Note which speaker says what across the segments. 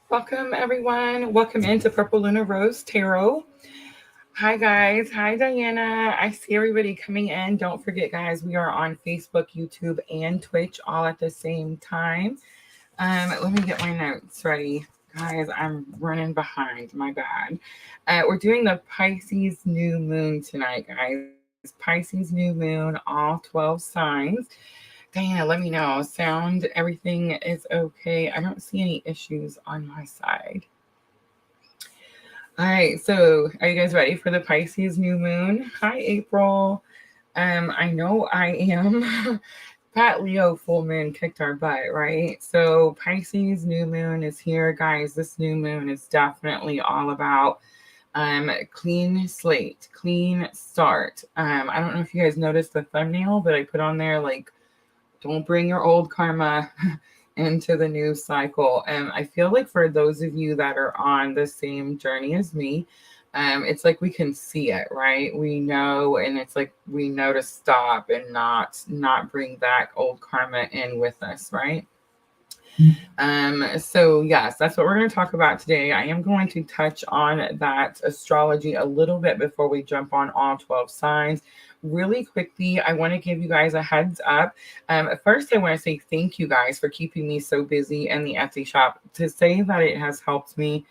Speaker 1: Welcome, everyone. Welcome into Purple Lunar Rose Tarot. Hi, guys. Hi, Diana. I see everybody coming in. Don't forget, guys, we are on Facebook, YouTube, and Twitch all at the same time. Let me get my notes ready. Guys, I'm running behind. My bad. We're doing the Pisces New Moon tonight, guys. Pisces New Moon, all 12 signs. Diana, let me know. Sound, everything is okay. I don't see any issues on my side. All right, so are you guys ready for the Pisces new moon? Hi, April. I know I am. That Leo full moon kicked our butt, right? So Pisces new moon is here, guys. This new moon is definitely all about clean slate, clean start. I don't know if you guys noticed the thumbnail, but I put on there like, don't bring your old karma into the new cycle. And I feel like for those of you that are on the same journey as me, it's like we can see it, right? We know, and it's like we know to stop and not bring that old karma in with us, right? So yes, that's what we're going to talk about today. I am going to touch on that astrology a little bit before we jump on all 12 signs. Really quickly, I want to give you guys a heads up. First, I want to say thank you guys for keeping me so busy in the Etsy shop. To say that it has helped me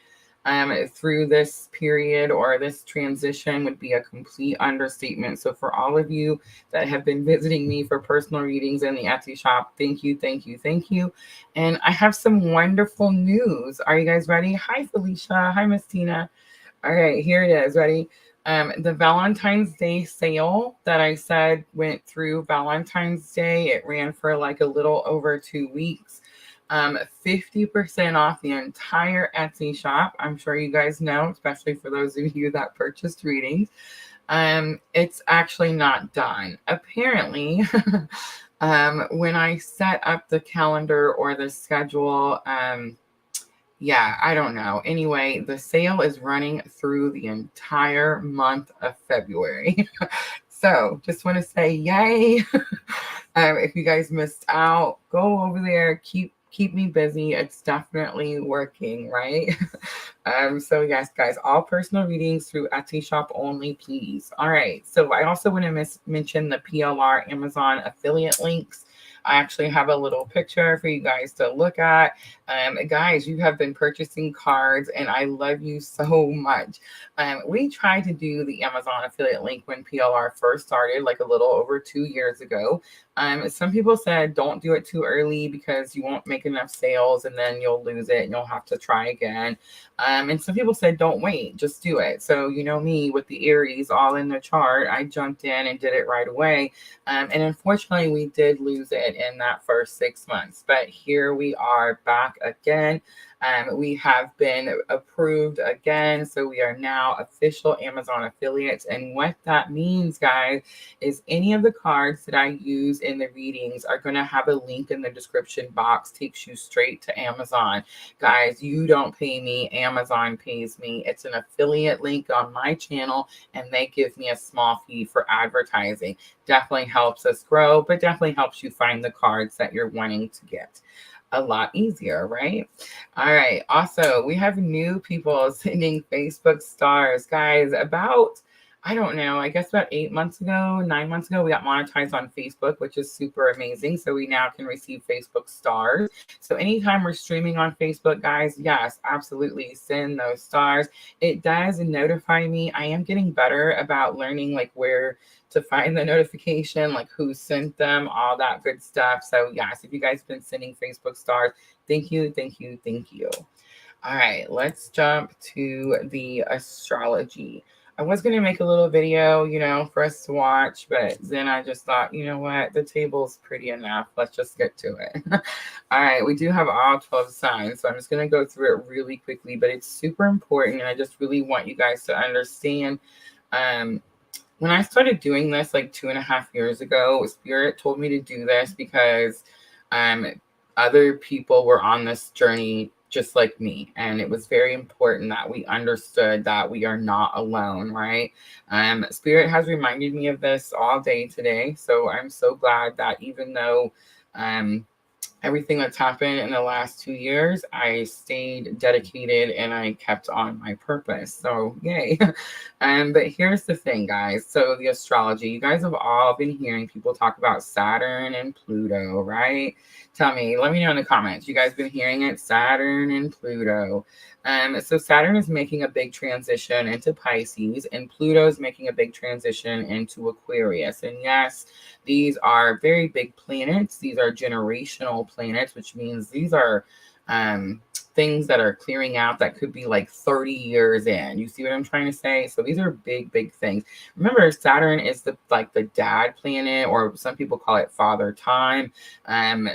Speaker 1: through this period or this transition would be a complete understatement. So, for all of you that have been visiting me for personal readings in the Etsy shop, thank you, thank you, thank you. And I have some wonderful news. Are you guys ready? Hi, Felicia. Hi, Miss Tina. All right, here it is. Ready? The Valentine's Day sale that I said went through Valentine's Day. It ran for like a little over 2 weeks. 50% off the entire Etsy shop. I'm sure you guys know, especially for those of you that purchased readings. It's actually not done. Apparently, when I set up the calendar or the schedule, yeah, I don't know. Anyway, the sale is running through the entire month of February. So just want to say yay. If you guys missed out, go over there, keep me busy. It's definitely working, right? So yes, guys, all personal readings through Etsy shop only, please. All right. So I also want to mention the PLR Amazon affiliate links. I actually have a little picture for you guys to look at. Guys, you have been purchasing cards, and I love you so much. We tried to do the Amazon affiliate link when PLR first started, like a little over 2 years ago. Some people said don't do it too early because you won't make enough sales and then you'll lose it and you'll have to try again. And some people said don't wait, just do it. So, you know me with the ARIES all in the chart, I jumped in and did it right away. And unfortunately, we did lose it in that first 6 months. But here we are back again. We have been approved again. So we are now official Amazon affiliates. And what that means, guys, is any of the cards that I use in the readings are going to have a link in the description box, takes you straight to Amazon. Guys, you don't pay me, Amazon pays me. It's an affiliate link on my channel, and they give me a small fee for advertising. Definitely helps us grow, but definitely helps you find the cards that you're wanting to get a lot easier, right? All right. Also, we have new people sending Facebook stars. Guys, I don't know, I guess about 8 months ago, 9 months ago, we got monetized on Facebook, which is super amazing. So we now can receive Facebook stars. So anytime we're streaming on Facebook, guys, yes, absolutely send those stars. It does notify me. I am getting better about learning like where to find the notification, like who sent them, all that good stuff. So yes, if you guys have been sending Facebook stars, thank you, thank you, thank you. All right, let's jump to the astrology. I was going to make a little video, for us to watch, but then I just thought, you know what, the table's pretty enough. Let's just get to it. All right, we do have all 12 signs, so I'm just going to go through it really quickly, but it's super important, and I just really want you guys to understand. When I started doing this like 2.5 years ago, Spirit told me to do this because other people were on this journey just like me. And it was very important that we understood that we are not alone, right? Spirit has reminded me of this all day today. So I'm so glad that even though everything that's happened in the last 2 years, I stayed dedicated and I kept on my purpose. So yay. But here's the thing, guys. So the astrology, you guys have all been hearing people talk about Saturn and Pluto, right? Tell me, let me know in the comments. You guys been hearing it? Saturn and Pluto. So Saturn is making a big transition into Pisces, and Pluto is making a big transition into Aquarius. And yes, these are very big planets. These are generational planets, which means these are things that are clearing out that could be like 30 years in. You see what I'm trying to say? So these are big, big things. Remember, Saturn is the dad planet, or some people call it father time.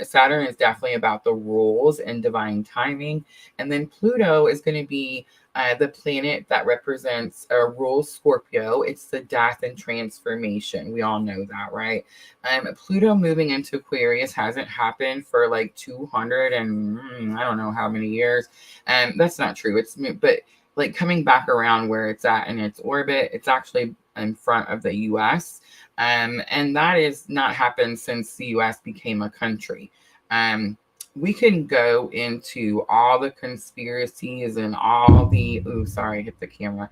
Speaker 1: Saturn is definitely about the rules and divine timing. And then Pluto is going to be the planet that represents or rules Scorpio. It's the death and transformation. We all know that, right? Pluto moving into Aquarius hasn't happened for like 200 and I don't know how many years. That's not true. But like coming back around where it's at in its orbit, it's actually in front of the U.S. And that is not happened since the U.S. became a country. We can go into all the conspiracies and all the hit the camera.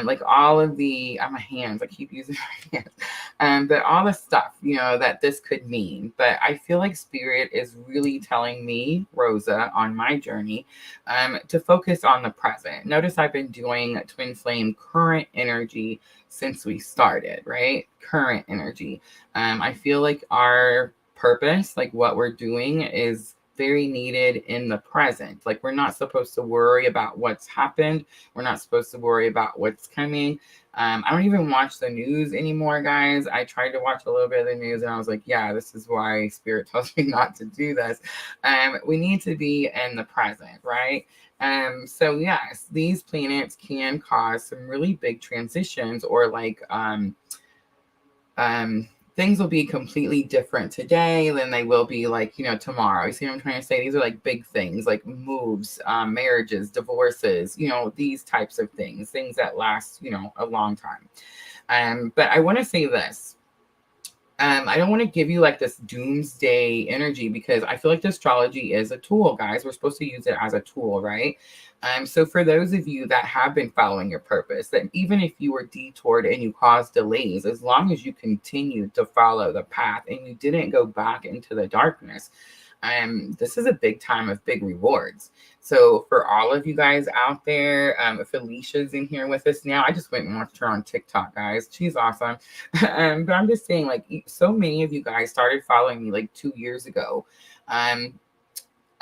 Speaker 1: Like all of the my hands, I keep using my hands. But all the stuff, that this could mean. But I feel like spirit is really telling me, Rosa, on my journey, to focus on the present. Notice I've been doing twin flame current energy since we started, right? Current energy. I feel like our purpose, like what we're doing, is very needed in the present. Like we're not supposed to worry about what's happened. We're not supposed to worry about what's coming. I don't even watch the news anymore, guys. I tried to watch a little bit of the news and I was like, yeah, this is why spirit tells me not to do this. We need to be in the present, right? So yes, these planets can cause some really big transitions, or like things will be completely different today than they will be like, tomorrow. You see what I'm trying to say? These are like big things, like moves, marriages, divorces, these types of things that last, a long time. But I want to say this. I don't want to give you like this doomsday energy, because I feel like the astrology is a tool, guys. We're supposed to use it as a tool, right? So for those of you that have been following your purpose, that even if you were detoured and you caused delays, as long as you continued to follow the path and you didn't go back into the darkness, this is a big time of big rewards. So for all of you guys out there, Felicia's in here with us now. I just went and watched her on TikTok, guys. She's awesome. But I'm just saying, like, so many of you guys started following me like 2 years ago.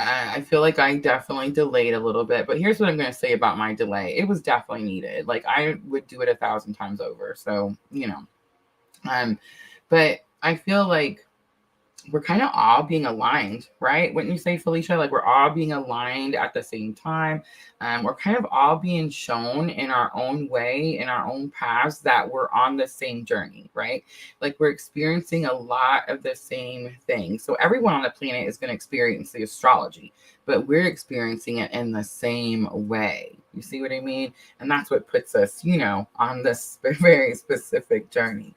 Speaker 1: I feel like I definitely delayed a little bit, but here's what I'm going to say about my delay. It was definitely needed. Like I would do it 1,000 times over. So, but I feel like we're kind of all being aligned, right? Wouldn't you say, Felicia? Like we're all being aligned at the same time. We're kind of all being shown in our own way, in our own paths, that we're on the same journey, right? Like we're experiencing a lot of the same things. So everyone on the planet is going to experience the astrology, but we're experiencing it in the same way. You see what I mean? And that's what puts us, on this very specific journey.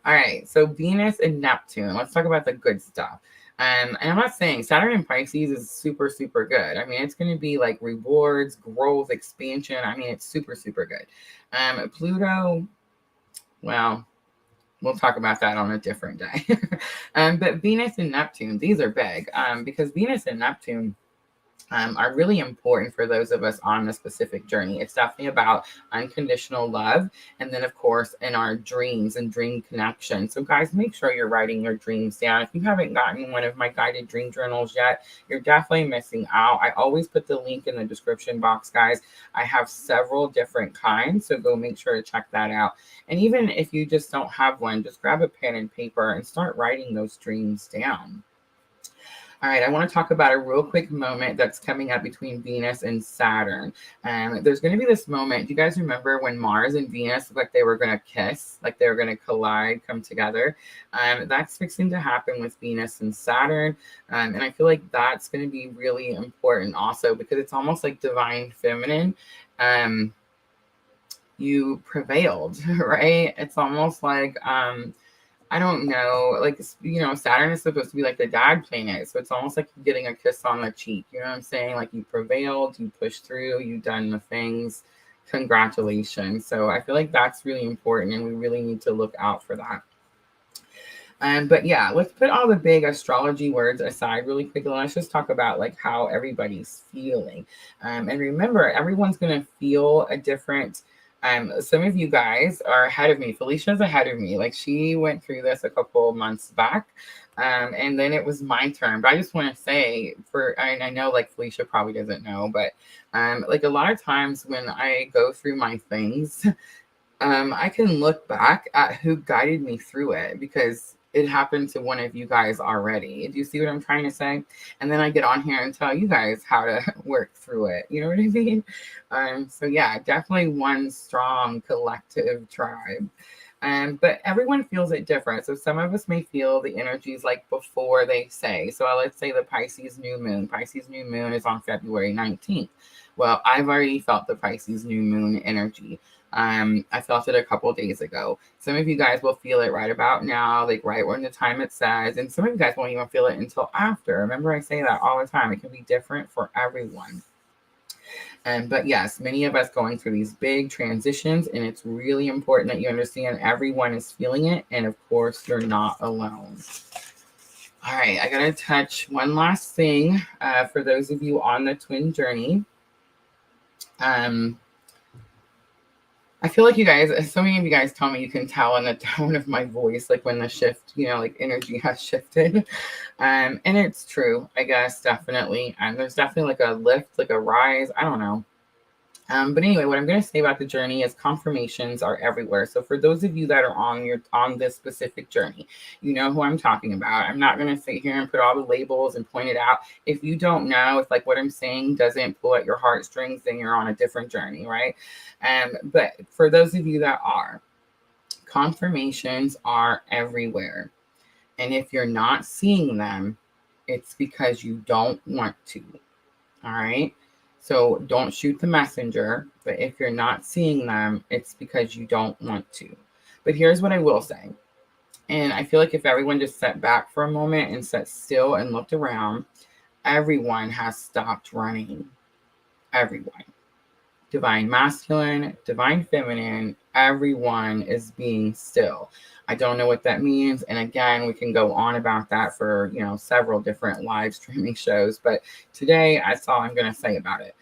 Speaker 1: All right, so Venus and Neptune. Let's talk about the good stuff. And I'm not saying Saturn in Pisces is super, super good. I mean, it's going to be like rewards, growth, expansion. I mean, it's super, super good. Pluto, well, we'll talk about that on a different day. But Venus and Neptune, these are big, because Venus and Neptune are really important for those of us on a specific journey. It's definitely about unconditional love. And then, of course, in our dreams and dream connection. So, guys, make sure you're writing your dreams down. If you haven't gotten one of my guided dream journals yet, you're definitely missing out. I always put the link in the description box, guys. I have several different kinds, so go make sure to check that out. And even if you just don't have one, just grab a pen and paper and start writing those dreams down. All right, I want to talk about a real quick moment that's coming up between Venus and Saturn. There's going to be this moment. Do you guys remember when Mars and Venus looked like they were going to kiss, like they were going to collide, come together? That's fixing to happen with Venus and Saturn. And I feel like that's going to be really important also, because it's almost like divine feminine. You prevailed, right? It's almost like I don't know, like, you know, Saturn is supposed to be like the dad planet. So it's almost like you're getting a kiss on the cheek. You know what I'm saying? Like you prevailed, you pushed through, you done the things. Congratulations. So I feel like that's really important and we really need to look out for that. But yeah, let's put all the big astrology words aside really quickly. Let's just talk about like how everybody's feeling. And remember, everyone's going to feel a different. Some of you guys are ahead of me. Felicia's ahead of me. Like she went through this a couple months back. And then it was my turn. But I just want to say I know like Felicia probably doesn't know, but like a lot of times when I go through my things, I can look back at who guided me through it because it happened to one of you guys already. Do you see what I'm trying to say? And then I get on here and tell you guys how to work through it. You know what I mean? So yeah, definitely one strong collective tribe. But everyone feels it different. So some of us may feel the energies like before they say. So let's say the Pisces New Moon. Pisces New Moon is on February 19th. Well, I've already felt the Pisces New Moon energy. I felt it a couple days ago. Some of you guys will feel it right about now, like right when the time it says, and some of you guys won't even feel it until after. Remember, I say that all the time. It can be different for everyone. But yes, many of us going through these big transitions, and it's really important that you understand everyone is feeling it, and of course, you're not alone. All right, I gotta touch one last thing for those of you on the twin journey. I feel like you guys, so many of you guys tell me you can tell in the tone of my voice, like when the shift, you know, like energy has shifted. And it's true, I guess, definitely. And there's definitely like a lift, like a rise. I don't know. But anyway, what I'm going to say about the journey is confirmations are everywhere. So for those of you that are on this specific journey, you know who I'm talking about. I'm not going to sit here and put all the labels and point it out. If you don't know, if like what I'm saying doesn't pull at your heartstrings, then you're on a different journey, right? But for those of you that are, confirmations are everywhere. And if you're not seeing them, it's because you don't want to. All right. So don't shoot the messenger, but if you're not seeing them, it's because you don't want to. But here's what I will say. And I feel like if everyone just sat back for a moment and sat still and looked around, everyone has stopped running. Everyone. Divine masculine, divine feminine, everyone is being still. I don't know what that means. And again, we can go on about that for, you know, several different live streaming shows. But today, that's all I'm going to say about it.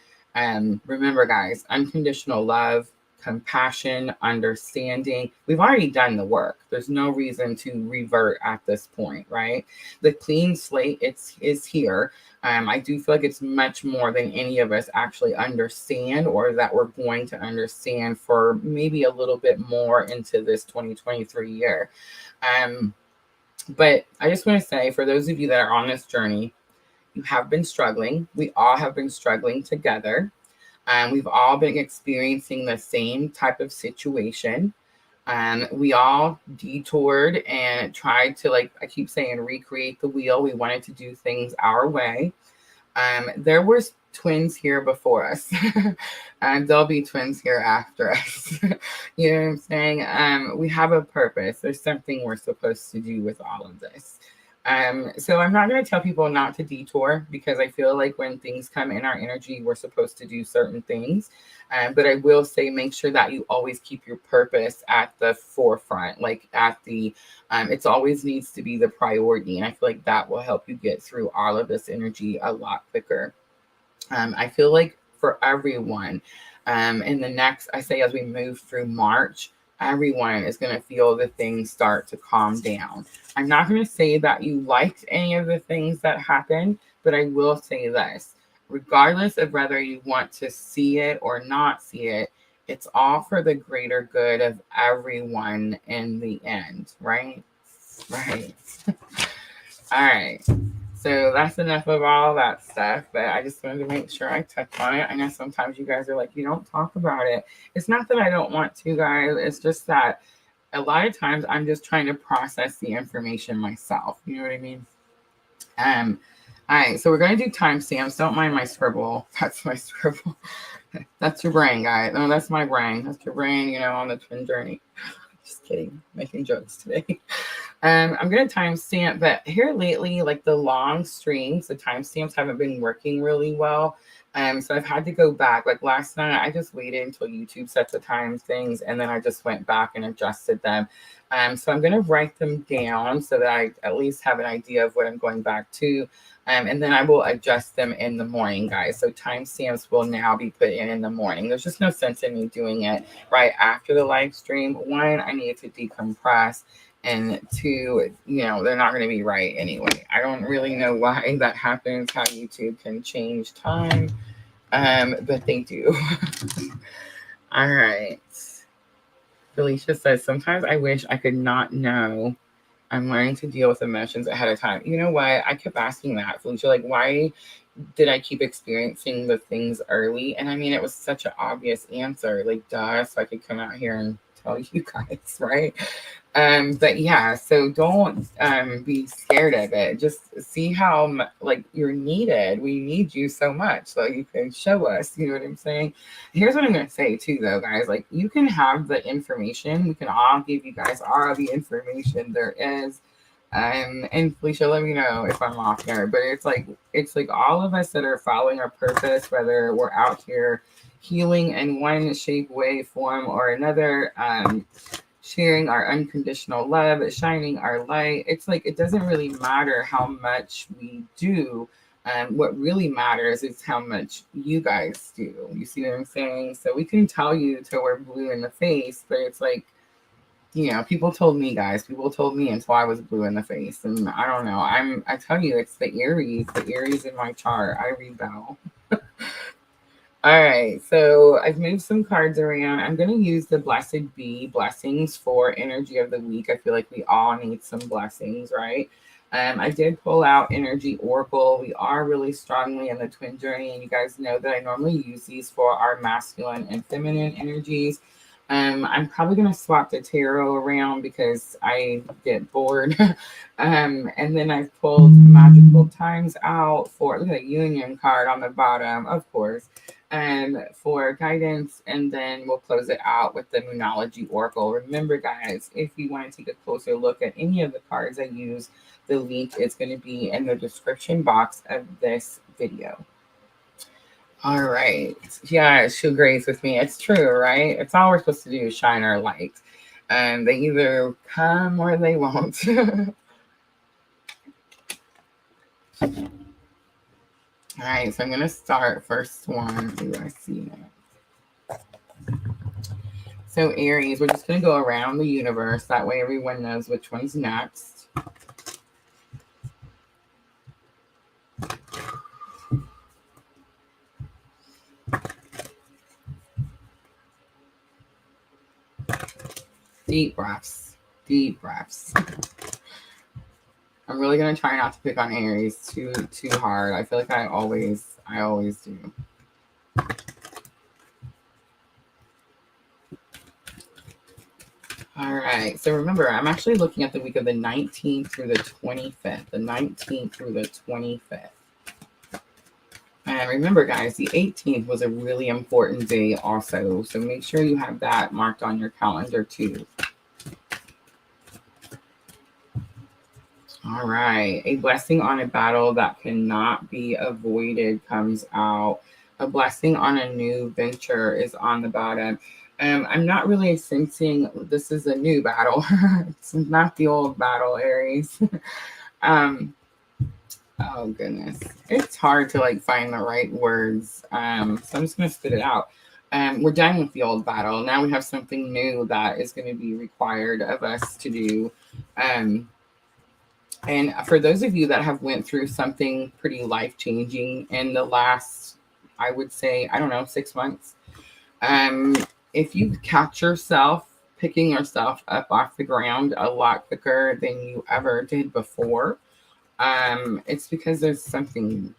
Speaker 1: Remember, guys, unconditional love, compassion, understanding. We've already done the work. There's no reason to revert at this point, right? The clean slate is here. I do feel like it's much more than any of us actually understand or that we're going to understand for maybe a little bit more into this 2023 year. But I just want to say, for those of you that are on this journey, you have been struggling. We all have been struggling together. We've all been experiencing the same type of situation. We all detoured and tried to, like I keep saying, recreate the wheel. We wanted to do things our way. There were twins here before us, and there'll be twins here after us. You know what I'm saying? We have a purpose. There's something we're supposed to do with all of this. So I'm not going to tell people not to detour because I feel like when things come in our energy, we're supposed to do certain things. But I will say, make sure that you always keep your purpose at the forefront, like at the, it always needs to be the priority. And I feel like that will help you get through all of this energy a lot quicker. I feel like for everyone, in the next, I say as we move through March, everyone is going to feel the things start to calm down. I'm not going to say that you liked any of the things that happened, but I will say this. Regardless of whether you want to see it or not see it, it's all for the greater good of everyone in the end, right? Right. All right. So that's enough of all that stuff, but I just wanted to make sure I touch on it. I know sometimes you guys are like, you don't talk about it. It's not that I don't want to, guys. It's just that a lot of times I'm just trying to process the information myself. You know what I mean? All right, so we're going to do timestamps. Don't mind my scribble. That's my scribble. That's your brain, guys. No, that's my brain. That's your brain, you know, on the twin journey. Just kidding. Making jokes today. I'm gonna timestamp, but here lately, like the long streams, the timestamps haven't been working really well. So I've had to go back. Like last night, I just waited until YouTube set the time things, and then I just went back and adjusted them. So I'm gonna write them down so that I at least have an idea of what I'm going back to. And then I will adjust them in the morning, guys. So timestamps will now be put in the morning. There's just no sense in me doing it right after the live stream. One, I need to decompress. And two, they're not going to be right anyway. I don't really know why that happens, how YouTube can change time, but they do. All right. Felicia says, sometimes I wish I could not know. I'm learning to deal with emotions ahead of time. You know what? I kept asking that, Felicia, like, why did I keep experiencing the things early? And I mean, it was such an obvious answer, like, duh, so I could come out here and tell you guys, right? But yeah, so don't be scared of it. Just see how like you're needed. We need you so much, so you can show us. You know what I'm saying? Here's what I'm gonna say too, though, guys. Like you can have the information. We can all give you guys all the information there is. And Felicia, let me know if I'm off there. But it's like all of us that are following our purpose, whether we're out here healing in one shape, way, form, or another. Sharing our unconditional love, shining our light. It's like it doesn't really matter how much we do. What really matters is how much you guys do. You see what I'm saying? So we can tell you till we're blue in the face, but it's like, people told me, guys. People told me until I was blue in the face, and I don't know. I tell you, it's the Aries in my chart. I rebel. All right, so I've moved some cards around. I'm going to use the Blessed Be blessings for energy of the week. I feel like we all need some blessings, right? I did pull out Energy Oracle. We are really strongly in the twin journey, and you guys know that I normally use these for our masculine and feminine energies. I'm probably going to swap the tarot around because I get bored. And then I've pulled Magical Times out for, look at the Union card on the bottom, of course, for guidance. And then we'll close it out with the Moonology Oracle. Remember, guys, if you want to take a closer look at any of the cards I use, the link is going to be in the description box of this video. All right. Yeah, she agrees with me. It's true, right? It's all we're supposed to do is shine our light. And they either come or they won't. All right, so I'm going to start first one. Who do I see next? So Aries, we're just going to go around the universe. That way everyone knows which one's next. Deep breaths. Deep breaths. I'm really gonna try not to pick on Aries too hard. I feel like I always do. All right. So remember, I'm actually looking at the week of the 19th through the 25th. The 19th through the 25th. And remember, guys, the 18th was a really important day also. So make sure you have that marked on your calendar too. All right. A blessing on a battle that cannot be avoided comes out. A blessing on a new venture is on the bottom. I'm not really sensing this is a new battle. It's not the old battle, Aries. Oh goodness, it's hard to like find the right words. So I'm just gonna spit it out. We're done with the old battle. Now we have something new that is going to be required of us to do. And for those of you that have went through something pretty life-changing in the last, I would say, 6 months, if you catch yourself picking yourself up off the ground a lot quicker than you ever did before, it's because there's something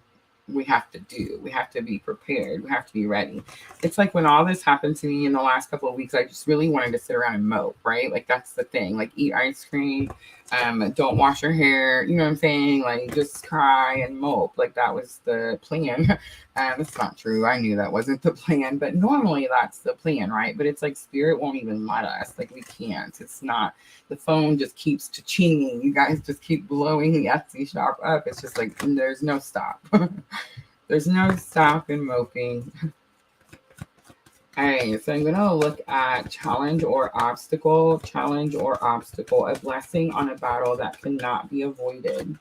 Speaker 1: we have to do. We have to be prepared. We have to be ready. It's like when all this happened to me in the last couple of weeks, I just really wanted to sit around and mope, right? Like that's the thing. Like eat ice cream, don't wash your hair, you know what I'm saying? Like just cry and mope. Like that was the plan. It's not true. I knew that wasn't the plan, but normally that's the plan, right? But it's like spirit won't even let us. Like we can't. It's not. The phone just keeps cha-chinging. You guys just keep blowing the Etsy shop up. It's just like there's no stop. There's no stop in moping. All right, so I'm going to look at challenge or obstacle. Challenge or obstacle, a blessing on a battle that cannot be avoided.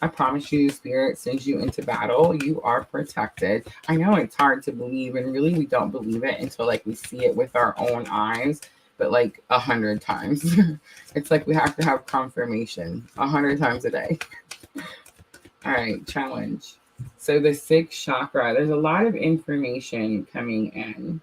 Speaker 1: I promise you, Spirit sends you into battle. You are protected. I know it's hard to believe, and really we don't believe it until like we see it with our own eyes, but like 100 times. It's like we have to have confirmation 100 times a day. All right, challenge. So the sixth chakra, there's a lot of information coming in.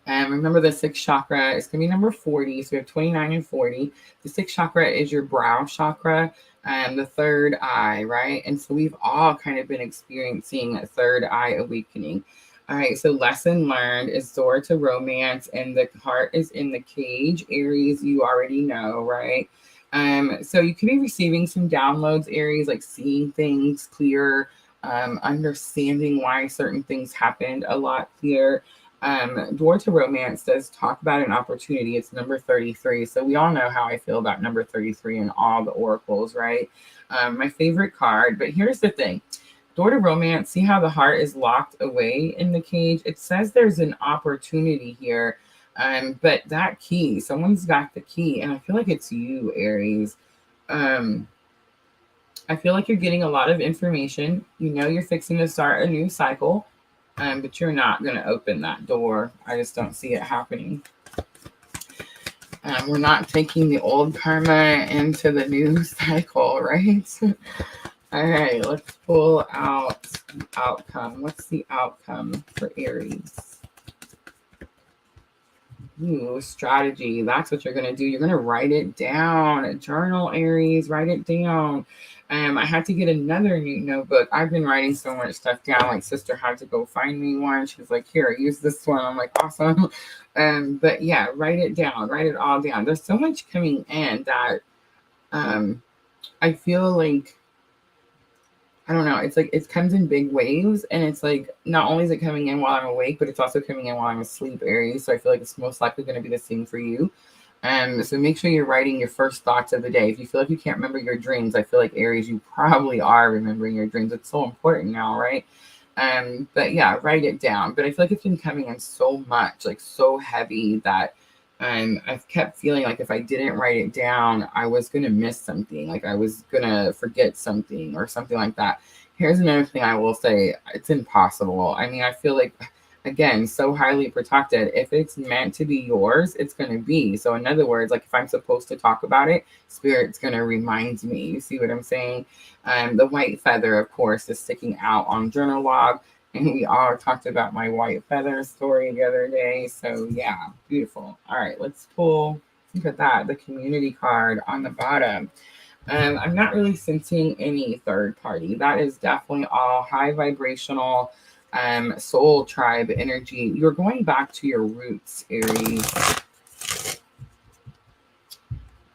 Speaker 1: Remember the sixth chakra is going to be number 40. So we have 29 and 40. The sixth chakra is your brow chakra, the third eye, right? And so we've all kind of been experiencing a third eye awakening. All right, so lesson learned is door to romance, and the heart is in the cage. Aries, you already know, right? So you could be receiving some downloads, Aries, like seeing things clearer, understanding why certain things happened a lot clearer. Door to romance does talk about an opportunity. It's number 33. So we all know how I feel about number 33 in all the oracles, right? My favorite card. But here's the thing. Door to romance, see how the heart is locked away in the cage? It says there's an opportunity here. But that key, someone's got the key, and I feel like it's you, Aries. I feel like you're getting a lot of information. You know you're fixing to start a new cycle, but you're not going to open that door. I just don't see it happening. We're not taking the old karma into the new cycle, right? All right, let's pull out the outcome. What's the outcome for Aries? Ooh, strategy. That's what you're going to do. You're going to write it down. Journal, Aries. Write it down. I had to get another new notebook. I've been writing so much stuff down. Like, sister had to go find me one. She's like, here, use this one. I'm like, awesome. But yeah, write it down. Write it all down. There's so much coming in that I feel like, I don't know. It's like it comes in big waves, and it's like not only is it coming in while I'm awake, but it's also coming in while I'm asleep, Aries. So I feel like it's most likely going to be the same for you. So make sure you're writing your first thoughts of the day. If you feel like you can't remember your dreams, I feel like Aries, you probably are remembering your dreams. It's so important now, right? But yeah, write it down. But I feel like it's been coming in so much, like so heavy that I've kept feeling like if I didn't write it down, I was going to miss something. Like I was going to forget something or something like that. Here's another thing I will say. It's impossible. I mean, I feel like, again, so highly protected. If it's meant to be yours, it's going to be. So in other words, like if I'm supposed to talk about it, Spirit's going to remind me. You see what I'm saying? The white feather, of course, is sticking out on journal log. And we all talked about my white feather story the other day. So yeah, beautiful. All right, let's pull, look at that, the community card on the bottom. I'm not really sensing any third party. That is definitely all high vibrational soul tribe energy. You're going back to your roots, Aries.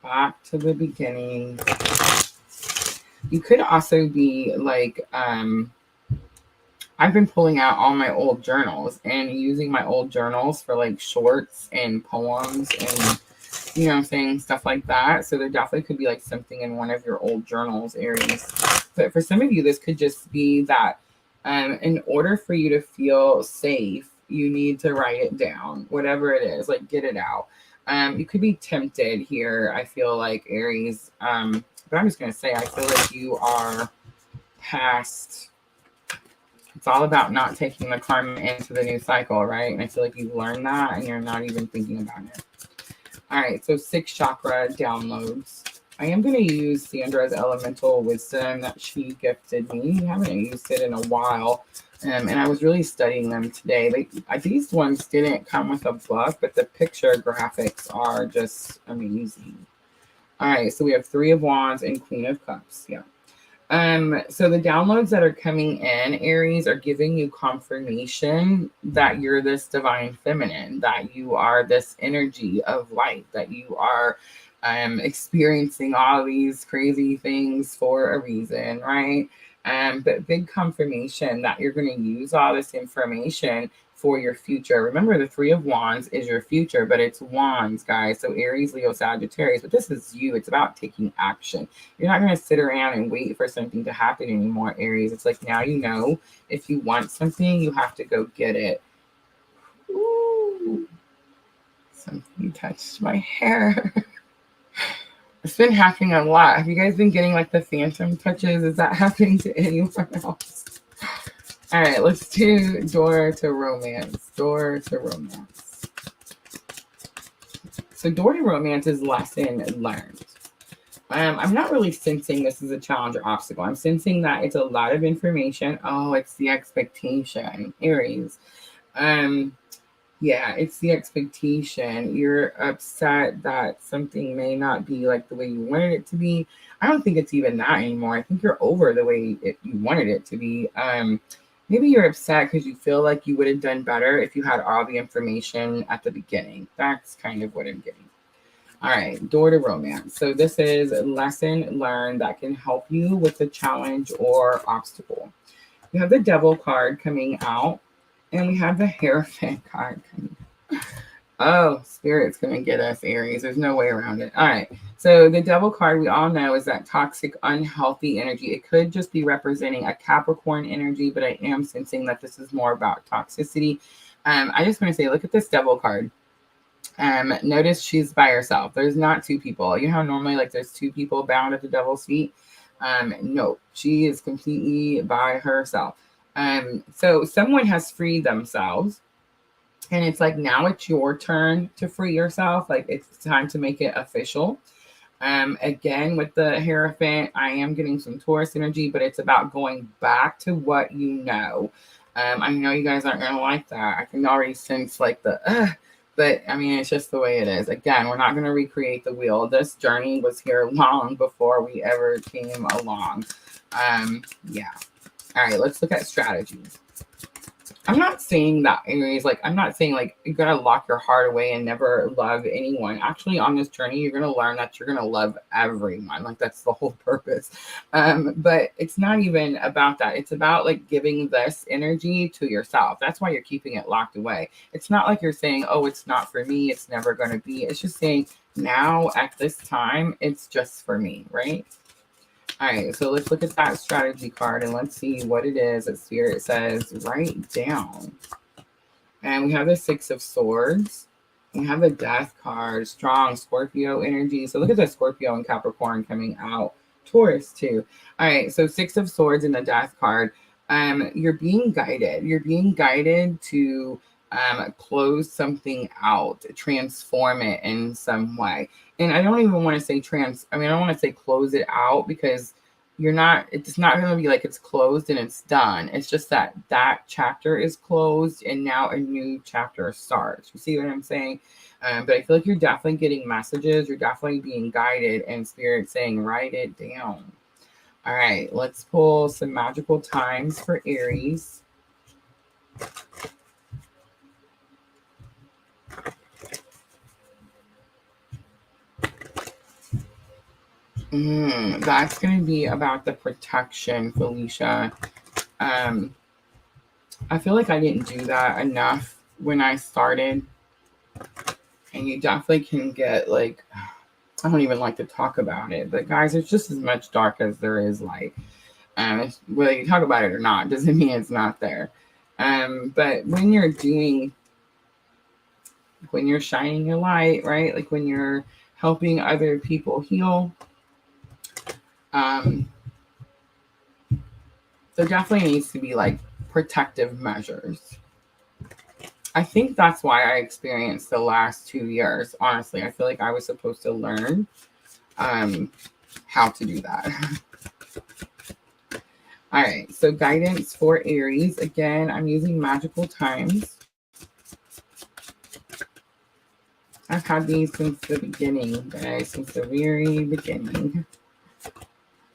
Speaker 1: Back to the beginning. You could also be like, I've been pulling out all my old journals and using my old journals for like shorts and poems and, you know what I'm saying, stuff like that. So there definitely could be like something in one of your old journals, Aries. But for some of you, this could just be that in order for you to feel safe, you need to write it down, whatever it is, like get it out. You could be tempted here, I feel like, Aries. But I'm just going to say, I feel like you are past. It's all about not taking the karma into the new cycle, right? And I feel like you've learned that and you're not even thinking about it. All right, so sixth chakra downloads. I am going to use Sandra's elemental wisdom that she gifted me. I haven't used it in a while. And I was really studying them today. These ones didn't come with a book, but the picture graphics are just amazing. All right, so we have Three of Wands and Queen of Cups. Yeah. So the downloads that are coming in, Aries, are giving you confirmation that you're this divine feminine, that you are this energy of light, that you are experiencing all these crazy things for a reason, right? But big confirmation that you're going to use all this information for your future. Remember, the Three of Wands is your future, but it's wands, guys. So Aries, Leo, Sagittarius, but this is you. It's about taking action. You're not going to sit around and wait for something to happen anymore, Aries. It's like, now you know, if you want something, you have to go get it. Ooh, something touched my hair. It's been happening a lot. Have you guys been getting like the phantom touches? Is that happening to anyone else? All right, let's do door to romance. Door to romance. So door to romance is lesson learned. I'm not really sensing this is a challenge or obstacle. I'm sensing that it's a lot of information. Oh, it's the expectation, Aries. Yeah, it's the expectation. You're upset that something may not be like the way you wanted it to be. I don't think it's even that anymore. I think you're over the way you wanted it to be. Maybe you're upset because you feel like you would have done better if you had all the information at the beginning. That's kind of what I'm getting. All right, door to romance. So this is a lesson learned that can help you with a challenge or obstacle. We have the Devil card coming out, and we have the Hierophant card coming out. Oh, Spirit's going to get us, Aries. There's no way around it. All right. So the Devil card, we all know, is that toxic, unhealthy energy. It could just be representing a Capricorn energy, but I am sensing that this is more about toxicity. I just want to say, look at this Devil card. Notice she's by herself. There's not two people. You know how normally like there's two people bound at the Devil's feet? No, she is completely by herself. So someone has freed themselves. And it's like, now it's your turn to free yourself. Like, it's time to make it official. Again, with the Hierophant, I am getting some Taurus energy, but it's about going back to what you know. I know you guys aren't going to like that. I can already sense like but I mean, it's just the way it is. Again, we're not going to recreate the wheel. This journey was here long before we ever came along. Yeah. All right, let's look at strategies. I'm not saying that, anyways, like, I'm not saying, like, you're going to lock your heart away and never love anyone. Actually, on this journey, you're going to learn that you're going to love everyone. Like, that's the whole purpose. But it's not even about that. It's about, like, giving this energy to yourself. That's why you're keeping it locked away. It's not like you're saying, oh, it's not for me. It's never going to be. It's just saying, now, at this time, it's just for me, right? All right, so let's look at that strategy card and let's see what it is that Spirit says write down. And we have the Six of Swords. We have the Death card, strong Scorpio energy. So look at the Scorpio and Capricorn coming out. Taurus too. All right, so Six of Swords and the Death card. You're being guided. You're being guided to close something out, transform it in some way. And I don't even want to say I don't want to say close it out, because it's not going to be like it's closed and it's done. It's just that chapter is closed and now a new chapter starts. You see what I'm saying? But I feel like you're definitely getting messages. You're definitely being guided, and Spirit saying, write it down. All right, let's pull some magical times for Aries. That's going to be about the protection, Felicia. I feel like I didn't do that enough when I started. And you definitely can get, like, I don't even like to talk about it. But guys, it's just as much dark as there is light. Whether you talk about it or not doesn't mean it's not there. But when you're shining your light, right? Like when you're helping other people heal, there definitely needs to be like protective measures. I think that's why I experienced the last 2 years. Honestly, I feel like I was supposed to learn how to do that. All right, so guidance for Aries. Again, I'm using magical times. I've had these since the beginning, guys, since the very beginning.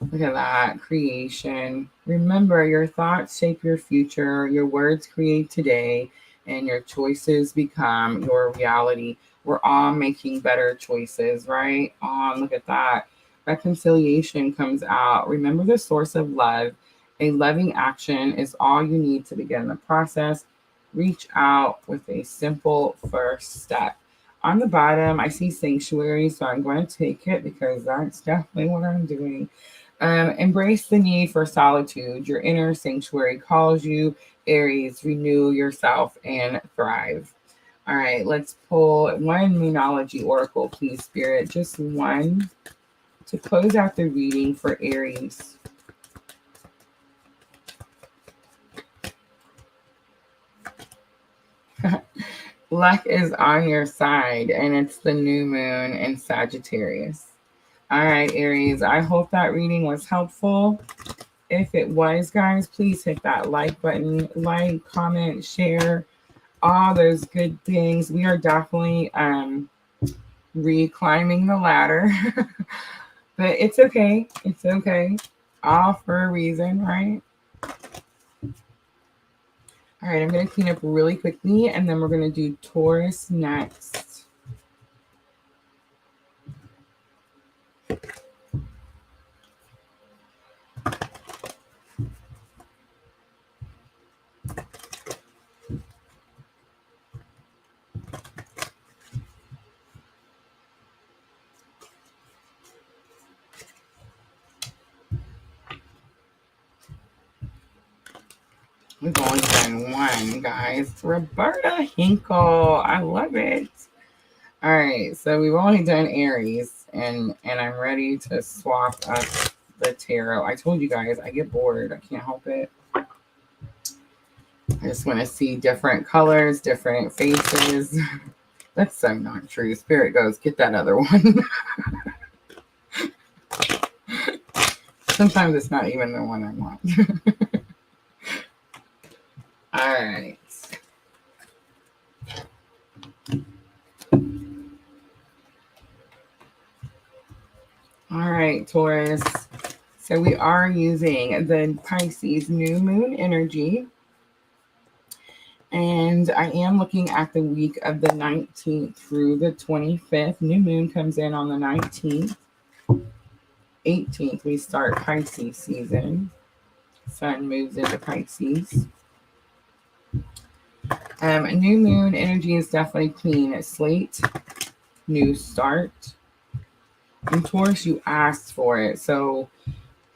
Speaker 1: Look at that. Creation. Remember, your thoughts shape your future, your words create today, and your choices become your reality. We're all making better choices, right? Look at that. Reconciliation comes out. Remember the source of love. A loving action is all you need to begin the process. Reach out with a simple first step. On the bottom, I see sanctuary, so I'm going to take it because that's definitely what I'm doing. Embrace the need for solitude. Your inner sanctuary calls you. Aries, renew yourself and thrive. All right, let's pull one Moonology Oracle, please, Spirit. Just one to close out the reading for Aries. Luck is on your side, and it's the new moon in Sagittarius. All right, Aries, I hope that reading was helpful. If it was, guys, please hit that like button, like, comment, share, all those good things. We are definitely reclimbing the ladder, but it's okay. It's okay. All for a reason, right? All right, I'm going to clean up really quickly, and then we're going to do Taurus next. We've only done one, guys. Roberta Hinkle. I love it. All right, so we've only done Aries, and I'm ready to swap up the tarot. I told you guys, I get bored. I can't help it. I just want to see different colors, different faces. That's so not true. Spirit goes, get that other one. Sometimes it's not even the one I want. All right. All right, Taurus. So we are using the Pisces New Moon energy. And I am looking at the week of the 19th through the 25th. New moon comes in on the 19th. 18th, we start Pisces season. Sun moves into Pisces. New moon energy is definitely clean. It's slate, new start. And Taurus, you asked for it. So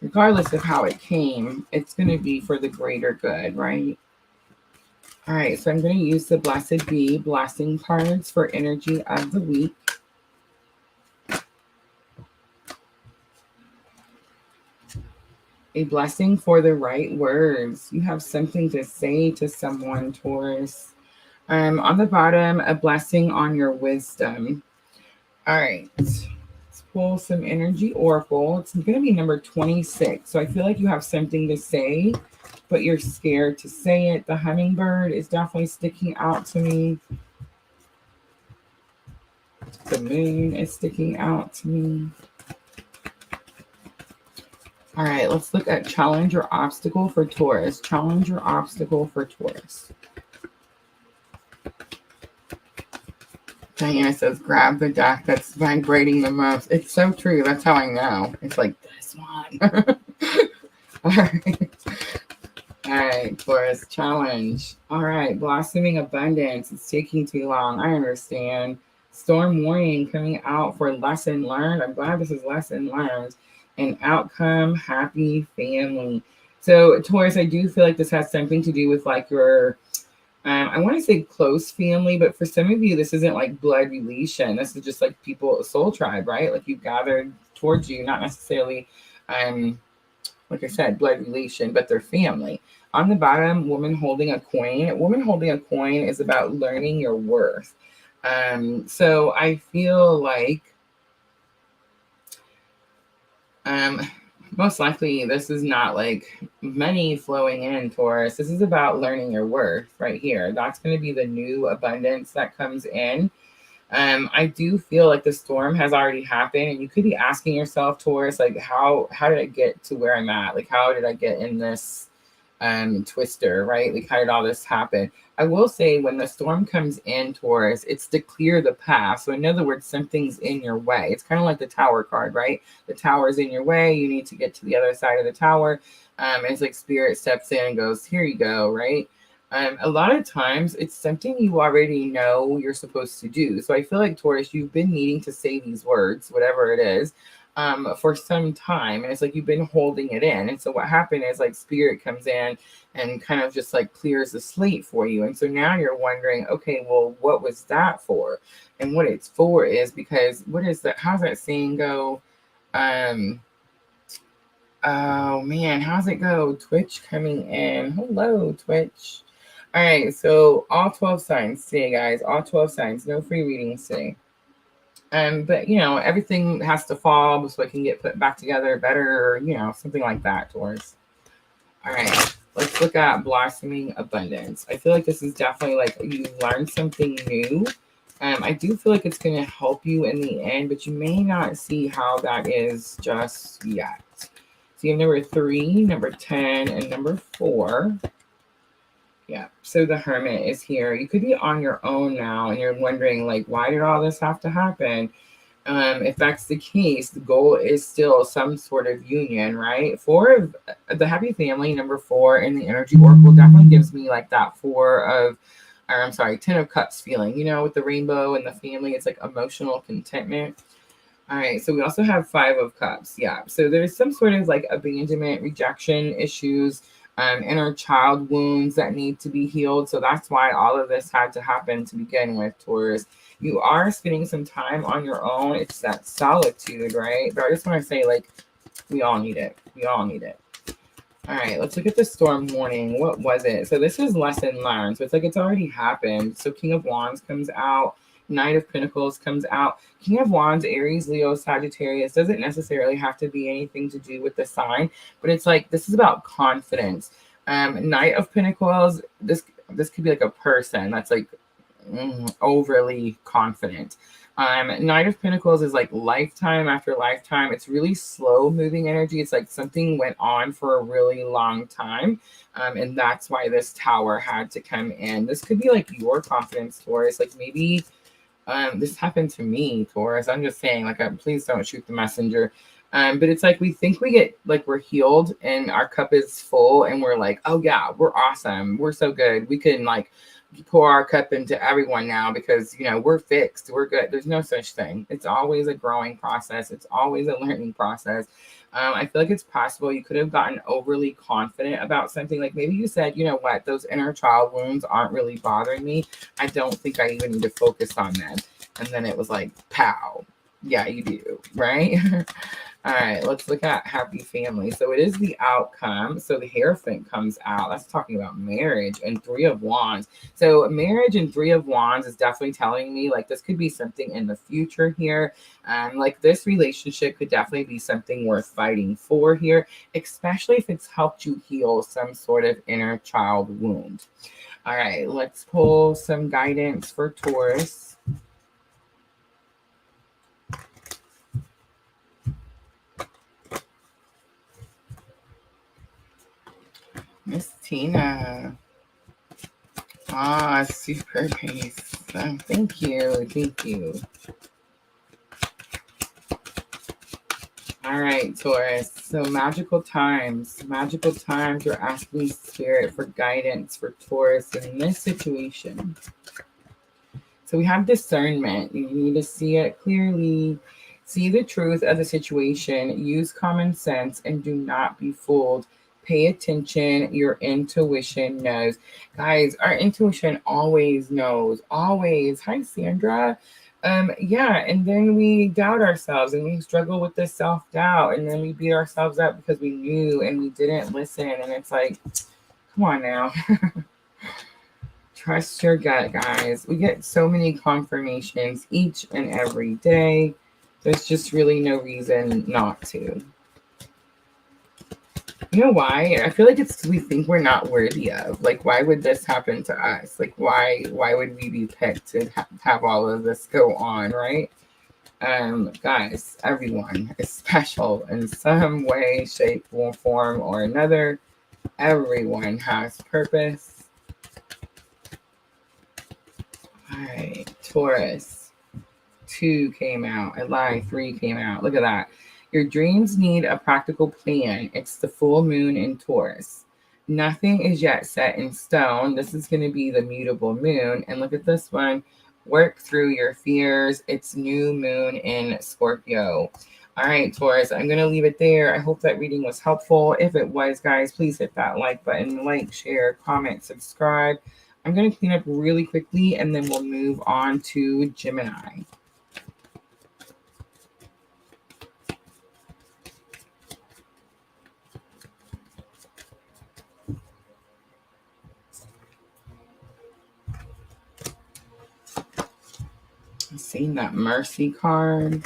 Speaker 1: regardless of how it came, it's going to be for the greater good, right? All right, so I'm going to use the Blessed Bee blessing cards for energy of the week. A blessing for the right words. You have something to say to someone, Taurus. On the bottom, a blessing on your wisdom. All right, let's pull some energy oracle. It's going to be number 26. So I feel like you have something to say, but you're scared to say it. The hummingbird is definitely sticking out to me. The moon is sticking out to me. All right, let's look at challenge or obstacle for Taurus. Challenge or obstacle for Taurus. Diana says, grab the deck that's vibrating the most. It's so true. That's how I know. It's like this one. All right. All right, Taurus, challenge. All right, blossoming abundance. It's taking too long. I understand. Storm warning coming out for lesson learned. I'm glad this is lesson learned. And outcome, happy family. So, Taurus, I do feel like this has something to do with like your I want to say close family, but for some of you, this isn't like blood relation. This is just like people, a soul tribe, right? Like you gathered towards you, not necessarily, like I said, blood relation, but they're family. On the bottom, woman holding a coin. Woman holding a coin is about learning your worth. So I feel like most likely this is not like money flowing in, Taurus. This is about learning your worth right here. That's going to be the new abundance that comes in. I do feel like the storm has already happened, and you could be asking yourself, Taurus, like how did I get to where I'm at? Like how did I get in this twister, right? Like how did all this happen? I will say when the storm comes in, Taurus, it's to clear the path. So in other words, something's in your way. It's kind of like the tower card, right? The tower's in your way. You need to get to the other side of the tower. It's like spirit steps in and goes, here you go, right? A lot of times it's something you already know you're supposed to do. So I feel like, Taurus, you've been needing to say these words, whatever it is, for some time. And it's like you've been holding it in. And so what happened is like spirit comes in and kind of just like clears the slate for you. And so now you're wondering, okay, well, what was that for? And what it's for is because what is that? How's that saying go? Oh man, how's it go? Twitch coming in. Hello, Twitch. All right, so all 12 signs today, guys. All 12 signs. No free readings today. But you know, everything has to fall so it can get put back together better, or you know, something like that, Taurus. All right, let's look at blossoming abundance. I feel like this is definitely like you learned something new. I do feel like it's going to help you in the end, but you may not see how that is just yet. So you have number 3, number 10, and number 4. Yeah, so the Hermit is here. You could be on your own now, and you're wondering, like, why did all this have to happen? If that's the case, the goal is still some sort of union, right? 4 of the Happy Family, number 4 in the Energy Oracle definitely gives me like that 10 of Cups feeling, you know, with the rainbow and the family. It's like emotional contentment. All right, so we also have 5 of Cups. Yeah, so there's some sort of like abandonment, rejection issues, inner child wounds that need to be healed. So that's why all of this had to happen to begin with, Taurus. You are spending some time on your own. It's that solitude, right? But I just want to say, like, we all need it. We all need it. All right, let's look at the storm warning. What was it? So this is lesson learned. So it's like it's already happened. So King of Wands comes out. Knight of Pentacles comes out. King of Wands, Aries, Leo, Sagittarius, doesn't necessarily have to be anything to do with the sign, but it's like this is about confidence. Knight of Pentacles, this could be like a person that's like overly confident. Knight of Pentacles is like lifetime after lifetime. It's really slow moving energy. It's like something went on for a really long time. And that's why this tower had to come in. This could be like your confidence, Taurus. Like maybe this happened to me, Taurus. I'm just saying, like, please don't shoot the messenger. But it's like we think we get like we're healed and our cup is full and we're like, oh yeah, we're awesome. We're so good. We can like pour our cup into everyone now because, you know, we're fixed. We're good. There's no such thing. It's always a growing process. It's always a learning process. I feel like it's possible you could have gotten overly confident about something. Like maybe you said, you know what, those inner child wounds aren't really bothering me. I don't think I even need to focus on them. And then it was like, pow. Yeah, you do, right? All right, let's look at Happy Family. So it is the outcome. So the Hierophant comes out. That's talking about marriage and 3 of Wands. So marriage and 3 of Wands is definitely telling me like this could be something in the future here. Like this relationship could definitely be something worth fighting for here, especially if it's helped you heal some sort of inner child wound. All right, let's pull some guidance for Taurus. Miss Tina. Ah, super nice. Thank you. Thank you. All right, Taurus. So magical times. Magical times. You're asking Spirit for guidance for Taurus in this situation. So we have discernment. You need to see it clearly. See the truth of the situation. Use common sense and do not be fooled. Pay attention. Your intuition knows. Guys, our intuition always knows. Always. Hi, Sandra. Yeah, and then we doubt ourselves and we struggle with this self-doubt, and then we beat ourselves up because we knew and we didn't listen. And it's like, come on now. Trust your gut, guys. We get so many confirmations each and every day. There's just really no reason not to. You know why? I feel like it's we think we're not worthy of. Like, why would this happen to us? Like, why would we be picked to have all of this go on, right? Guys, everyone is special in some way, shape, or form or another. Everyone has purpose. All right, Taurus. 2 came out. I lied. 3 came out. Look at that. Your dreams need a practical plan. It's the full moon in Taurus. Nothing is yet set in stone. This is going to be the mutable moon. And look at this one. Work through your fears. It's new moon in Scorpio. All right, Taurus, I'm going to leave it there. I hope that reading was helpful. If it was, guys, please hit that like button, like, share, comment, subscribe. I'm going to clean up really quickly, and then we'll move on to Gemini. I've seen that Mercy card.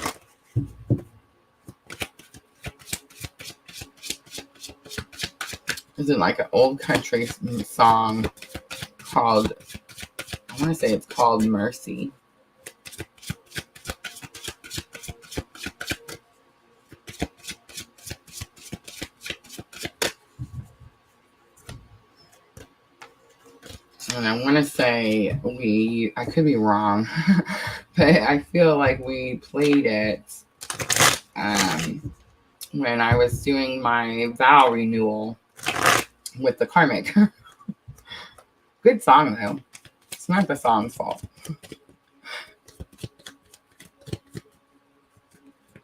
Speaker 1: Is it like an old country song called, I want to say it's called Mercy. And I want to say I could be wrong, but I feel like we played it when I was doing my vow renewal with the karmic. Good song, though. It's not the song's fault.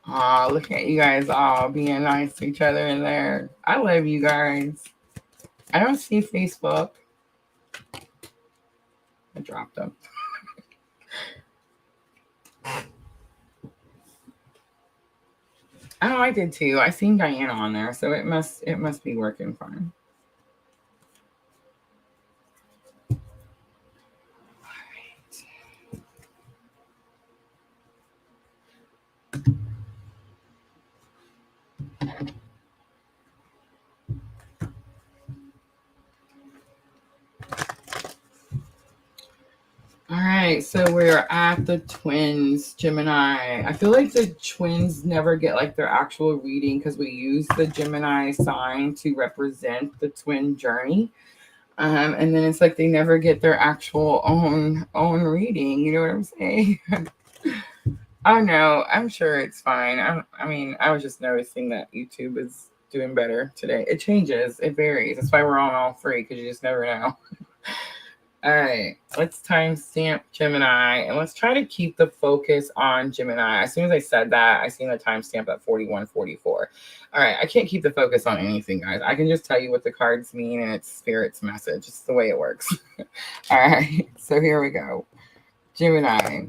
Speaker 1: Aw, look at you guys all being nice to each other in there. I love you guys. I don't see Facebook. I dropped them. Oh, I did too. I seen Diana on there, so it must be working fine. All right, so we're at the twins, Gemini. I feel like the twins never get like their actual reading because we use the Gemini sign to represent the twin journey. And then it's like they never get their actual own reading. You know what I'm saying? Oh no, I'm sure it's fine. I mean, I was just noticing that YouTube is doing better today. It changes, it varies. That's why we're on all 3 because you just never know. All right, let's timestamp Gemini, and let's try to keep the focus on Gemini. As soon as I said that, I seen the timestamp at 41:44. All right, I can't keep the focus on anything, guys. I can just tell you what the cards mean, and it's Spirit's message. It's the way it works. All right, so here we go. Gemini.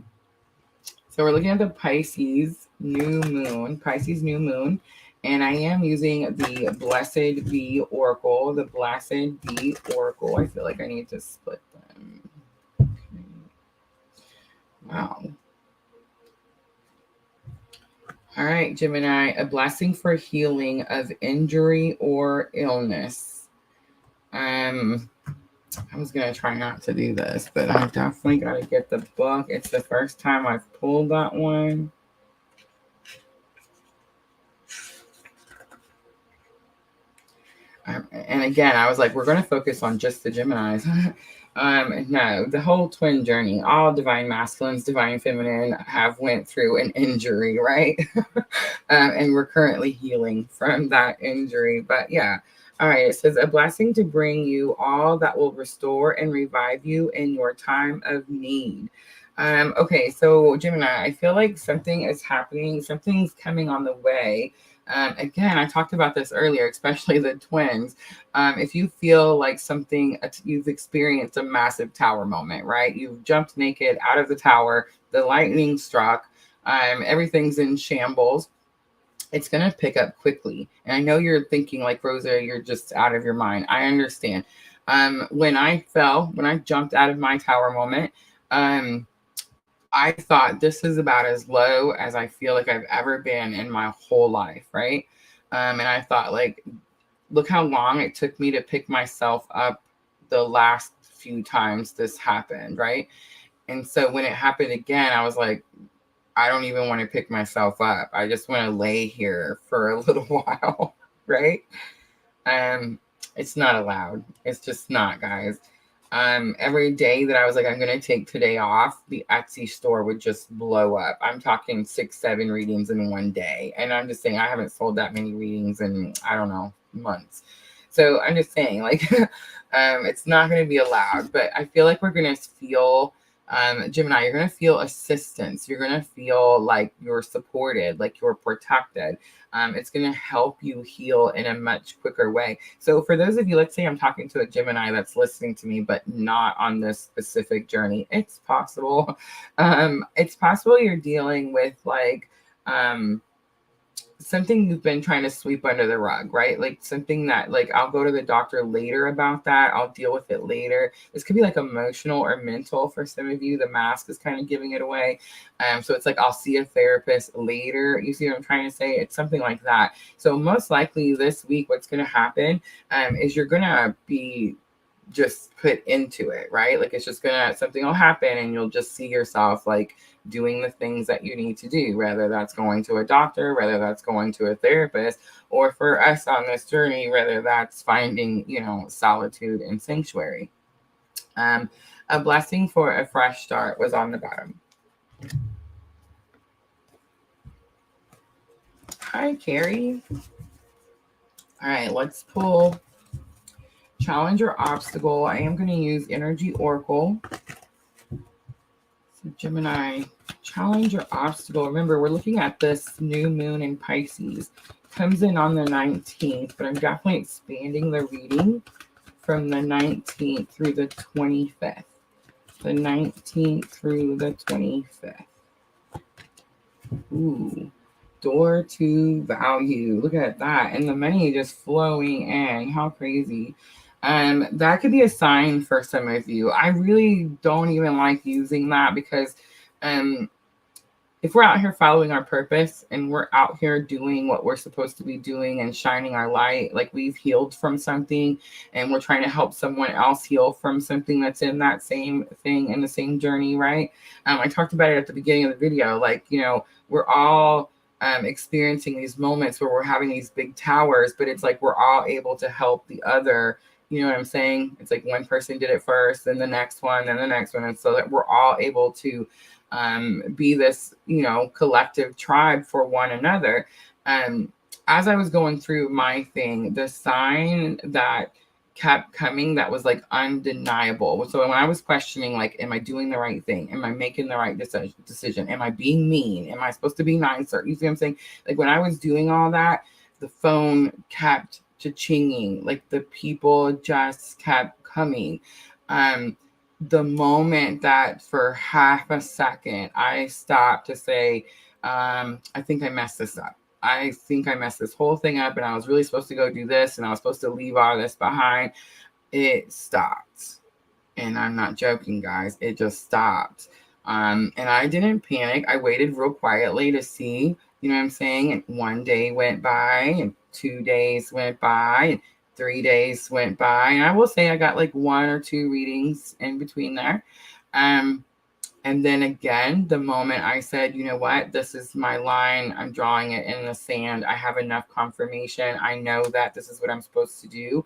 Speaker 1: So we're looking at the Pisces New Moon. And I am using the Blessed Bee Oracle. The Blessed Bee Oracle. I feel like I need to split them. Okay. Wow. All right, Gemini. A blessing for healing of injury or illness. I was going to try not to do this, but I definitely got to get the book. It's the first time I've pulled that one. And again, I was like, we're going to focus on just the Geminis. No, the whole twin journey, all divine masculines, divine feminine have went through an injury, right? And we're currently healing from that injury. But yeah. All right. It says a blessing to bring you all that will restore and revive you in your time of need. Okay. So Gemini, I feel like something is happening. Something's coming on the way. Again, I talked about this earlier, especially the twins. If you feel like you've experienced a massive tower moment, right? You've jumped naked out of the tower, the lightning struck, everything's in shambles. It's going to pick up quickly. And I know you're thinking like, Rosa, you're just out of your mind. I understand. When I jumped out of my tower moment, I thought this is about as low as I feel like I've ever been in my whole life, right? And I thought like look how long it took me to pick myself up the last few times this happened, right? And so when it happened again, I was like, I don't even want to pick myself up. I just want to lay here for a little while, right? It's not allowed. It's just not, guys. Every day that I was like, I'm going to take today off, the Etsy store would just blow up. I'm talking 6, 7 readings in one day. And I'm just saying, I haven't sold that many readings in, I don't know, months. So I'm just saying, like, it's not going to be allowed, but I feel like we're going to feel, Gemini, you're going to feel assistance. You're going to feel like you're supported, like you're protected. It's going to help you heal in a much quicker way. So for those of you, let's say I'm talking to a Gemini that's listening to me, but not on this specific journey. It's possible. It's possible you're dealing with like, something you've been trying to sweep under the rug, right? Like something that like, I'll go to the doctor later about that. I'll deal with it later. This could be like emotional or mental for some of you. The mask is kind of giving it away. So it's like, I'll see a therapist later. You see what I'm trying to say? It's something like that. So most likely this week, what's going to happen is you're going to be just put into it, right? Like it's just gonna, something will happen and you'll just see yourself like doing the things that you need to do, whether that's going to a doctor, whether that's going to a therapist, or for us on this journey, whether that's finding, you know, solitude and sanctuary. A blessing for a fresh start was on the bottom. Hi, Carrie. All right, let's pull challenge or obstacle. I am going to use Energy Oracle. So Gemini, challenge or obstacle. Remember, we're looking at this new moon in Pisces. Comes in on the 19th, but I'm definitely expanding the reading from the 19th through the 25th. The 19th through the 25th. Ooh. Door to value. Look at that. And the money just flowing in. How crazy. That could be a sign for some of you. I really don't even like using that because if we're out here following our purpose and we're out here doing what we're supposed to be doing and shining our light, like we've healed from something and we're trying to help someone else heal from something that's in that same thing in the same journey, right? I talked about it at the beginning of the video. Like, you know, we're all experiencing these moments where we're having these big towers, but it's like we're all able to help the other. You know what I'm saying? It's like one person did it first, then the next one, then the next one. And so that we're all able to be this, you know, collective tribe for one another. As I was going through my thing, the sign that kept coming that was like undeniable. So when I was questioning, like, am I doing the right thing? Am I making the right decision? Am I being mean? Am I supposed to be nicer? You see what I'm saying? Like when I was doing all that, the phone kept cha-chinging, like the people just kept coming. The moment that for half a second I stopped to say, I think I messed this up. I think I messed this whole thing up and I was really supposed to go do this and I was supposed to leave all this behind. It stopped. And I'm not joking, guys. It just stopped. And I didn't panic. I waited real quietly to see, you know what I'm saying? And one day went by and 2 days went by and 3 days went by. And I will say I got like 1 or 2 readings in between there. And then again, the moment I said, you know what, this is my line, I'm drawing it in the sand. I have enough confirmation. I know that this is what I'm supposed to do.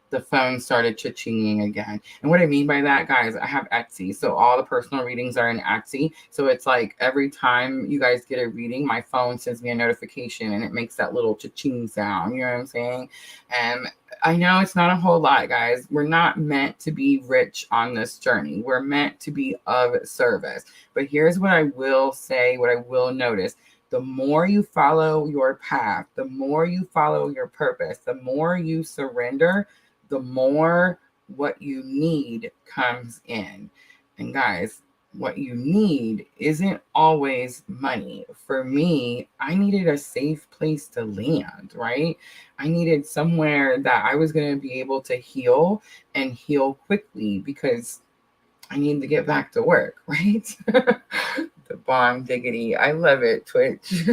Speaker 1: The phone started cha-chinging again. And what I mean by that, guys, I have Etsy. So all the personal readings are in Etsy. So it's like every time you guys get a reading, my phone sends me a notification and it makes that little cha-ching sound. You know what I'm saying? And I know it's not a whole lot, guys. We're not meant to be rich on this journey. We're meant to be of service. But here's what I will say, what I will notice. The more you follow your path, the more you follow your purpose, the more you surrender, the more what you need comes in. And guys, what you need isn't always money. For me, I needed a safe place to land, right? I needed somewhere that I was going to be able to heal and heal quickly because I need to get back to work, right? The bomb diggity. I love it, Twitch.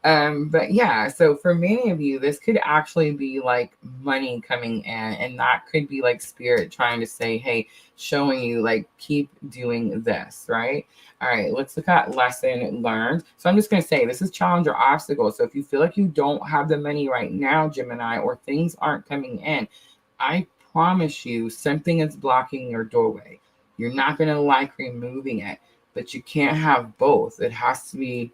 Speaker 1: But yeah, so for many of you, this could actually be like money coming in, and that could be like spirit trying to say, hey, showing you like keep doing this, right? All right, let's look at lesson learned. So I'm just going to say this is challenge or obstacle. So if you feel like you don't have the money right now, Gemini, or things aren't coming in, I promise you something is blocking your doorway. You're not going to like removing it, but you can't have both. It has to be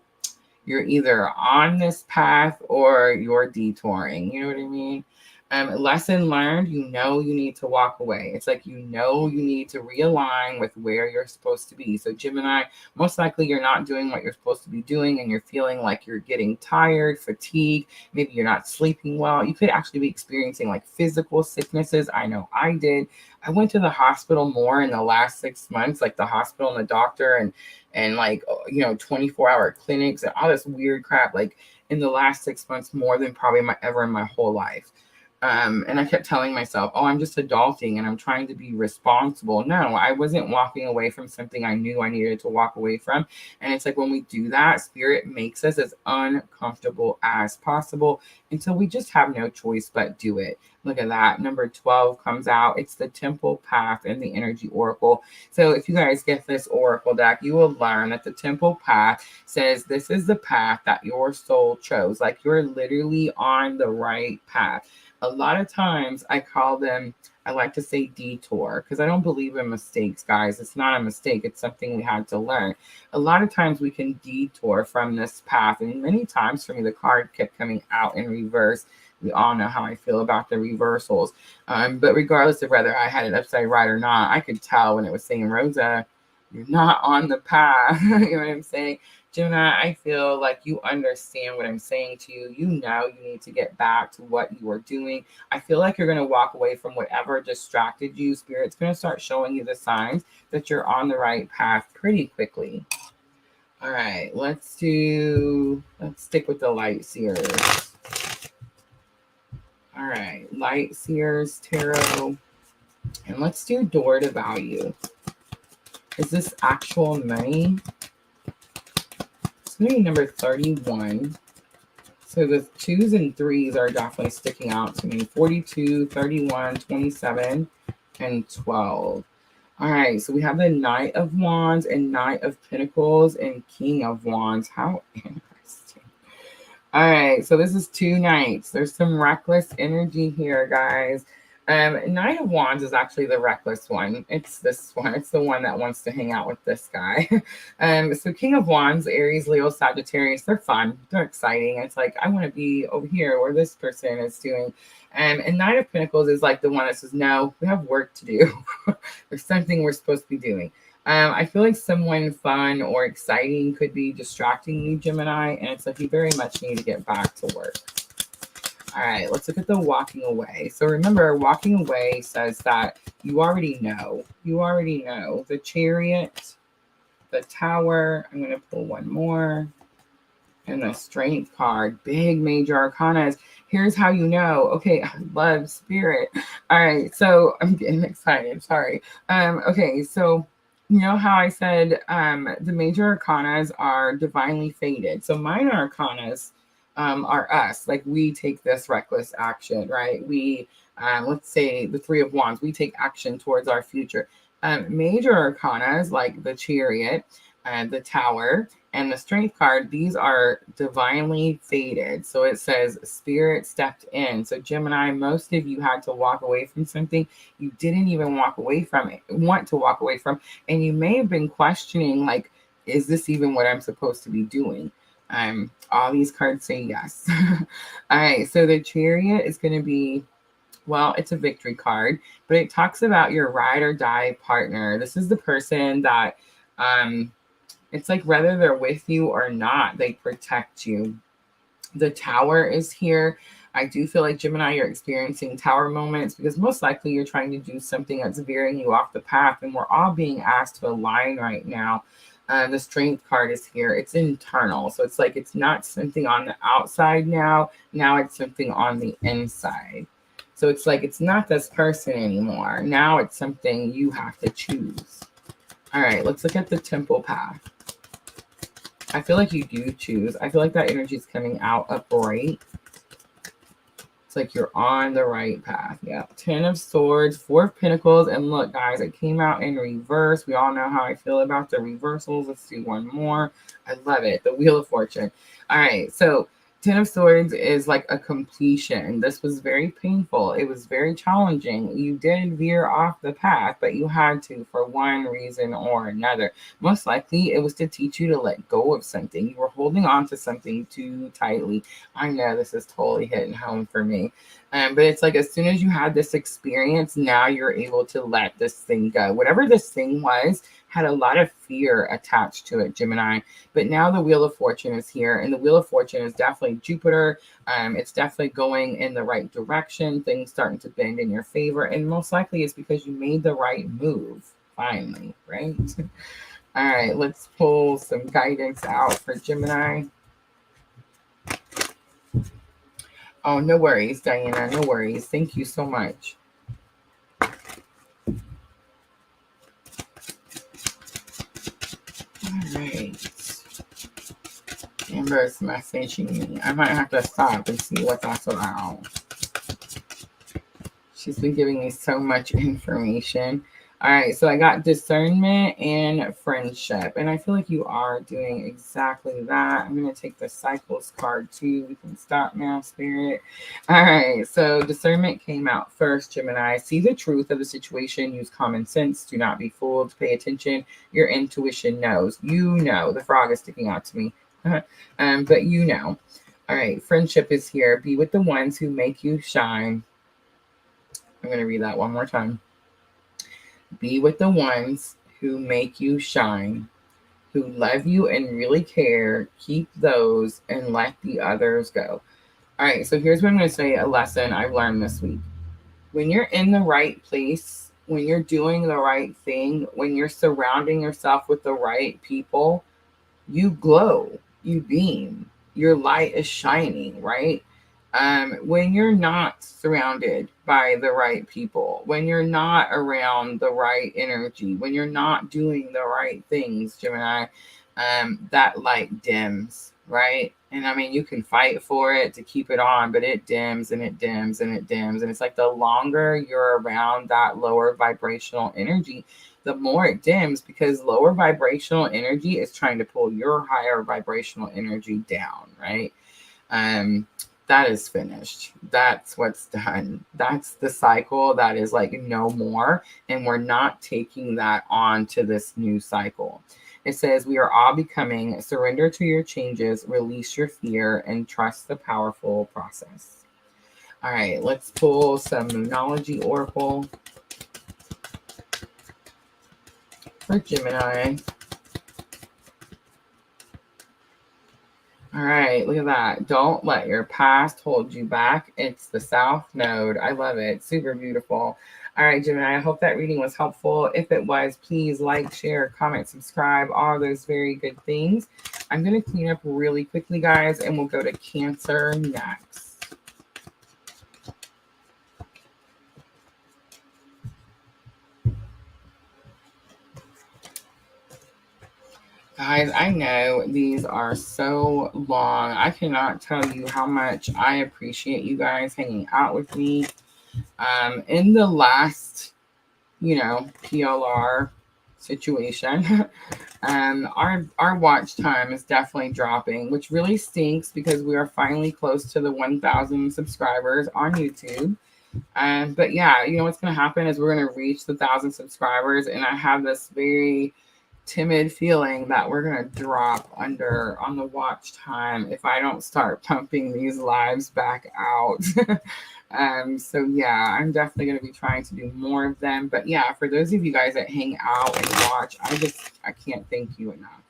Speaker 1: you're either on this path or you're detouring. You know what I mean? Lesson learned, you know you need to walk away. It's like you know you need to realign with where you're supposed to be. So Gemini, most likely you're not doing what you're supposed to be doing and you're feeling like you're getting tired, fatigued, maybe you're not sleeping well. You could actually be experiencing like physical sicknesses. I know I did. I went to the hospital more in the last 6 months, like the hospital and the doctor and like 24-hour clinics and all this weird crap, like in the last 6 months more than probably ever in my whole life. And I kept telling myself, oh, I'm just adulting and I'm trying to be responsible. No, I wasn't walking away from something I knew I needed to walk away from. And it's like when we do that, spirit makes us as uncomfortable as possible until we just have no choice but do it. Look at that. Number 12 comes out. It's the temple path and the energy oracle. So if you guys get this oracle deck, you will learn that the temple path says this is the path that your soul chose. Like you're literally on the right path. A lot of times I like to say detour because I don't believe in mistakes, guys. It's not a mistake. It's something we had to learn. A lot of times we can detour from this path. And many times for me, the card kept coming out in reverse. We all know how I feel about the reversals. But regardless of whether I had it upside right or not, I could tell when it was saying, Rosa, you're not on the path. You know what I'm saying? Gemini, I feel like you understand what I'm saying to you. You know you need to get back to what you are doing. I feel like you're going to walk away from whatever distracted you. Spirit's going to start showing you the signs that you're on the right path pretty quickly. All right, let's stick with the light seers. All right, light seers tarot. And let's do door to value. Is this actual money? It's going to be number 31. So the 2s and 3s are definitely sticking out to me. 42, 31, 27, and 12. All right, so we have the Knight of Wands and Knight of Pentacles and King of Wands. How interesting. All right, so this is 2 knights. There's some reckless energy here, guys. Knight of Wands is actually the reckless one. It's this one. It's the one that wants to hang out with this guy. So King of Wands, Aries, Leo, Sagittarius, they're fun. They're exciting. It's like, I want to be over here where this person is doing. And Knight of Pentacles is like the one that says, no, we have work to do. There's something we're supposed to be doing. I feel like someone fun or exciting could be distracting you, Gemini. And it's like, you very much need to get back to work. All right, let's look at the walking away. So remember, walking away says that you already know. You already know. The Chariot, the Tower. I'm going to pull one more. And the Strength card. Big major arcanas. Here's how you know. Okay, I love Spirit. All right, so I'm getting excited. Sorry. Okay, so you know how I said the major arcanas are divinely fated. So minor arcanas are us. Like we take this reckless action, right? We, let's say the 3 of Wands, we take action towards our future. Major arcanas like the Chariot, the Tower, and the Strength card, these are divinely fated. So it says Spirit stepped in. So Gemini, most of you had to walk away from something you didn't even want to walk away from. And you may have been questioning, like, is this even what I'm supposed to be doing? All these cards say yes. All right, so the Chariot is going to be, well, it's a victory card, but it talks about your ride or die partner. This is the person that it's like whether they're with you or not, they protect you. The Tower is here. I do feel like, Gemini, you're experiencing Tower moments because most likely you're trying to do something that's veering you off the path, and we're all being asked to align right now. The Strength card is here. It's internal. So it's like it's not something on the outside now. Now it's something on the inside. So it's like it's not this person anymore. Now it's something you have to choose. All right, let's look at the Temple path. I feel like you do choose. I feel like that energy is coming out upright. It's like you're on the right path. Yeah. 10 of Swords, 4 of Pentacles. And look, guys, it came out in reverse. We all know how I feel about the reversals. Let's do one more. I love it. The Wheel of Fortune. All right. So 10 of Swords is like a completion. This was very painful. It was very challenging. You did veer off the path, but you had to for one reason or another. Most likely it was to teach you to let go of something. You were holding on to something too tightly. I know this is totally hitting home for me. But it's like as soon as you had this experience, now you're able to let this thing go. Whatever this thing was had a lot of fear attached to it, Gemini. But now the Wheel of Fortune is here, and the Wheel of Fortune is definitely Jupiter. It's definitely going in the right direction. Things starting to bend in your favor, and most likely it's because you made the right move finally, right? All right, let's pull some guidance out for Gemini. Oh, no worries, Diana. No worries. Thank you so much. All right. Amber's messaging me. I might have to stop and see what that's about. She's been giving me so much information. All right, so I got discernment and friendship, and I feel like you are doing exactly that. I'm going to take the cycles card too. We can stop now, Spirit. All right, so discernment came out first, Gemini. See the truth of the situation. Use common sense. Do not be fooled. Pay attention. Your intuition knows. You know. The frog is sticking out to me. But you know. All right, friendship is here. Be with the ones who make you shine. I'm going to read that one more time. Be with the ones who make you shine, who love you and really care. Keep those and let the others go. All right, so here's what I'm going to say, a lesson I've learned this week. When you're in the right place, when you're doing the right thing, when you're surrounding yourself with the right people, you glow, you beam, your light is shining, right? When you're not surrounded by the right people, when you're not around the right energy, when you're not doing the right things, Gemini, that light dims, right? And I mean, you can fight for it to keep it on, but it dims and it dims and it dims. And it's like the longer you're around that lower vibrational energy, the more it dims, because lower vibrational energy is trying to pull your higher vibrational energy down, right? That is finished. That's what's done. That's the cycle that is like no more. And we're not taking that on to this new cycle. It says, we are all becoming, surrender to your changes, release your fear, and trust the powerful process. All right, let's pull some Moonology Oracle for Gemini. All right, look at that. Don't let your past hold you back. It's the South Node. I love it. Super beautiful. All right, Gemini, I hope that reading was helpful. If it was, please like, share, comment, subscribe, all those very good things. I'm going to clean up really quickly, guys, and we'll go to Cancer next. Guys, I know these are so long. I cannot tell you how much I appreciate you guys hanging out with me. In the last, PLR situation, our watch time is definitely dropping, which really stinks because we are finally close to the 1,000 subscribers on YouTube. But yeah, what's going to happen is we're going to reach the 1,000 subscribers, and I have this very timid feeling that we're going to drop under on the watch time if I don't start pumping these lives back out. So yeah, I'm definitely going to be trying to do more of them. But yeah, for those of you guys that hang out and watch, I can't thank you enough.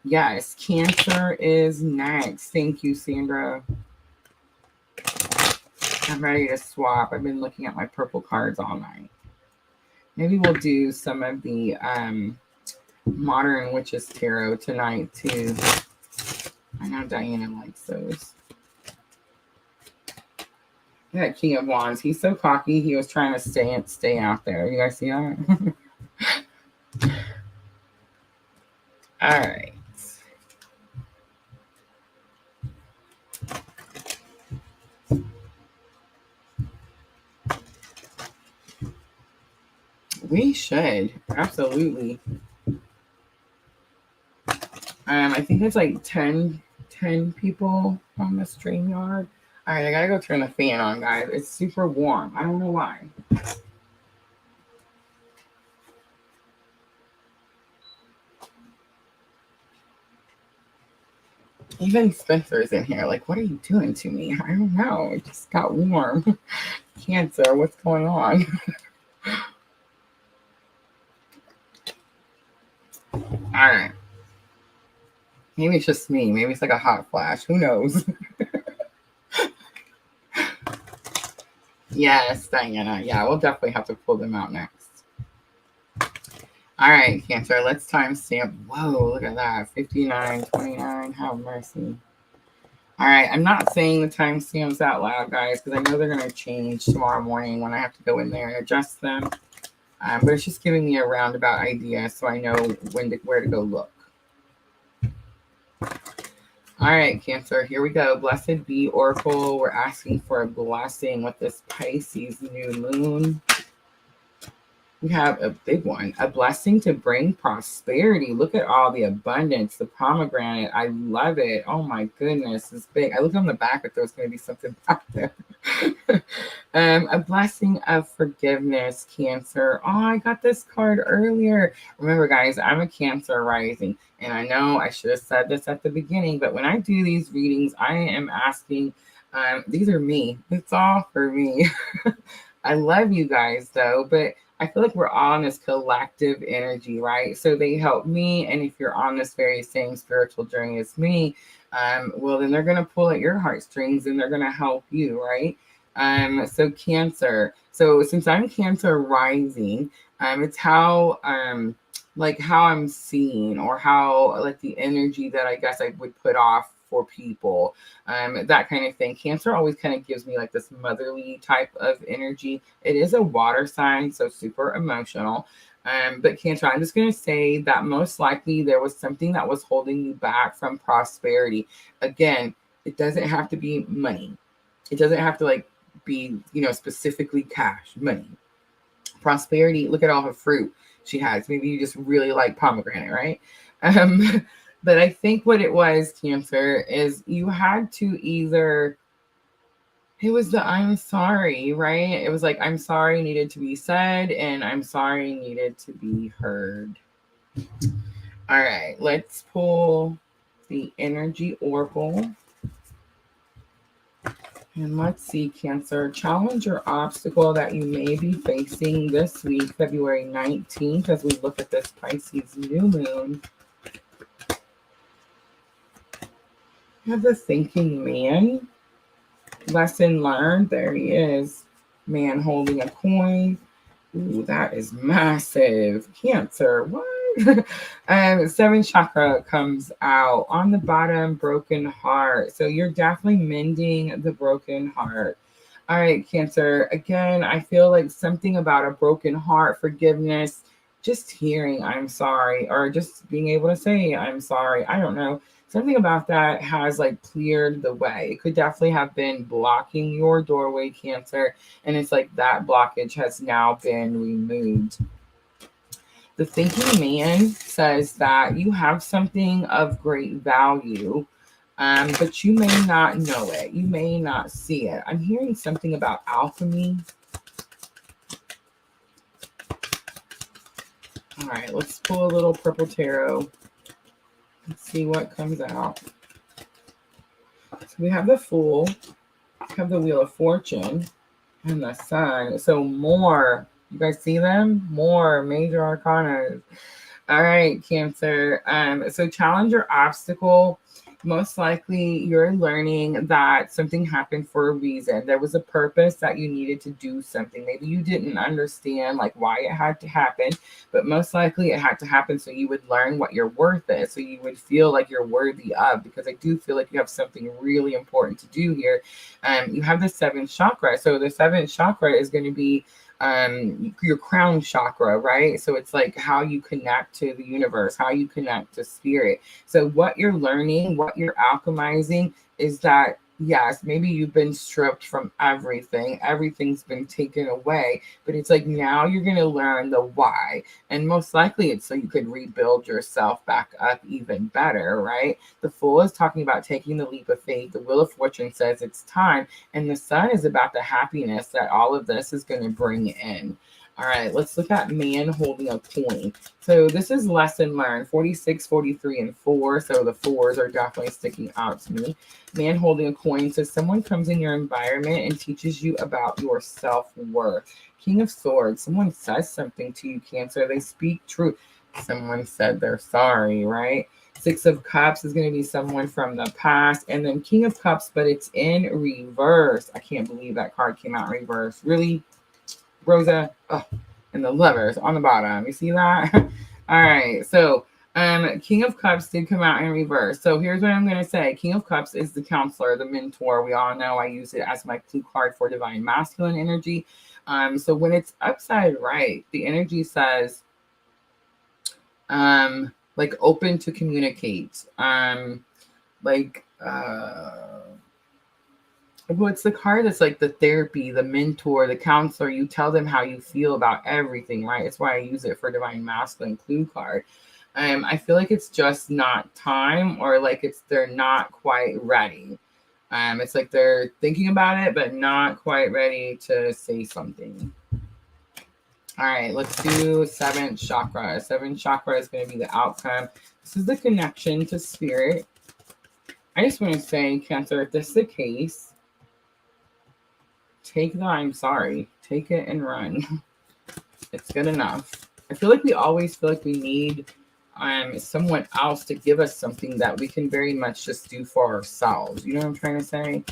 Speaker 1: Yes, Cancer is next. Thank you, Sandra. I'm ready to swap. I've been looking at my purple cards all night. Maybe we'll do some of the Modern Witches Tarot tonight, too. I know Diana likes those. That King of Wands. He's so cocky. He was trying to stay out there. You guys see that? All right. We should. Absolutely. I think it's like 10 people on the StreamYard. All right, I gotta go turn the fan on, guys. It's super warm. I don't know why. Even Spencer's in here. Like, what are you doing to me? I don't know. It just got warm. Cancer, what's going on? All right. Maybe it's just me. Maybe it's like a hot flash. Who knows? Yes, Diana. Yeah, we'll definitely have to pull them out next. All right, Cancer, let's timestamp. Whoa, look at that. 59:29. Have mercy. All right, I'm not saying the timestamps out loud, guys, because I know they're going to change tomorrow morning when I have to go in there and adjust them. But it's just giving me a roundabout idea so I know where to go look. All right, Cancer, here we go. Blessed be Oracle. We're asking for a blessing with this Pisces new moon. We have a big one, a blessing to bring prosperity. Look at all the abundance, the pomegranate. I love it. Oh my goodness, it's big. I looked on the back if there was going to be something back there. A blessing of forgiveness, Cancer. Oh, I got this card earlier. Remember, guys, I'm a Cancer rising. And I know I should have said this at the beginning, but when I do these readings, I am asking, these are me. It's all for me. I love you guys, though, but I feel like we're all on this collective energy, right? So they help me. And if you're on this very same spiritual journey as me, well, then they're going to pull at your heartstrings and they're going to help you, right? So Cancer. So since I'm Cancer rising, it's how, like how I'm seeing or how like the energy that I guess I would put off for people, that kind of thing. Cancer always kind of gives me like this motherly type of energy. It is a water sign, so super emotional. But Cancer, I'm just going to say that most likely there was something that was holding you back from prosperity. Again, it doesn't have to be money. It doesn't have to like be, specifically cash, money. Prosperity, look at all her fruit she has. Maybe you just really like pomegranate, right? But I think what it was, Cancer, is you had to either, it was the I'm sorry, right? It was like I'm sorry needed to be said and I'm sorry needed to be heard. All right, let's pull the energy oracle. And let's see, Cancer, challenge or obstacle that you may be facing this week, February 19th, as we look at this Pisces new moon. You have the thinking man. Lesson learned. There he is. Man holding a coin. Ooh, that is massive. Cancer. What? 7th chakra comes out. On the bottom, broken heart. So you're definitely mending the broken heart. All right, Cancer. Again, I feel like something about a broken heart, forgiveness, just hearing I'm sorry, or just being able to say I'm sorry. I don't know. Something about that has like cleared the way. It could definitely have been blocking your doorway, Cancer. And it's like that blockage has now been removed. The thinking man says that you have something of great value, but you may not know it. You may not see it. I'm hearing something about alchemy. All right, let's pull a little purple tarot. Let's see what comes out. So we have the Fool, we have the Wheel of Fortune, and the Sun. So more. You guys see them? More major arcana. All right, Cancer. So challenge or obstacle. Most likely you're learning that something happened for a reason. There was a purpose that you needed to do something. Maybe you didn't understand like why it had to happen, but most likely it had to happen so you would learn what your worth is, so you would feel like you're worthy of, because I do feel like you have something really important to do here. You have the 7th chakra. So the 7th chakra is going to be your crown chakra, right? So it's like how you connect to the universe, how you connect to spirit. So what you're learning, what you're alchemizing is that yes, maybe you've been stripped from everything. Everything's been taken away. But it's like now you're going to learn the why. And most likely it's so you could rebuild yourself back up even better, right? The Fool is talking about taking the leap of faith. The Wheel of Fortune says it's time. And the Sun is about the happiness that all of this is going to bring in. All right, let's look at man holding a coin. So this is lesson learned 46, 43, and 4. So the 4s are definitely sticking out to me. Man holding a coin. So someone comes in your environment and teaches you about your self-worth. King of Swords. Someone says something to you, Cancer. They speak truth. Someone said they're sorry, right? Six of Cups is going to be someone from the past. And then King of Cups, but it's in reverse. I can't believe that card came out in reverse. Really? Rosa, oh, and the Lovers on the bottom. You see that? All right. So King of Cups did come out in reverse. So here's what I'm going to say. King of Cups is the counselor, the mentor. We all know I use it as my clue card for divine masculine energy. So when it's upside right, the energy says like open to communicate. What's the card that's like the therapy, the mentor, the counselor? You tell them how you feel about everything, right? It's why I use it for divine masculine clue card. I feel like it's just not time, or like they're not quite ready. It's like they're thinking about it, but not quite ready to say something. All right, let's do 7th chakra. 7th chakra is going to be the outcome. This is the connection to spirit. I just want to say, Cancer, if this is the case, take the I'm sorry. Take it and run. It's good enough. I feel like we always feel like we need someone else to give us something that we can very much just do for ourselves. You know what I'm trying to say?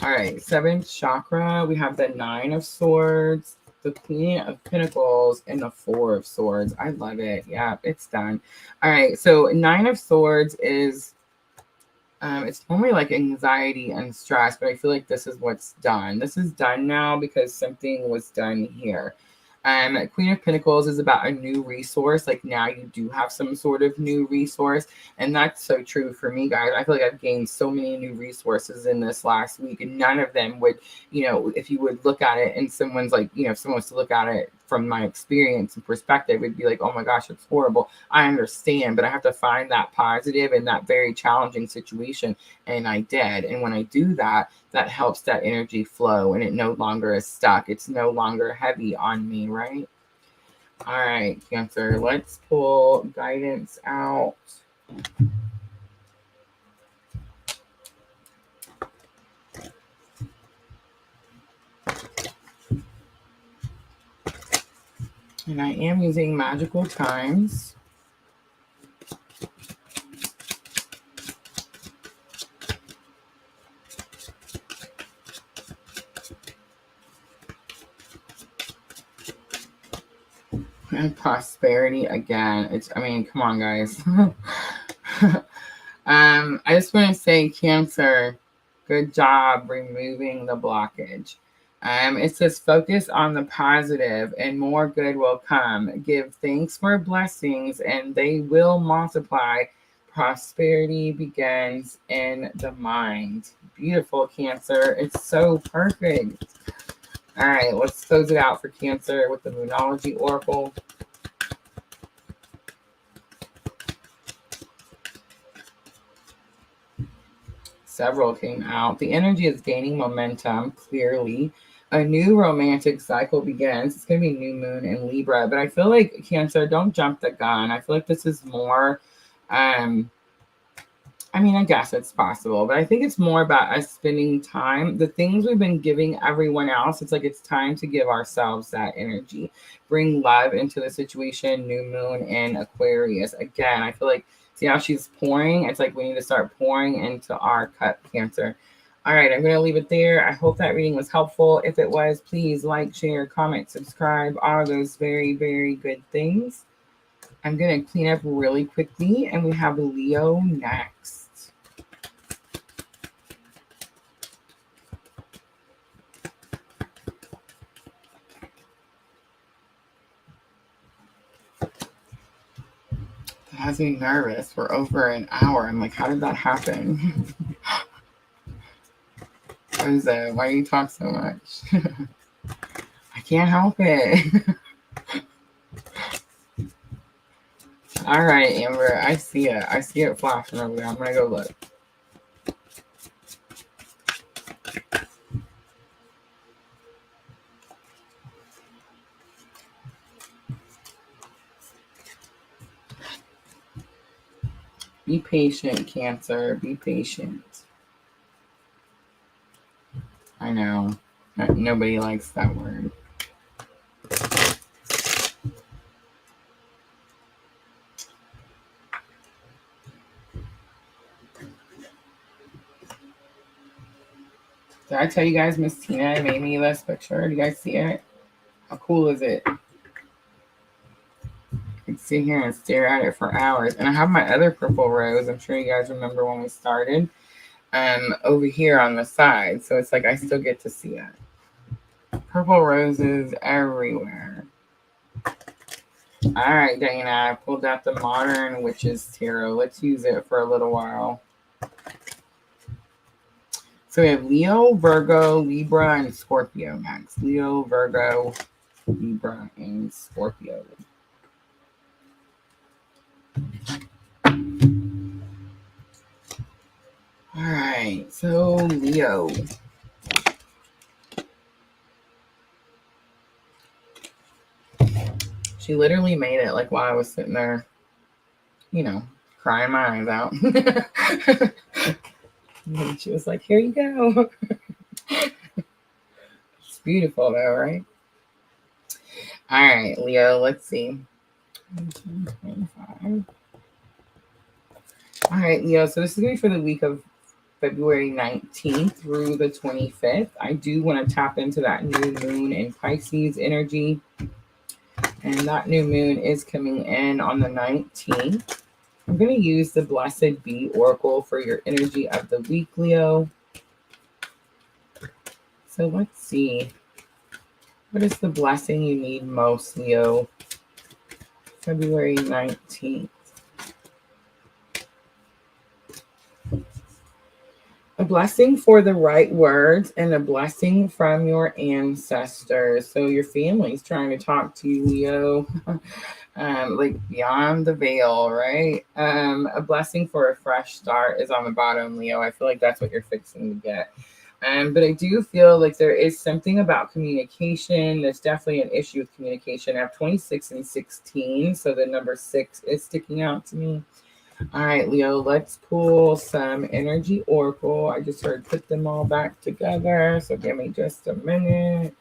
Speaker 1: All right, 7th chakra. We have the 9 of Swords, the Queen of Pentacles, and the 4 of Swords. I love it. Yeah, it's done. All right, so 9 of Swords is it's normally like anxiety and stress, but I feel like this is what's done. This is done now because something was done here. Queen of Pentacles is about a new resource. Like now you do have some sort of new resource. And that's so true for me, guys. I feel like I've gained so many new resources in this last week, and none of them would, if you would look at it and someone's like, if someone was to look at it from my experience and perspective, it'd be like, oh my gosh, it's horrible. I understand, but I have to find that positive in that very challenging situation. And I did. And when I do that, that helps that energy flow, and it no longer is stuck. It's no longer heavy on me, right? All right, Cancer, let's pull guidance out. And I am using magical times. And prosperity again. Come on, guys. I just want to say, Cancer, good job removing the blockage. It says focus on the positive and more good will come. Give thanks for blessings and they will multiply. Prosperity begins in the mind. Beautiful, Cancer. It's so perfect. All right, let's close it out for Cancer with the Moonology Oracle. Several came out. The energy is gaining momentum, clearly. A new romantic cycle begins. It's going to be new moon in Libra. But I feel like, Cancer, don't jump the gun. I feel like this is more... I guess it's possible, but I think it's more about us spending time. The things we've been giving everyone else, it's like it's time to give ourselves that energy. Bring love into the situation. New moon in Aquarius. Again, I feel like, see how she's pouring? It's like we need to start pouring into our cup, Cancer. All right, I'm going to leave it there. I hope that reading was helpful. If it was, please like, share, comment, subscribe, all those very, very good things. I'm going to clean up really quickly, and we have Leo next. That has me nervous. We're over an hour. I'm like, how did that happen? Rosa, why you talk so much? I can't help it. All right, Amber, I see it. I see it flashing over there. I'm going to go look. Be patient, Cancer. Be patient. I know. Nobody likes that word. Did I tell you guys Miss Tina made me this picture? Do you guys see it? How cool is it? I can sit here and stare at it for hours. And I have my other purple rose. I'm sure you guys remember when we started. Over here on the side. So it's like I still get to see it. Purple roses everywhere. All right, Dana. I pulled out the Modern Witches Tarot. Let's use it for a little while. So we have Leo, Virgo, Libra, and Scorpio next. Leo, Virgo, Libra, and Scorpio. All right, so Leo. She literally made it like while I was sitting there, you know, crying my eyes out. And she was like, here you go. It's beautiful though, right? All right, Leo, let's see. 25. All right, Leo, so this is going to be for the week of February 19th through the 25th. I do want to tap into that new moon in Pisces energy. And that new moon is coming in on the 19th. I'm going to use the Blessed Bee Oracle for your energy of the week, Leo. So let's see. What is the blessing you need most, Leo? February 19th. A blessing for the right words and a blessing from your ancestors. So your family's trying to talk to you, Leo. Like beyond the veil, right? A blessing for a fresh start is on the bottom, Leo. I feel like that's what you're fixing to get. But I do feel like there is something about communication. There's definitely an issue with communication. I have 26 and 16, so the number 6 is sticking out to me. All right, Leo, let's pull some energy oracle. I just heard put them all back together, so give me just a minute.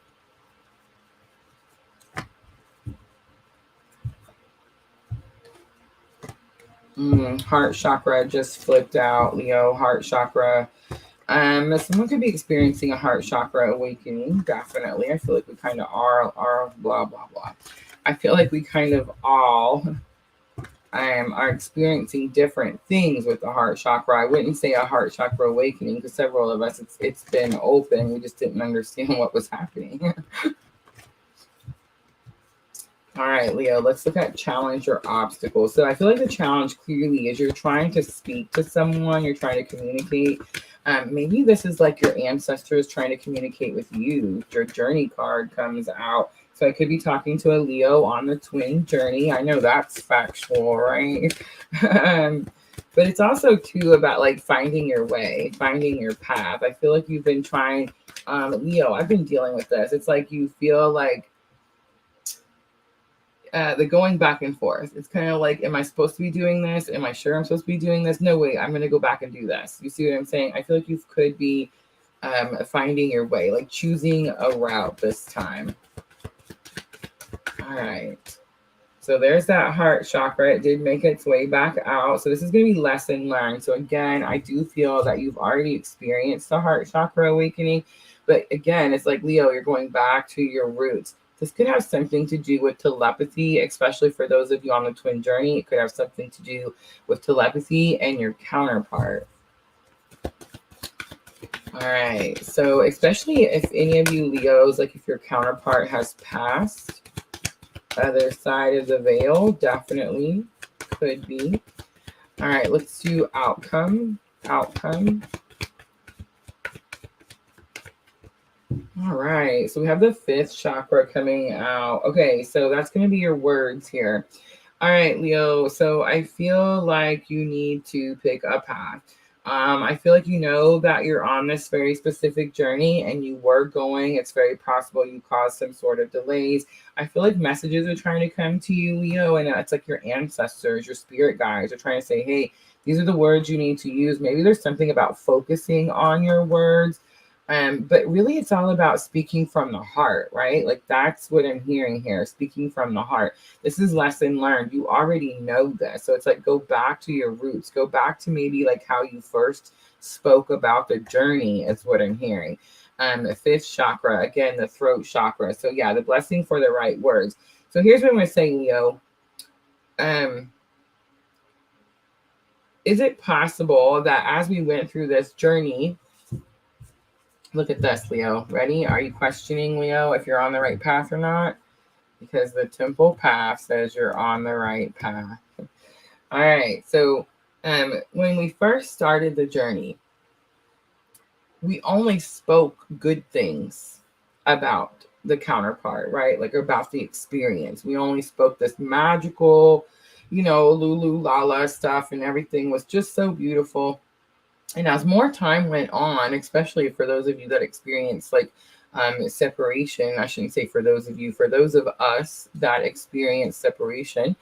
Speaker 1: Heart chakra just flipped out, Leo. Heart chakra. Someone could be experiencing a heart chakra awakening. Definitely. I feel like we kind of are blah, blah, blah. I feel like we kind of all are experiencing different things with the heart chakra. I wouldn't say a heart chakra awakening because several of us, it's been open. We just didn't understand what was happening. All right, Leo, let's look at challenge or obstacle. So I feel like the challenge clearly is you're trying to speak to someone, you're trying to communicate. Maybe this is like your ancestors trying to communicate with you. Your journey card comes out. So I could be talking to a Leo on the twin journey. I know that's factual, right? But it's also too about like finding your way, finding your path. I feel like you've been trying, Leo, I've been dealing with this. It's like you feel like the going back and forth. It's kind of like, am I supposed to be doing this? Am I sure I'm supposed to be doing this? No, wait, I'm going to go back and do this. You see what I'm saying? I feel like you could be finding your way, like choosing a route this time. All right. So there's that heart chakra. It did make its way back out. So this is going to be lesson learned. So again, I do feel that you've already experienced the heart chakra awakening. But again, it's like, Leo, you're going back to your roots. This could have something to do with telepathy, especially for those of you on the twin journey. It could have something to do with telepathy and your counterpart. All right. So especially if any of you Leos, like if your counterpart has passed, other side of the veil, definitely could be. All right. Let's do outcome. Outcome. All right, so we have the fifth chakra coming out. Okay, so that's going to be your words here. All right, Leo. So I feel like you need to pick a path. I feel like you know that you're on this very specific journey and you were going. It's very possible you caused some sort of delays. I feel like messages are trying to come to you, Leo, and it's like your ancestors, your spirit guides are trying to say, hey, these are the words you need to use. Maybe there's something about focusing on your words. But really, it's all about speaking from the heart, right? Like that's what I'm hearing here, speaking from the heart. This is lesson learned. You already know this. So it's like go back to your roots. Go back to maybe like how you first spoke about the journey is what I'm hearing. The fifth chakra, again, the throat chakra. So yeah, the blessing for the right words. So here's what I'm going to say, Leo. Is it possible that as we went through this journey, look at this, Leo. Ready? Are you questioning, Leo, if you're on the right path or not? Because the temple path says you're on the right path. All right. So when we first started the journey, we only spoke good things about the counterpart, right? Like about the experience. We only spoke this magical, Lulu Lala stuff, and everything was just so beautiful. And as more time went on, especially for those of you that experience like separation, I shouldn't say for those of you, for those of us that experience separation,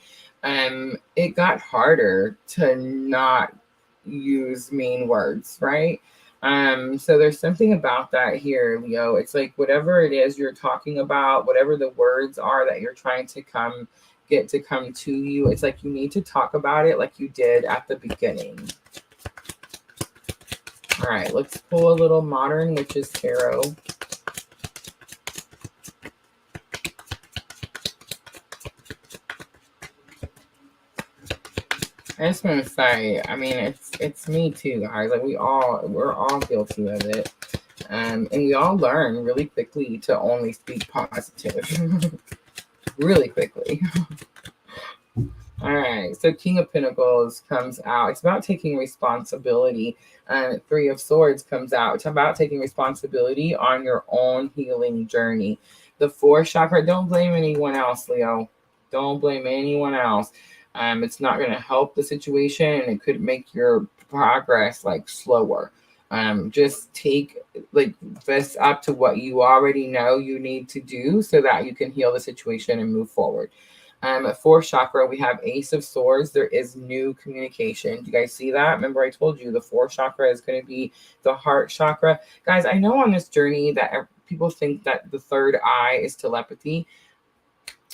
Speaker 1: it got harder to not use mean words, right? So there's something about that here, Leo. It's like whatever it is you're talking about, whatever the words are that you're trying to get to come to you, it's like you need to talk about it like you did at the beginning. All right, let's pull a little Modern Witches Tarot. I just want to say, I mean, it's me too, guys. Like we're all guilty of it, and we all learn really quickly to only speak positive, really quickly. All right, so King of Pentacles comes out. It's about taking responsibility. Three of Swords comes out. It's about taking responsibility on your own healing journey. The fourth chakra, don't blame anyone else, Leo. Don't blame anyone else. It's not going to help the situation, and it could make your progress like slower. Just take like this up to what you already know you need to do so that you can heal the situation and move forward. Fourth chakra, we have Ace of Swords. There is new communication. Do you guys see that? Remember I told you the fourth chakra is going to be the heart chakra. Guys, I know on this journey that people think that the third eye is telepathy.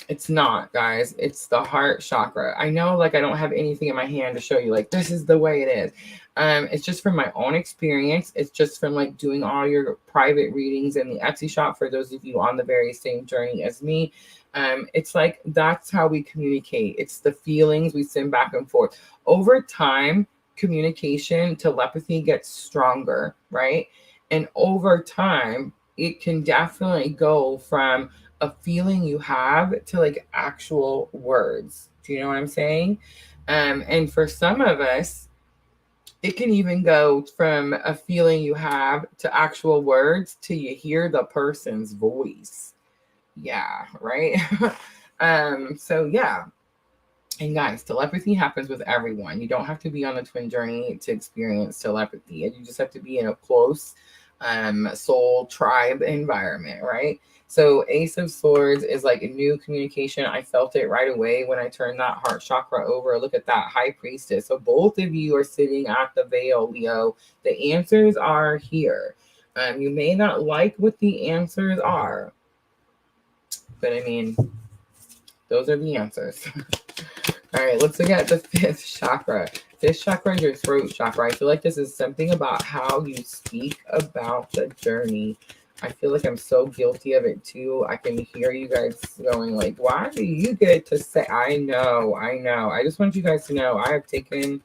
Speaker 1: It's not, guys. It's the heart chakra. I know like I don't have anything in my hand to show you like this is the way it is. It's just from my own experience. It's just from like doing all your private readings in the Etsy shop for those of you on the very same journey as me. It's like that's how we communicate. It's the feelings we send back and forth. Over time, communication, telepathy gets stronger, right? And over time, it can definitely go from a feeling you have to like actual words. Do you know what I'm saying? And for some of us, it can even go from a feeling you have to actual words till you hear the person's voice. Yeah, right. So yeah. And guys, telepathy happens with everyone. You don't have to be on the twin journey to experience telepathy. You just have to be in a close soul tribe environment, right? So Ace of Swords is like a new communication. I felt it right away when I turned that heart chakra over. Look at that, High Priestess. So both of you are sitting at the veil, Leo. The answers are here. You may not like what the answers are, but I mean, those are the answers. All right, let's look at the fifth chakra. Fifth chakra is your throat chakra. I feel like this is something about how you speak about the journey. I feel like I'm so guilty of it too. I can hear you guys going like, why do you get to say, I know. I just want you guys to know I have taken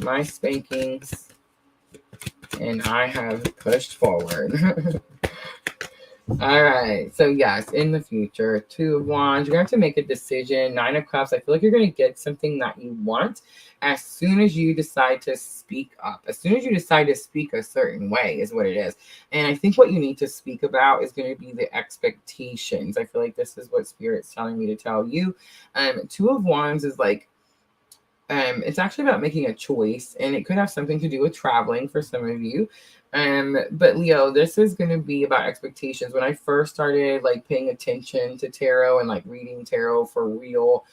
Speaker 1: my spankings and I have pushed forward. All right. So yes, in the future, Two of Wands, you're gonna have to make a decision. Nine of Cups, I feel like you're gonna get something that you want as soon as you decide to speak up. As soon as you decide to speak a certain way is what it is. And I think what you need to speak about is going to be the expectations. I feel like this is what Spirit's telling me to tell you. Two of Wands is like it's actually about making a choice, and it could have something to do with traveling for some of you. But Leo, this is going to be about expectations. When I first started like paying attention to tarot and like reading tarot for real,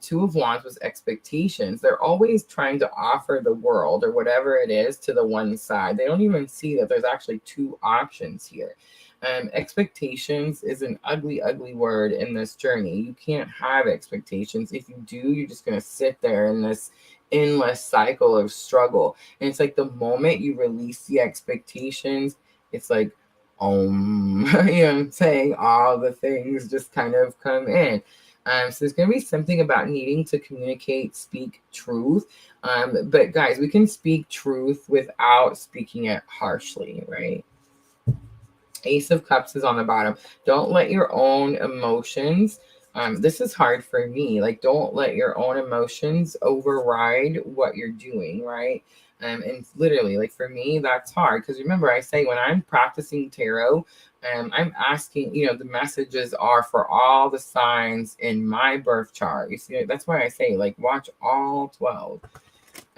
Speaker 1: Two of Wands was expectations. They're always trying to offer the world or whatever it is to the one side. They don't even see that there's actually two options here. Expectations is an ugly, ugly word in this journey. You can't have expectations. If you do, you're just going to sit there in this endless cycle of struggle. And it's like the moment you release the expectations, it's like, you know what I'm saying? All the things just kind of come in. So there's going to be something about needing to communicate, speak truth. But guys, we can speak truth without speaking it harshly, right? Ace of Cups is on the bottom. Don't let your own emotions, this is hard for me. Like, don't let your own emotions override what you're doing, right? And literally, like for me, that's hard. Because remember, I say when I'm practicing tarot, I'm asking, you know, the messages are for all the signs in my birth chart. You see, that's why I say, like, watch all 12.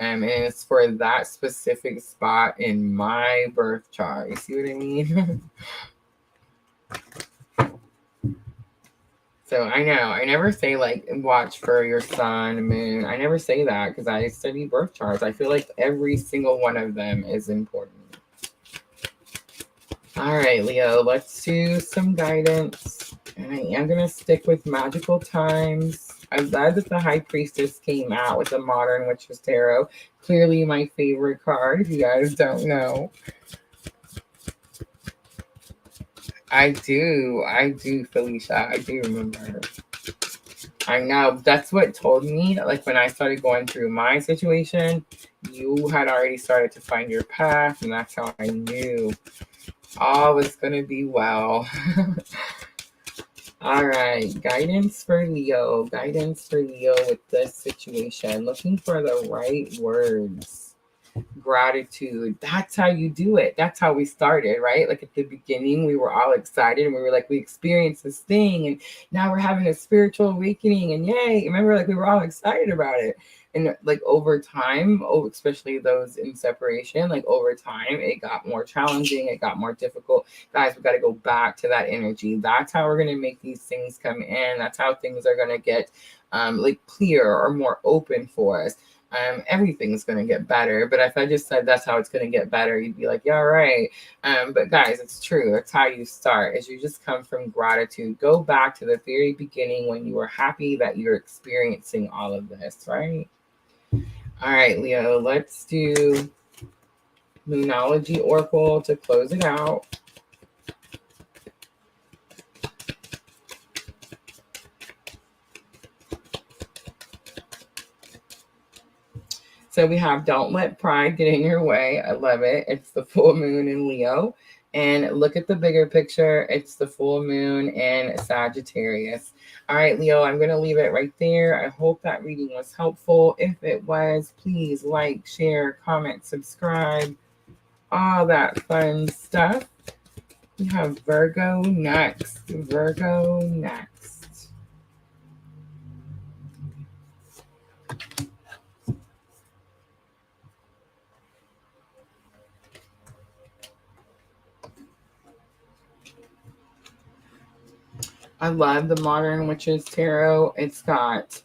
Speaker 1: And it's for that specific spot in my birth chart. You see what I mean? So I know I never say like watch for your sun, moon. I never say that because I study birth charts. I feel like every single one of them is important. All right, Leo, let's do some guidance. And I am going to stick with magical times. I'm glad that the High Priestess came out with the Modern Witch's Tarot. Clearly my favorite card, if you guys don't know. I do, Felicia. I do remember. I know. That's what told me, like when I started going through my situation, you had already started to find your path, and that's how I knew all was going to be well. All right, guidance for Leo. Guidance for Leo with this situation. Looking for the right words. Gratitude. That's how you do it. That's how we started, right? Like at the beginning, we were all excited and we were like, we experienced this thing and now we're having a spiritual awakening and yay. Remember, like we were all excited about it. And like over time, especially those in separation, like over time, it got more challenging. It got more difficult. Guys, we got to go back to that energy. That's how we're going to make these things come in. That's how things are going to get like clear or more open for us. Everything's going to get better. But if I just said that's how it's going to get better, you'd be like, yeah, right. But guys, it's true. That's how you start, is you just come from gratitude. Go back to the very beginning when you were happy that you're experiencing all of this, right? All right, Leo, let's do Moonology Oracle to close it out. So we have Don't Let Pride Get in Your Way. I love it. It's the full moon in Leo. And look at the bigger picture. It's the full moon in Sagittarius. All right, Leo, I'm going to leave it right there. I hope that reading was helpful. If it was, please like, share, comment, subscribe, all that fun stuff. We have Virgo next. Virgo next. I love the Modern Witches Tarot. It's got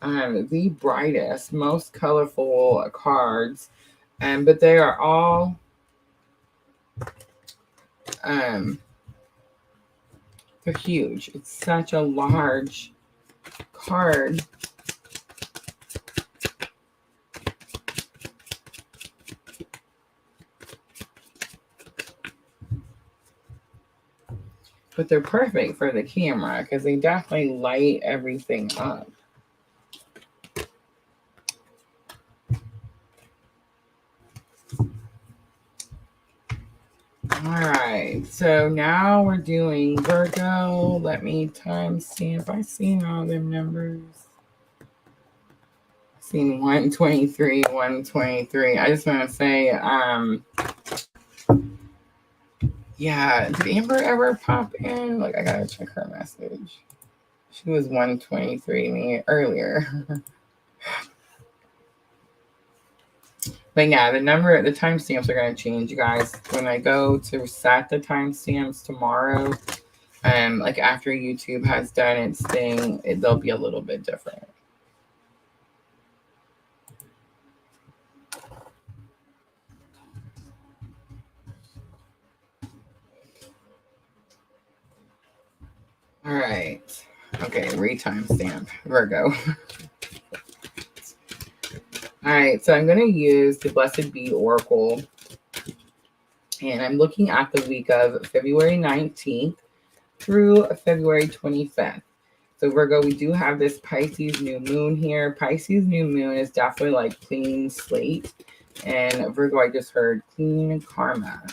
Speaker 1: the brightest, most colorful cards, but they are all they're huge. It's such a large card. But they're perfect for the camera because they definitely light everything up. All right, so now we're doing Virgo. Let me timestamp. I seen all them numbers. Seen 123, 123. I just want to say, yeah, did Amber ever pop in? Like, I gotta check her message. She was 123 earlier. But yeah, the timestamps are going to change, you guys. When I go to set the timestamps tomorrow, like after YouTube has done its thing, they'll be a little bit different. All right. Okay, re-timestamp. Virgo. All right, so I'm going to use the Blessed Bee Oracle. And I'm looking at the week of February 19th through February 25th. So Virgo, we do have this Pisces New Moon here. Pisces New Moon is definitely like clean slate. And Virgo, I just heard clean karma.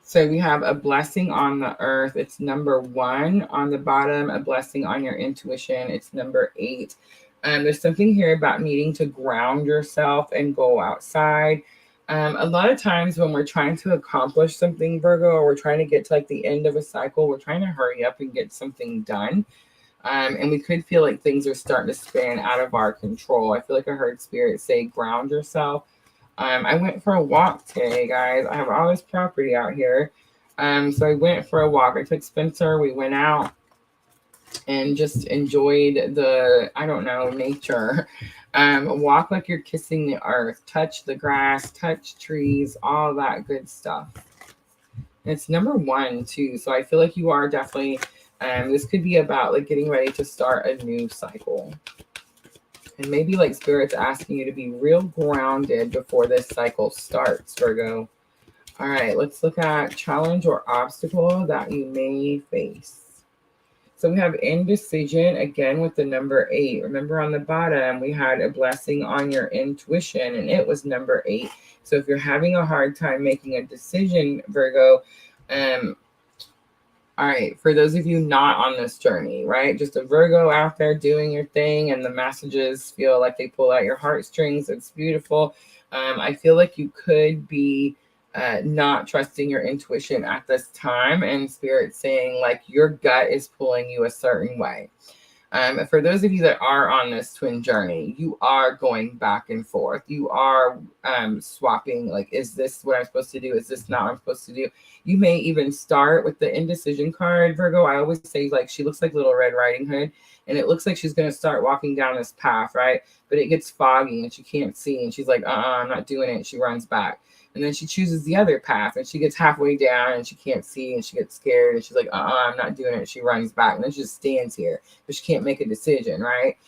Speaker 1: So we have a blessing on the earth. It's number 1 on the bottom, a blessing on your intuition. It's number 8. There's something here about needing to ground yourself and go outside. A lot of times when we're trying to accomplish something, Virgo, or we're trying to get to like the end of a cycle, we're trying to hurry up and get something done. And we could feel like things are starting to spin out of our control. I feel like I heard Spirit say, ground yourself. I went for a walk today, guys. I have all this property out here. So I went for a walk. I took Spencer. We went out and just enjoyed the, I don't know, nature. Walk like you're kissing the earth. Touch the grass, touch trees, all that good stuff. And it's number 1, too. So I feel like you are definitely, this could be about like getting ready to start a new cycle. And maybe like Spirit's asking you to be real grounded before this cycle starts, Virgo. All right, let's look at challenge or obstacle that you may face. So we have indecision, again, with the number 8. Remember on the bottom, we had a blessing on your intuition, and it was number 8. So if you're having a hard time making a decision, Virgo, all right, for those of you not on this journey, right? Just a Virgo out there doing your thing, and the messages feel like they pull out your heartstrings. It's beautiful. I feel like you could be not trusting your intuition at this time, and Spirit saying like your gut is pulling you a certain way. For those of you that are on this twin journey, you are going back and forth. You are swapping, like, is this what I'm supposed to do? Is this not what I'm supposed to do? You may even start with the indecision card, Virgo. I always say, like, she looks like Little Red Riding Hood, and it looks like she's going to start walking down this path, right? But it gets foggy and she can't see, and she's like, I'm not doing it. She runs back. And then she chooses the other path, and she gets halfway down and she can't see, and she gets scared, and she's like, I'm not doing it. She runs back, and then she just stands here, but she can't make a decision, right?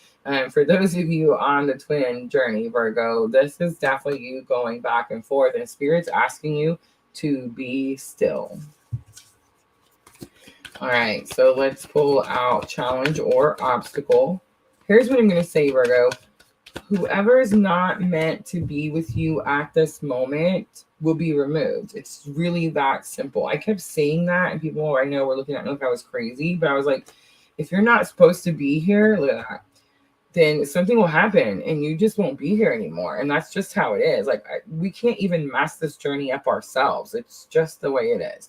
Speaker 1: For those of you on the twin journey, Virgo, this is definitely you going back and forth, and Spirit's asking you to be still. All right, so let's pull out challenge or obstacle. Here's what I'm going to say, Virgo. Whoever is not meant to be with you at this moment will be removed. It's really that simple. I kept saying that, and people I know were looking at me like I was crazy, but I was like, if you're not supposed to be here, look at that, then something will happen and you just won't be here anymore. And that's just how it is. Like, we can't even mess this journey up ourselves. It's just the way it is.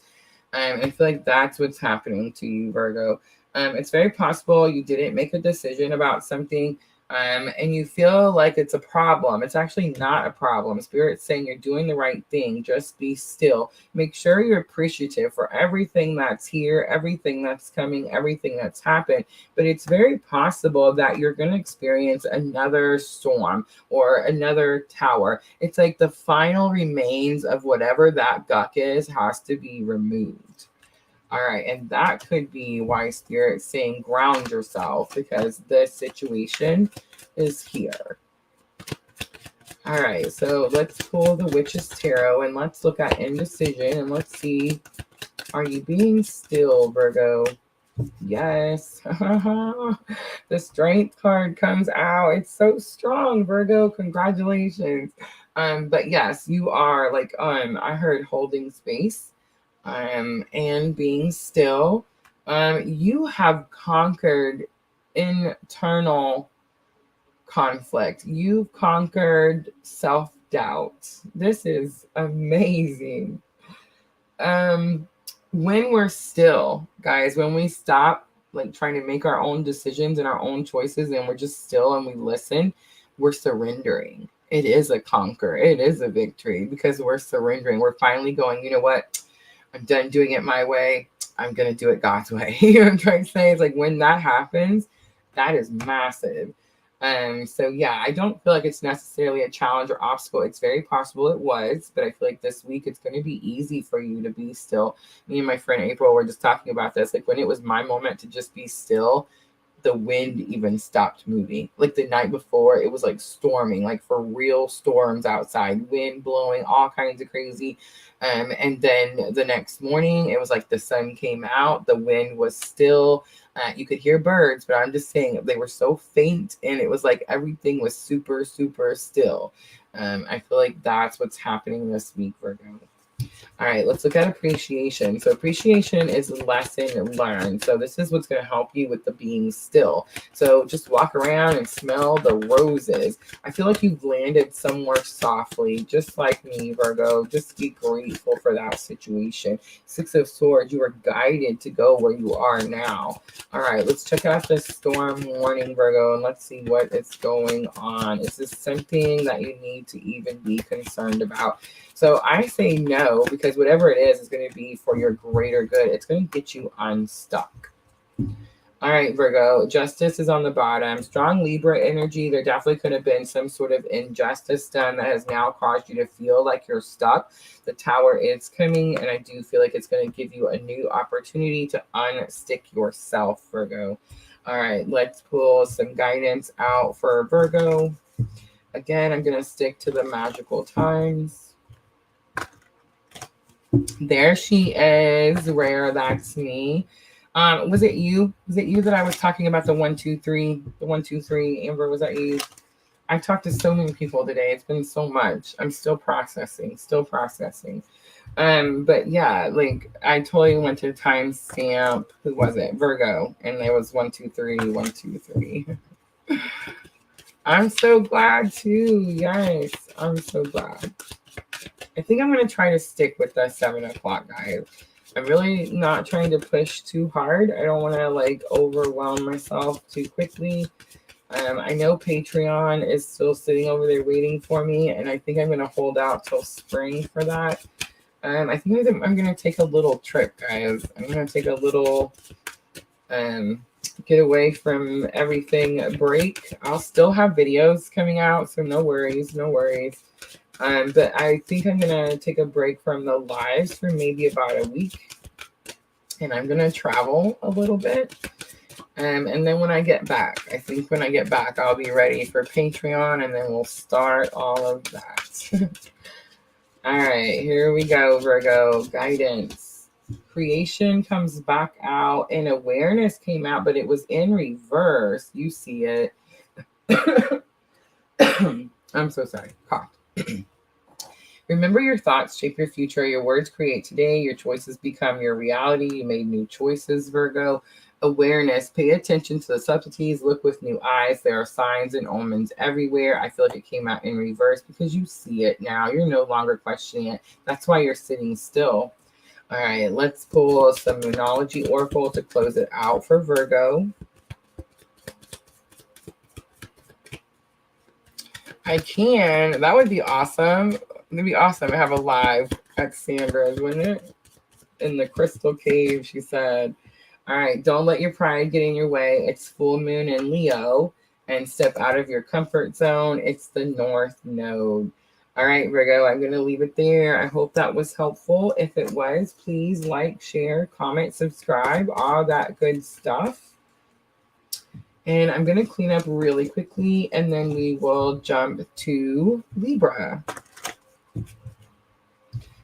Speaker 1: I feel like that's what's happening to you, Virgo. It's very possible you didn't make a decision about something, and you feel like it's a problem. It's actually not a problem. Spirit's saying you're doing the right thing. Just be still. Make sure you're appreciative for everything that's here, everything that's coming, everything that's happened. But it's very possible that you're going to experience another storm or another tower. It's like the final remains of whatever that gunk is has to be removed. All right, and that could be why Spirit's saying ground yourself, because this situation is here. All right, so let's pull the Witch's Tarot and let's look at indecision and let's see, are you being still, Virgo? Yes. The Strength card comes out. It's so strong, Virgo. Congratulations. But yes, you are like, I heard holding space, and being still. You have conquered internal conflict. You've conquered self-doubt. This is amazing. Um, when we're still, guys, when we stop like trying to make our own decisions and our own choices and we're just still and we listen, we're surrendering. It is a conquer. It is a victory because we're surrendering. We're finally going, you know what? I'm done doing it my way. I'm going to do it God's way. You know what I'm trying to say? It's like when that happens, that is massive. So yeah, I don't feel like it's necessarily a challenge or obstacle. It's very possible it was, but I feel like this week it's going to be easy for you to be still. Me and my friend April were just talking about this. Like when it was my moment to just be still, the wind even stopped moving. Like the night before, it was like storming, like for real storms outside, wind blowing, all kinds of crazy. And then the next morning, it was like the sun came out, the wind was still. You could hear birds, but I'm just saying they were so faint, and it was like everything was super, super still. I feel like that's what's happening this week, Virgo. All right, let's look at appreciation. So appreciation is lesson learned. So this is what's going to help you with the being still. So just walk around and smell the roses. I feel like you've landed somewhere softly, just like me, Virgo. Just be grateful for that situation. Six of Swords, you are guided to go where you are now. All right, let's check out the storm warning, Virgo, and let's see what is going on. Is this something that you need to even be concerned about? So I say no, because whatever it is going to be for your greater good. It's going to get you unstuck. All right, Virgo, justice is on the bottom. Strong Libra energy. There definitely could have been some sort of injustice done that has now caused you to feel like you're stuck. The Tower is coming, and I do feel like it's going to give you a new opportunity to unstick yourself, Virgo. All right, let's pull some guidance out for Virgo. Again, I'm going to stick to the magical times. There she is, Rare. That's me. Was it you? Was it you that I was talking about the 1, 2, 3? The 1, 2, 3, Amber, was that you? I talked to so many people today. It's been so much. I'm still processing. But yeah, like I totally went to timestamp. Who was it? Virgo. And there was 1, 2, 3, 1, 2, 3. I'm so glad too. Yes, I'm so glad. I think I'm going to try to stick with the 7 o'clock, guys. I'm really not trying to push too hard. I don't want to like overwhelm myself too quickly. I know Patreon is still sitting over there waiting for me, and I think I'm going to hold out till spring for that. I think I'm going to take a little trip, guys. I'm going to take a little get away from everything break. I'll still have videos coming out, so no worries. But I think I'm going to take a break from the lives for maybe about a week. And I'm going to travel a little bit. And then when I get back, I'll be ready for Patreon. And then we'll start all of that. All right, here we go, Virgo. Guidance. Creation comes back out. And awareness came out, but it was in reverse. You see it. I'm so sorry. Coughed. Remember, your thoughts shape your future. Your words create today. Your choices become your reality. You made new choices, Virgo. Awareness. Pay attention to the subtleties. Look with new eyes. There are signs and omens everywhere. I feel like it came out in reverse because you see it now. You're no longer questioning it. That's why you're sitting still. All right, let's pull some Moonology Oracle to close it out for Virgo. I can. That would be awesome. It'd be awesome to have a live at Sandra's, wouldn't it? In the crystal cave, she said. All right, don't let your pride get in your way. It's full moon in Leo, and step out of your comfort zone. It's the North Node. All right, Virgo, I'm going to leave it there. I hope that was helpful. If it was, please like, share, comment, subscribe, all that good stuff. And I'm going to clean up really quickly, and then we will jump to Libra.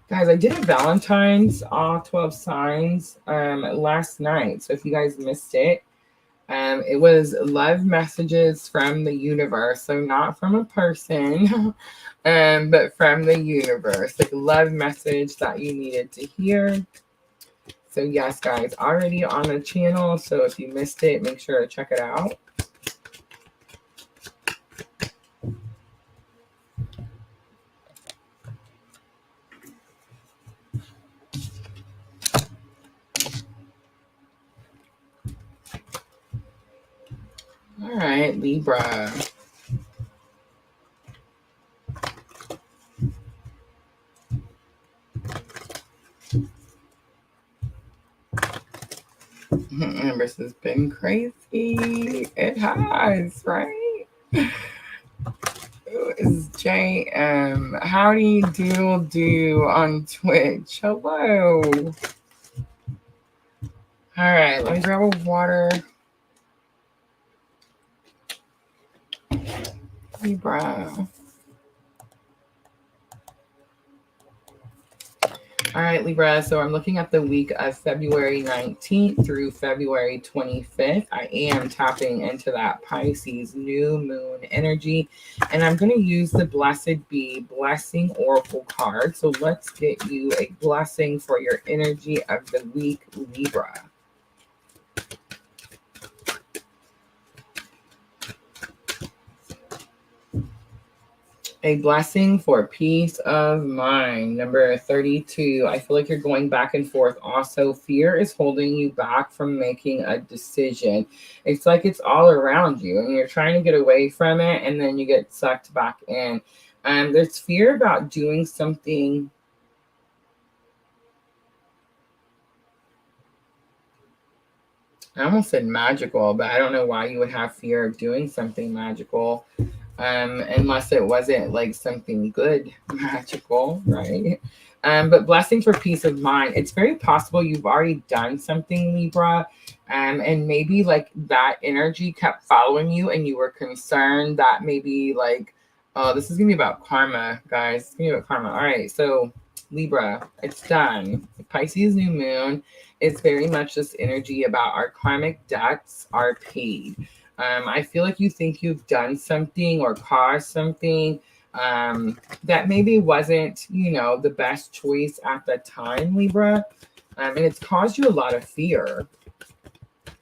Speaker 1: Guys, I did a Valentine's all 12 signs last night. So if you guys missed it, It was love messages from the universe. So not from a person, but from the universe. Like a love message that you needed to hear. So yes, guys, already on the channel. So if you missed it, make sure to check it out. All right, Libra. This has been crazy. It has, right? Is JM. How do you do on Twitch? Hello. All right, let me grab a water. Libra. All right, Libra. So I'm looking at the week of February 19th through February 25th. I am tapping into that Pisces new moon energy. And I'm going to use the Blessed Be Blessing Oracle card. So let's get you a blessing for your energy of the week, Libra. A blessing for peace of mind. Number 32. I feel like you're going back and forth. Also, fear is holding you back from making a decision. It's like it's all around you and you're trying to get away from it and then you get sucked back in. There's fear about doing something. I almost said magical, but I don't know why you would have fear of doing something magical. Unless it wasn't like something good, magical, right? But blessing for peace of mind. It's very possible you've already done something, Libra, and maybe like that energy kept following you and you were concerned that maybe like, oh, this is gonna be about karma, guys. It's gonna be about karma. All right, so Libra, it's done. Pisces new moon is very much this energy about our karmic debts are paid. I feel like you think you've done something or caused something that maybe wasn't, you know, the best choice at the time, Libra. And it's caused you a lot of fear.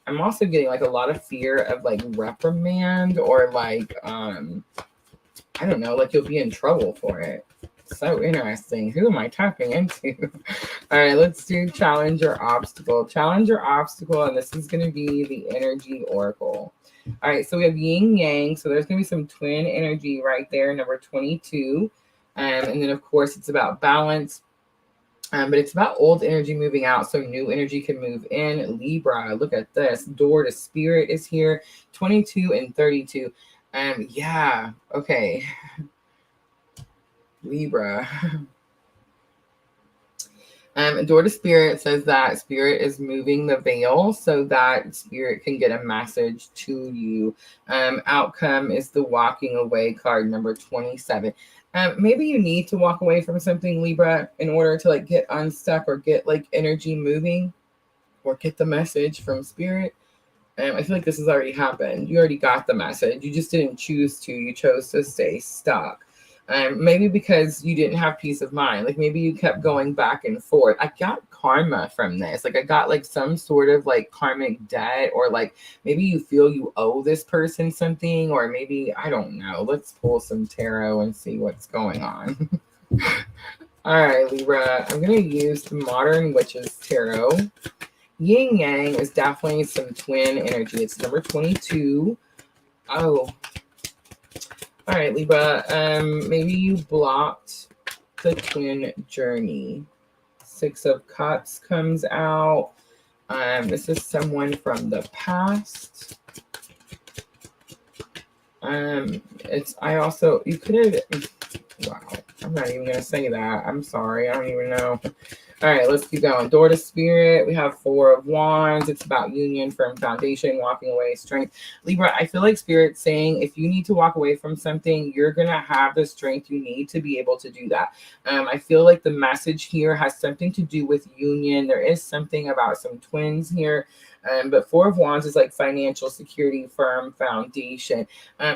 Speaker 1: I'm also getting like a lot of fear of like reprimand or like, I don't know, like you'll be in trouble for it. So interesting. Who am I tapping into? All right, let's do challenge or obstacle. Challenge or obstacle, and this is going to be the energy oracle. All right, so we have yin yang. So there's going to be some twin energy right there, number 22. And then, of course, it's about balance. But it's about old energy moving out, so new energy can move in. Libra, look at this. Door to spirit is here, 22 and 32. Yeah, okay. Libra. Door to Spirit says that spirit is moving the veil so that spirit can get a message to you. Outcome is the walking away card, number 27. Maybe you need to walk away from something, Libra, in order to like get unstuck or get like energy moving or get the message from spirit. I feel like this has already happened. You already got the message. You just didn't choose to. You chose to stay stuck. Maybe because you didn't have peace of mind. Like maybe you kept going back and forth. I got karma from this. Like I got like some sort of like karmic debt, or like maybe you feel you owe this person something, or maybe, I don't know. Let's pull some tarot and see what's going on. All right, Libra, I'm going to use the Modern Witches Tarot. Yin Yang is definitely some twin energy. It's number 22. Oh, all right, Libra, maybe you blocked the twin journey. 6 of Cups comes out. This is someone from the past. You could have, wow, I'm not even going to say that. I'm sorry. I don't even know. All right, let's keep going. Door to Spirit. We have 4 of Wands. It's about union, firm foundation, walking away, strength. Libra, I feel like Spirit's saying if you need to walk away from something, you're going to have the strength you need to be able to do that. I feel like the message here has something to do with union. There is something about some twins here. But Four of Wands is like financial security, firm foundation.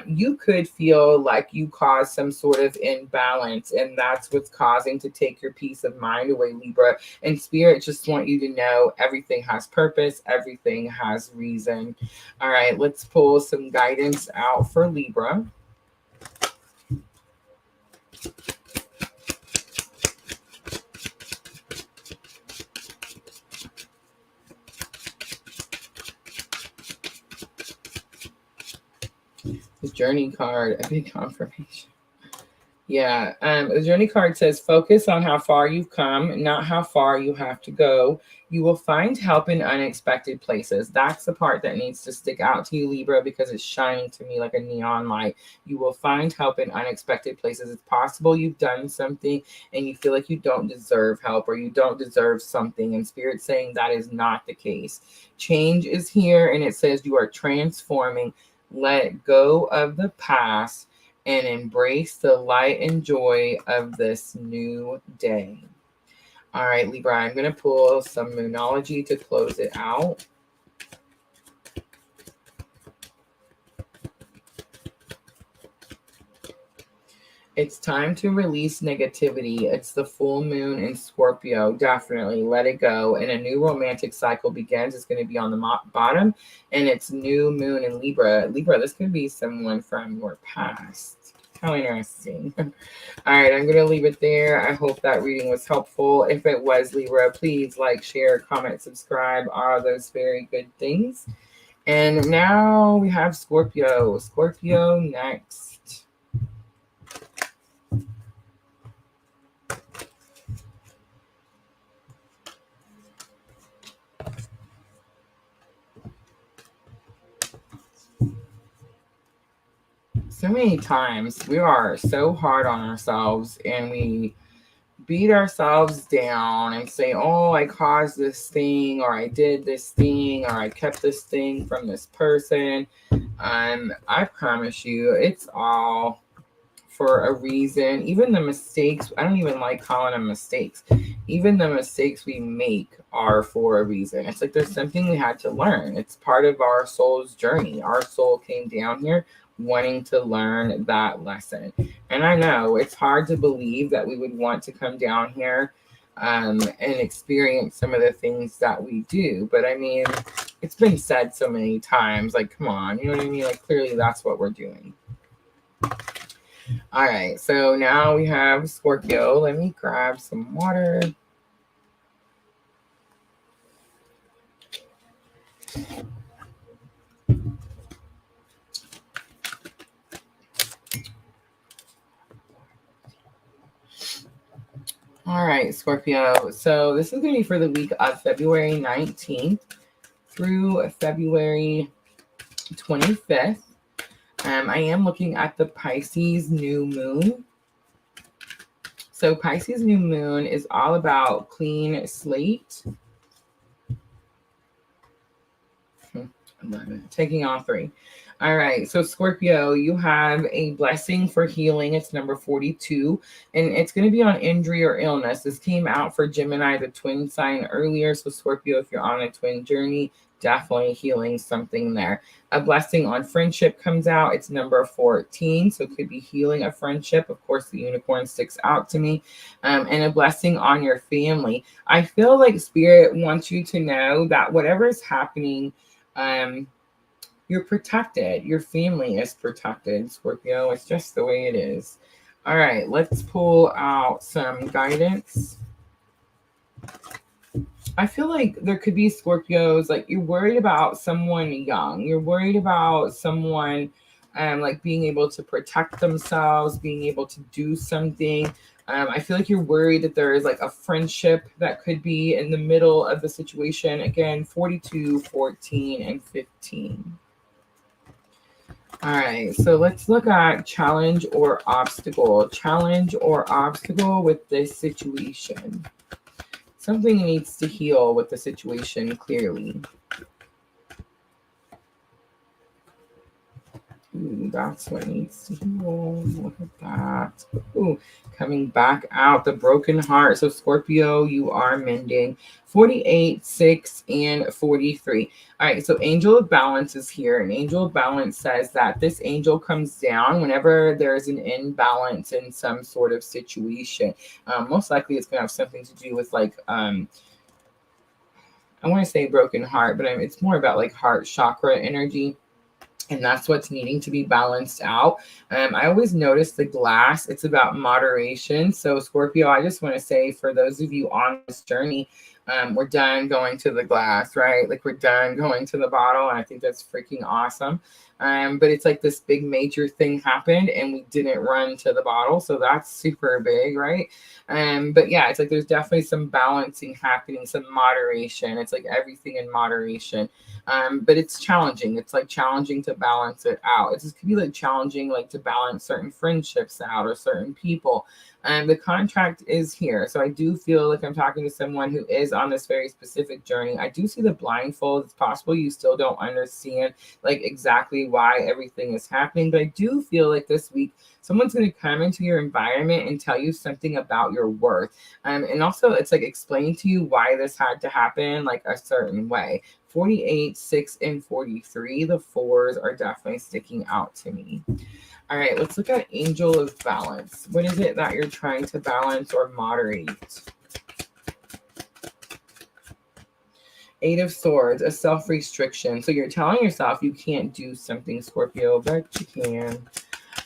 Speaker 1: You could feel like you caused some sort of imbalance, and that's what's causing to take your peace of mind away, Libra. And Spirit just want you to know everything has purpose, everything has reason. All right, let's pull some guidance out for Libra. The Journey card, a big confirmation. Yeah, the Journey card says, focus on how far you've come, not how far you have to go. You will find help in unexpected places. That's the part that needs to stick out to you, Libra, because it's shining to me like a neon light. You will find help in unexpected places. It's possible you've done something and you feel like you don't deserve help or you don't deserve something, and Spirit's saying that is not the case. Change is here, and it says you are transforming. Let go of the past and embrace the light and joy of this new day. All right, Libra, I'm going to pull some Moonology to close it out. It's time to release negativity. It's the full moon in Scorpio. Definitely let it go. And a new romantic cycle begins. It's going to be on the bottom. And it's new moon in Libra. Libra, this could be someone from your past. How interesting. All right, I'm going to leave it there. I hope that reading was helpful. If it was, Libra, please like, share, comment, subscribe, all those very good things. And now we have Scorpio. Scorpio next. So many times we are so hard on ourselves and we beat ourselves down and say, oh, I caused this thing, or I did this thing, or I kept this thing from this person. I promise you, it's all for a reason. Even the mistakes, I don't even like calling them mistakes. Even the mistakes we make are for a reason. It's like there's something we had to learn. It's part of our soul's journey. Our soul came down here wanting to learn that lesson. And I know it's hard to believe that we would want to come down here and experience some of the things that we do. But I mean, it's been said so many times, like, come on, you know what I mean? Like, clearly that's what we're doing. All right, so now we have Scorpio. Let me grab some water. All right, Scorpio. So this is going to be for the week of February 19th through February 25th. I am looking at the Pisces New Moon. So Pisces New Moon is all about clean slate. 11, taking on 3. All right, so Scorpio, you have a blessing for healing. It's number 42, and it's going to be on injury or illness. This came out for Gemini, the twin sign, earlier. So Scorpio, if you're on a twin journey, definitely healing something there. A blessing on friendship comes out. It's number 14, so it could be healing a friendship. Of course, the unicorn sticks out to me. And a blessing on your family. I feel like Spirit wants you to know that whatever is happening, you're protected. Your family is protected, Scorpio. It's just the way it is. All right, let's pull out some guidance. I feel like there could be Scorpios, like you're worried about someone young. You're worried about someone like being able to protect themselves, being able to do something. I feel like you're worried that there is like a friendship that could be in the middle of the situation. Again, 42, 14, and 15. All right, so let's look at challenge or obstacle. Challenge or obstacle with this situation. Something needs to heal with the situation clearly. Ooh. That's what needs to heal. Look at that. Ooh, coming back out, the broken heart. So Scorpio, you are mending. 48, 6, and 43. All right, so angel of balance is here. And angel of balance says that this angel comes down whenever there's an imbalance in some sort of situation. Most likely it's going to have something to do with like, I want to say broken heart, but it's more about like heart chakra energy. And that's what's needing to be balanced out. I always notice the glass, it's about moderation. So Scorpio, I just want to say for those of you on this journey, we're done going to the glass, right? Like we're done going to the bottle. And I think that's freaking awesome. But it's like this big major thing happened and we didn't run to the bottle. So that's super big, right? But yeah, it's like there's definitely some balancing happening, some moderation. It's like everything in moderation. But it's challenging. It's like challenging to balance it out. It just could be like challenging, like to balance certain friendships out or certain people. The contract is here. So I do feel like I'm talking to someone who is on this very specific journey. I do see the blindfold. It's possible you still don't understand like exactly why everything is happening. But I do feel like this week, someone's going to come into your environment and tell you something about your worth. And also it's like explain to you why this had to happen like a certain way. 48, 6, and 43, the 4s are definitely sticking out to me. All right, let's look at angel of balance. What is it that you're trying to balance or moderate? 8 of swords, a self-restriction. So you're telling yourself you can't do something, Scorpio, but you can.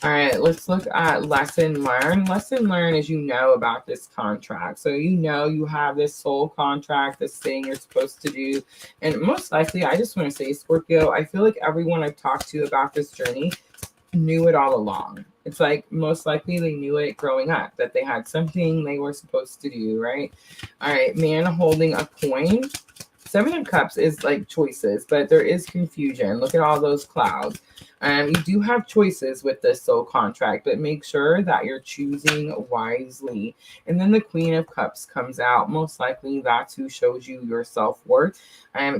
Speaker 1: All right, let's look at lesson learned. Lesson learned is you know about this contract. So you know you have this soul contract, this thing you're supposed to do. And most likely, I just want to say, Scorpio, I feel like everyone I've talked to about this journey knew it all along. It's like most likely they knew it growing up, that they had something they were supposed to do, right? All right, man holding a coin. 7 of Cups is like choices, but there is confusion. Look at all those clouds. You do have choices with this soul contract, but make sure that you're choosing wisely. And then the Queen of Cups comes out. Most likely that's who shows you your self-worth.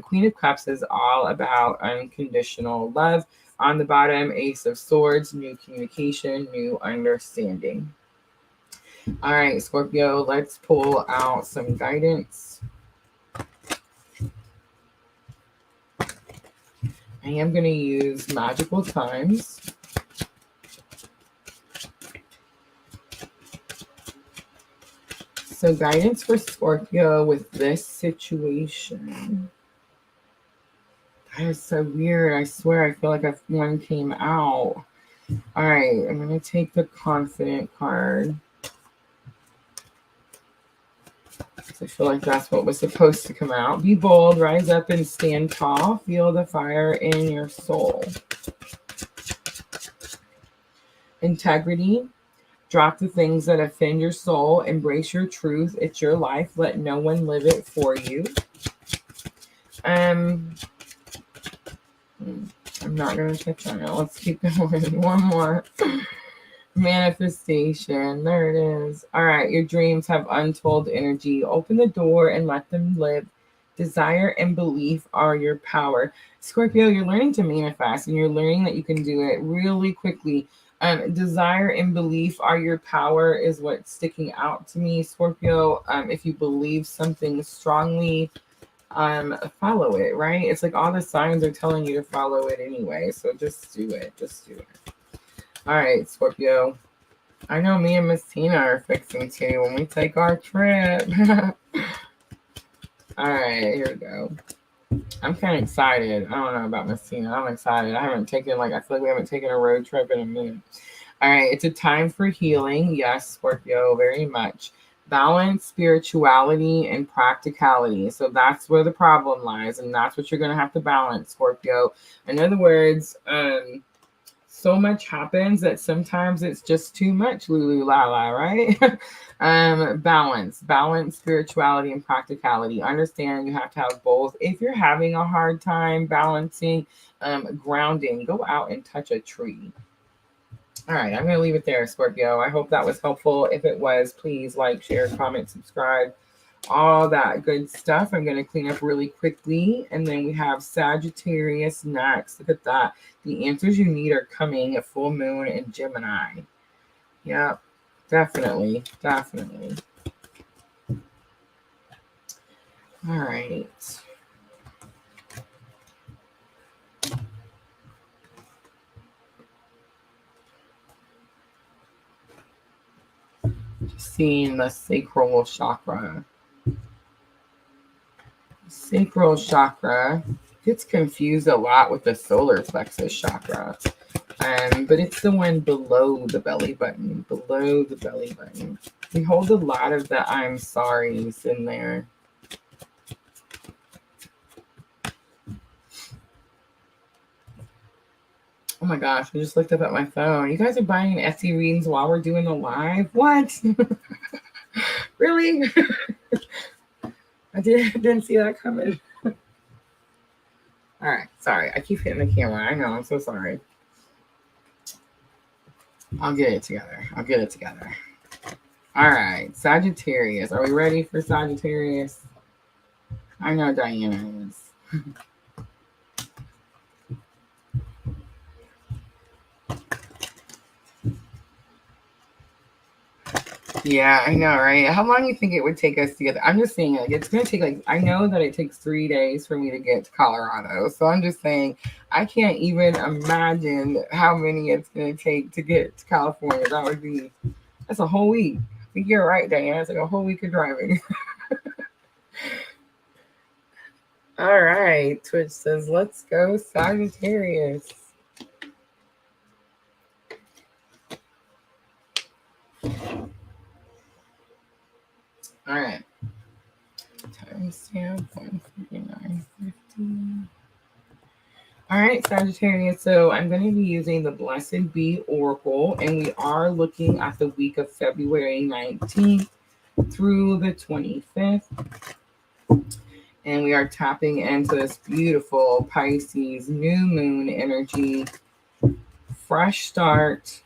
Speaker 1: Queen of Cups is all about unconditional love. On the bottom, Ace of Swords, new communication, new understanding. All right, Scorpio, let's pull out some guidance. I am going to use magical times. So guidance for Scorpio with this situation. That is so weird. I swear, I feel like one came out. All right, I'm going to take the confident card. I feel like that's what was supposed to come out. Be bold, rise up and stand tall. Feel the fire in your soul. Integrity. Drop the things that offend your soul. Embrace your truth. It's your life. Let no one live it for you. I'm not going to touch on it. Let's keep going. One more. Manifestation. There it is. All right. Your dreams have untold energy. Open the door and let them live. Desire and belief are your power. Scorpio, you're learning to manifest and you're learning that you can do it really quickly. Desire and belief are your power is what's sticking out to me, Scorpio. If you believe something strongly, follow it, right? It's like all the signs are telling you to follow it anyway. So just do it. Just do it. All right, Scorpio. I know me and Miss Tina are fixing to when we take our trip. All right, here we go. I'm kind of excited. I don't know about Miss Tina. I'm excited. I feel like we haven't taken a road trip in a minute. All right, it's a time for healing. Yes, Scorpio, very much. Balance, spirituality, and practicality. So that's where the problem lies, and that's what you're going to have to balance, Scorpio. In other words, so much happens that sometimes it's just too much Lulu Lala, right? Balance, spirituality, and practicality. Understand you have to have both. If you're having a hard time balancing, grounding, go out and touch a tree. All right, I'm going to leave it there, Scorpio. I hope that was helpful. If it was, please like, share, comment, subscribe. all that good stuff. I'm going to clean up really quickly. And then we have Sagittarius next. Look at that. The answers you need are coming at full moon in Gemini. Yep, definitely. Definitely. All right. Just seeing the sacral chakra. Sacral chakra gets confused a lot with the solar plexus chakra. But it's the one below the belly button. Below the belly button. We hold a lot of the I'm sorry's in there. Oh my gosh, I just looked up at my phone. You guys are buying Etsy readings while we're doing the live? What? Really? I didn't see that coming. All right, sorry. I keep hitting the camera. I know, I'm so sorry. I'll get it together. All right, Sagittarius. Are we ready for Sagittarius? I know Diana is. Yeah, I know, right? How long do you think it would take us to get? I'm just saying, like, it's going to take, like, I know that it takes 3 days for me to get to Colorado. So I'm just saying, I can't even imagine how many it's going to take to get to California. That's a whole week. I think you're right, Diana. It's like a whole week of driving. All right. Twitch says, let's go Sagittarius. All right. Timestamp 159.50. All right, Sagittarius. So I'm going to be using the Blessed Be Oracle, and we are looking at the week of February 19th through the 25th. And we are tapping into this beautiful Pisces New Moon energy. Fresh start.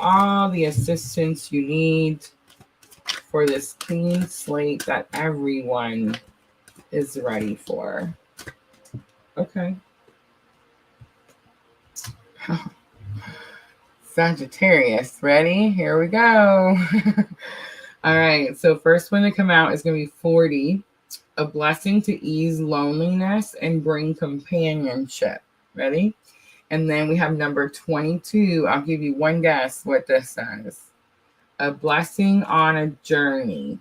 Speaker 1: All the assistance you need for this clean slate that everyone is ready for. Okay. Sagittarius, ready? Here we go. All right, so first one to come out is going to be 40, a blessing to ease loneliness and bring companionship. Ready? And then we have number 22. I'll give you one guess what this says. A blessing on a journey.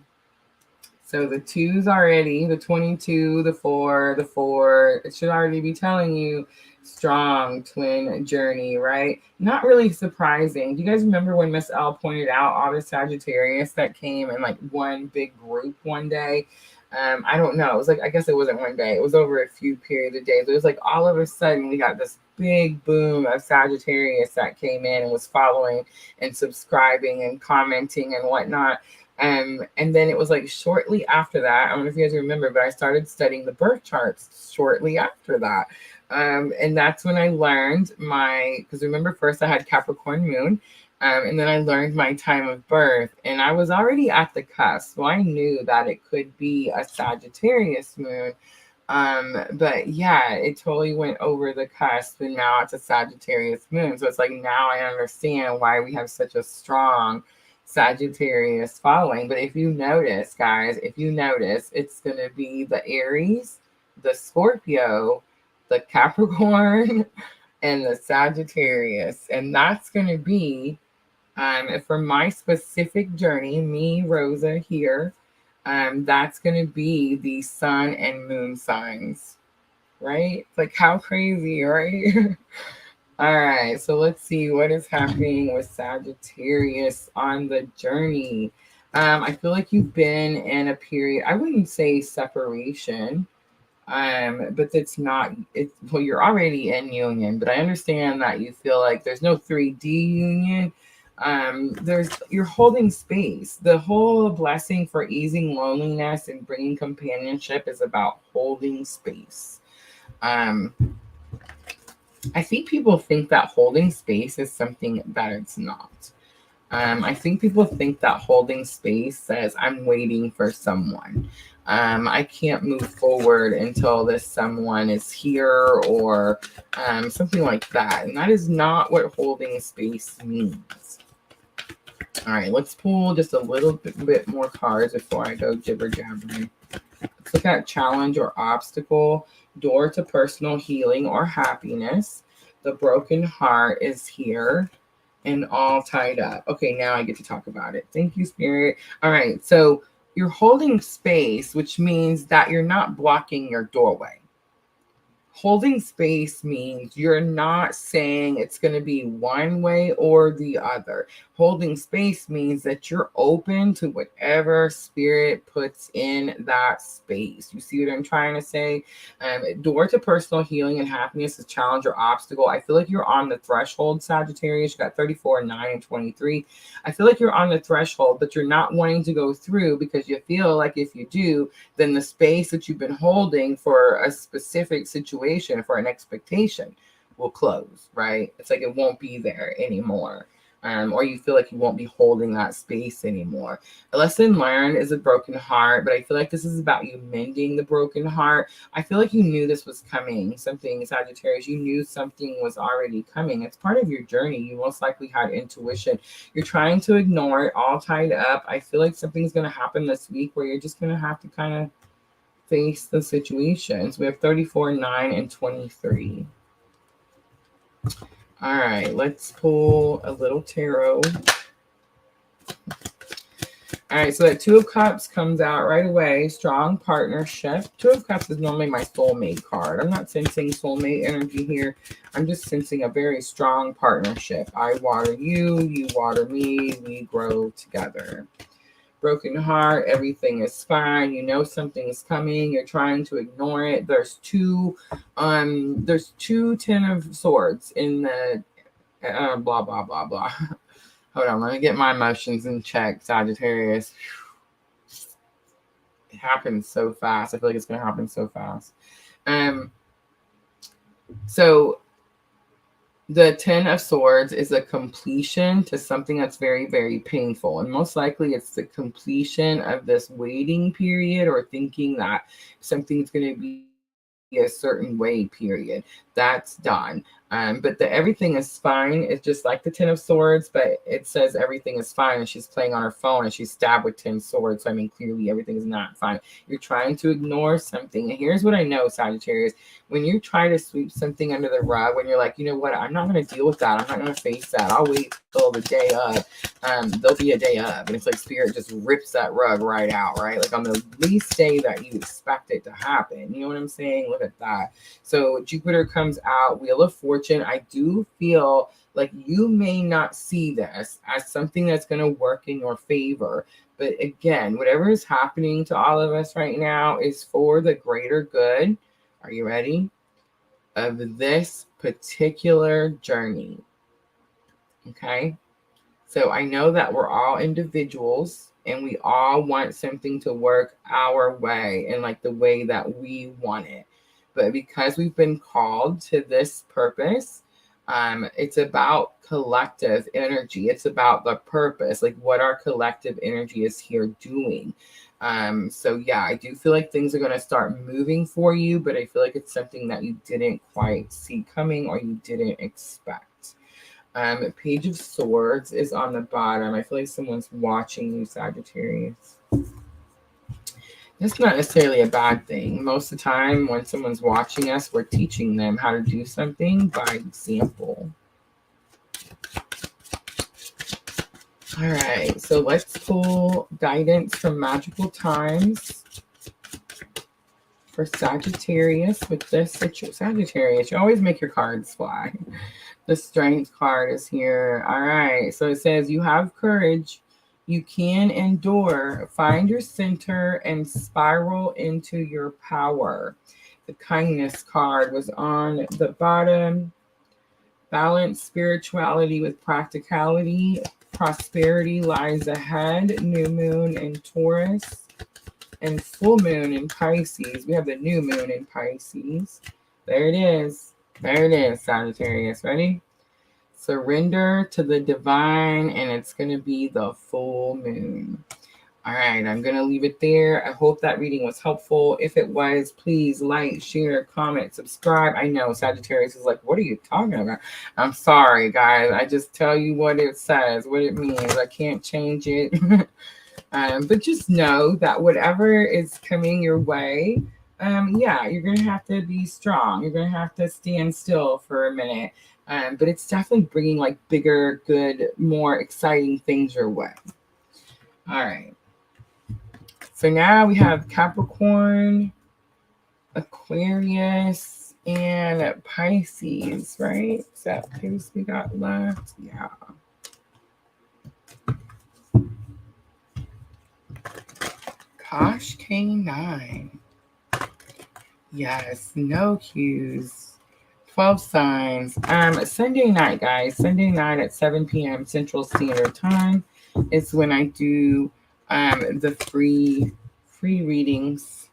Speaker 1: So the 2's already, the 22, the 4, it should already be telling you strong twin journey, right? Not really surprising. Do you guys remember when Miss L pointed out all the Sagittarius that came in like one big group one day? I don't know. It was like, I guess it wasn't one day. It was over a few period of days. It was like all of a sudden we got this big boom of Sagittarius that came in and was following and subscribing and commenting and whatnot. And then it was like shortly after that, I don't know if you guys remember, but I started studying the birth charts shortly after that. And that's when I learned because remember first I had Capricorn moon, and then I learned my time of birth, and I was already at the cusp. So I knew that it could be a Sagittarius moon. But yeah, it totally went over the cusp, and now it's a Sagittarius moon. So it's like now I understand why we have such a strong Sagittarius following. But if you notice, guys, it's going to be the Aries, the Scorpio, the Capricorn, and the Sagittarius. And that's going to be, for my specific journey, me, Rosa, here, that's going to be the sun and moon signs, right? Like, how crazy, right? All right, so let's see what is happening with Sagittarius on the journey. I feel like you've been in a period, I wouldn't say separation, but well, you're already in union, but I understand that you feel like there's no 3D union. You're holding space. The whole blessing for easing loneliness and bringing companionship is about holding space. I think people think that holding space is something that it's not. I think people think that holding space says I'm waiting for someone. I can't move forward until this someone is here, or something like that. And that is not what holding space means. All right, let's pull just a little bit more cards before I go jibber jabbering. Let's look at challenge or obstacle, door to personal healing or happiness. The broken heart is here and all tied up. Okay, now I get to talk about it. Thank you, Spirit. All right, so you're holding space, which means that you're not blocking your doorway. Holding space means you're not saying it's going to be one way or the other. Holding space means that you're open to whatever spirit puts in that space. You see what I'm trying to say? Door to personal healing and happiness is challenge or obstacle. I feel like you're on the threshold, Sagittarius. You got 34, 9, and 23. I feel like you're on the threshold, but you're not wanting to go through because you feel like if you do, then the space that you've been holding for a specific situation, for an expectation, will close, right? It's like it won't be there anymore. Or you feel like you won't be holding that space anymore. A lesson learned is a broken heart, but I feel like this is about you mending the broken heart. I feel like you knew this was coming. Something, Sagittarius, you knew something was already coming. It's part of your journey. You most likely had intuition. You're trying to ignore it, all tied up. I feel like something's going to happen this week where you're just going to have to kind of face the situations. We have 34, 9, and 23. All right, let's pull a little tarot. All right, so that Two of Cups comes out right away. Strong partnership. Two of Cups is normally my soulmate card. I'm not sensing soulmate energy here. I'm just sensing a very strong partnership. I water you, you water me, we grow together. Broken heart, everything is fine. You know something is coming. You're trying to ignore it. There's two 10 of swords in the blah blah blah blah. Hold on, let me get my emotions in check, Sagittarius. It happens so fast. I feel like it's gonna happen so fast. So the 10 of Swords is a completion to something that's very, very painful. And most likely it's the completion of this waiting period or thinking that something's going to be a certain way period. That's done. But the everything is fine. It's just like the 10 of Swords, but it says everything is fine. And she's playing on her phone and she's stabbed with 10 swords. So, I mean, clearly everything is not fine. You're trying to ignore something. And here's what I know, Sagittarius. When you try to sweep something under the rug, when you're like, you know what, I'm not going to deal with that. I'm not going to face that. I'll wait till the day of. There'll be a day of. And it's like Spirit just rips that rug right out, right? Like on the least day that you expect it to happen. You know what I'm saying? Look at that. So Jupiter comes out, Wheel of Fortune. I do feel like you may not see this as something that's going to work in your favor. But again, whatever is happening to all of us right now is for the greater good. Are you ready? Of this particular journey. Okay. So I know that we're all individuals and we all want something to work our way and like the way that we want it. But because we've been called to this purpose, it's about collective energy. It's about the purpose, like what our collective energy is here doing. So yeah, I do feel like things are going to start moving for you, but I feel like it's something that you didn't quite see coming or you didn't expect. Page of Swords is on the bottom. I feel like someone's watching you, Sagittarius. That's not necessarily a bad thing. Most of the time when someone's watching us, we're teaching them how to do something by example. All right, so let's pull guidance from magical times for Sagittarius with this situation. Sagittarius, you always make your cards fly. The Strength card is here. All right, so it says you have courage. You can endure, find your center, and spiral into your power. The Kindness card was on the bottom. Balance spirituality with practicality. Prosperity lies ahead. New moon in Taurus and full moon in Pisces. We have the new moon in Pisces. There it is. There it is, Sagittarius. Ready? Surrender to the divine, and it's going to be the full moon. All right, I'm going to leave it there. I hope that reading was helpful. If it was, please like, share, comment, subscribe. I know Sagittarius is like, what are you talking about? I'm sorry, guys. I just tell you what it says, what it means. I can't change it. But just know that whatever is coming your way, yeah, you're going to have to be strong. You're going to have to stand still for a minute. But it's definitely bringing like bigger, good, more exciting things your way. All right. So now we have Capricorn, Aquarius, and Pisces, right? Is that who's we got left? Yeah. Gosh, K9. Yes, no cues. 12 signs. Sunday night, guys. Sunday night at 7 p.m. Central Standard Time is when I do the free readings.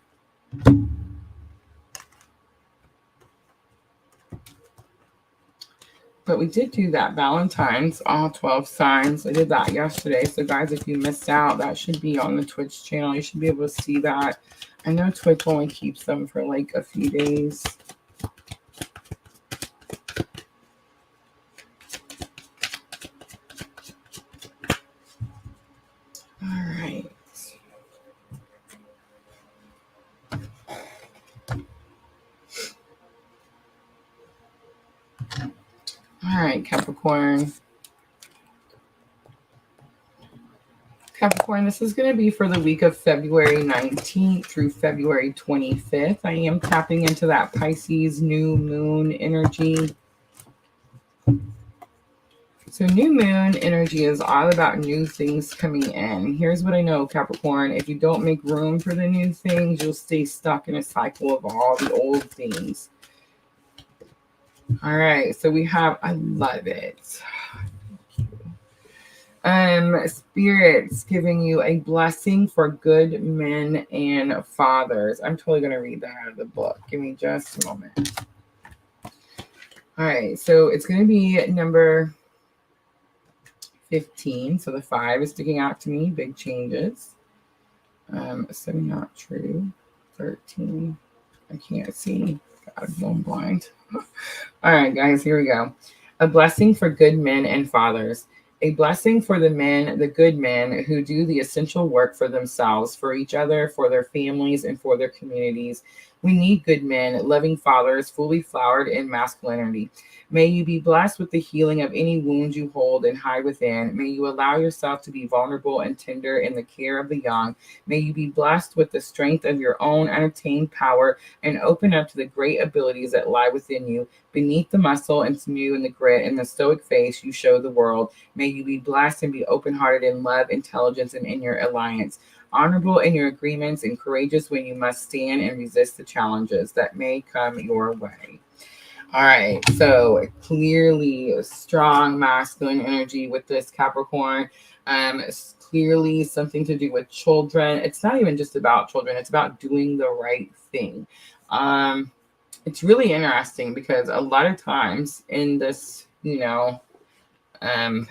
Speaker 1: But we did do that Valentine's, all 12 signs. I did that yesterday. So guys, if you missed out, that should be on the Twitch channel. You should be able to see that. I know Twitch only keeps them for like a few days. All right, Capricorn. Capricorn, this is going to be for the week of February 19th through February 25th. I am tapping into that Pisces New Moon energy. So new moon energy is all about new things coming in. Here's what I know, Capricorn. If you don't make room for the new things, you'll stay stuck in a cycle of all the old things. All right, so we have, I love it. Spirits giving you a blessing for good men and fathers. I'm totally going to read that out of the book. Give me just a moment. All right, so it's going to be number 15. So the 5 is sticking out to me. Big changes. So not true. 13. I can't see. God, I'm blind. All right, guys, here we go. A blessing for good men and fathers. A blessing for the men, the good men who do the essential work for themselves, for each other, for their families, and for their communities. We need good men, loving fathers, fully flowered in masculinity. May you be blessed with the healing of any wounds you hold and hide within. May you allow yourself to be vulnerable and tender in the care of the young. May you be blessed with the strength of your own unattained power and open up to the great abilities that lie within you. Beneath the muscle and sinew and the grit and the stoic face you show the world. May you be blessed and be open-hearted in love, intelligence, and in your alliance. Honorable in your agreements and courageous when you must stand and resist the challenges that may come your way. All right, so clearly strong masculine energy with this Capricorn. Clearly something to do with children. It's not even just about children. It's about doing the right thing. It's really interesting because a lot of times in this,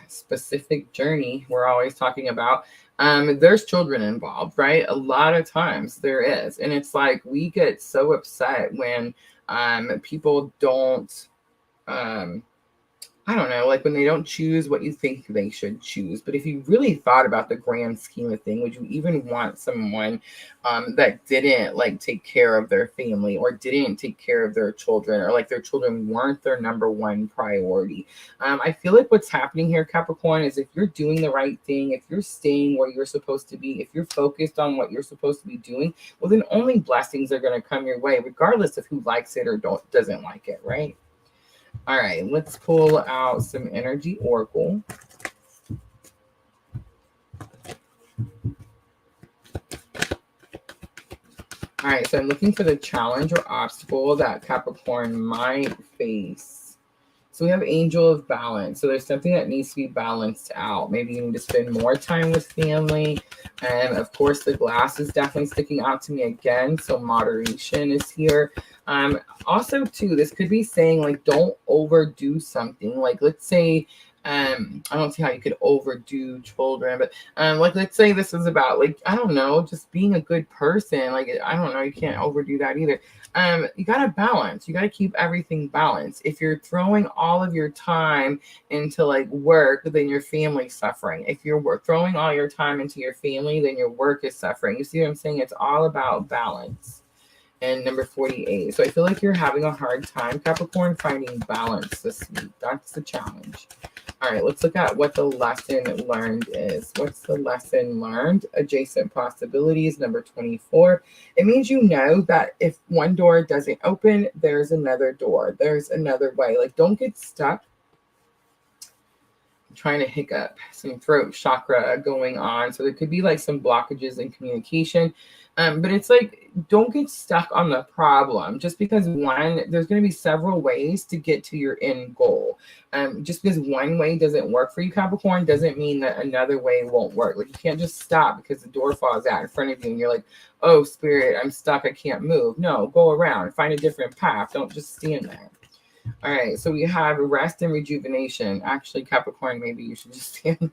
Speaker 1: specific journey we're always talking about, there's children involved, right? A lot of times there is. And it's like we get so upset when people don't, I don't know, like when they don't choose what you think they should choose. But if you really thought about the grand scheme of thing, would you even want someone that didn't like take care of their family or didn't take care of their children, or like their children weren't their number one priority? I feel like what's happening here, Capricorn, is if you're doing the right thing, if you're staying where you're supposed to be, if you're focused on what you're supposed to be doing, well, then only blessings are going to come your way, regardless of who likes it or doesn't like it, right? All right, let's pull out some energy oracle. All right, so I'm looking for the challenge or obstacle that Capricorn might face. So we have Angel of Balance. So there's something that needs to be balanced out. Maybe you need to spend more time with family. And of course, the glass is definitely sticking out to me again. So moderation is here. Also, too, this could be saying, like, don't overdo something. Like, let's say, I don't see how you could overdo children, but like, let's say this is about, like, I don't know, just being a good person. Like, I don't know, you can't overdo that either. You got to balance. You got to keep everything balanced. If you're throwing all of your time into like work, then your family's suffering. If you're throwing all your time into your family, then your work is suffering. You see what I'm saying? It's all about balance. And number 48. So I feel like you're having a hard time, Capricorn, finding balance this week. That's the challenge. All right, let's look at what the lesson learned is. What's the lesson learned? Adjacent possibilities, number 24. It means you know that if one door doesn't open, there's another door. There's another way. Like, don't get stuck. I'm trying to hiccup. Some throat chakra going on. So there could be like some blockages in communication. But it's like, don't get stuck on the problem. Just because there's going to be several ways to get to your end goal. Just because one way doesn't work for you, Capricorn, doesn't mean that another way won't work. Like, you can't just stop because the door falls out in front of you and you're like, oh, Spirit, I'm stuck, I can't move. No, go around, find a different path. Don't just stand there. All right, so we have rest and rejuvenation. Actually, Capricorn, maybe you should just stand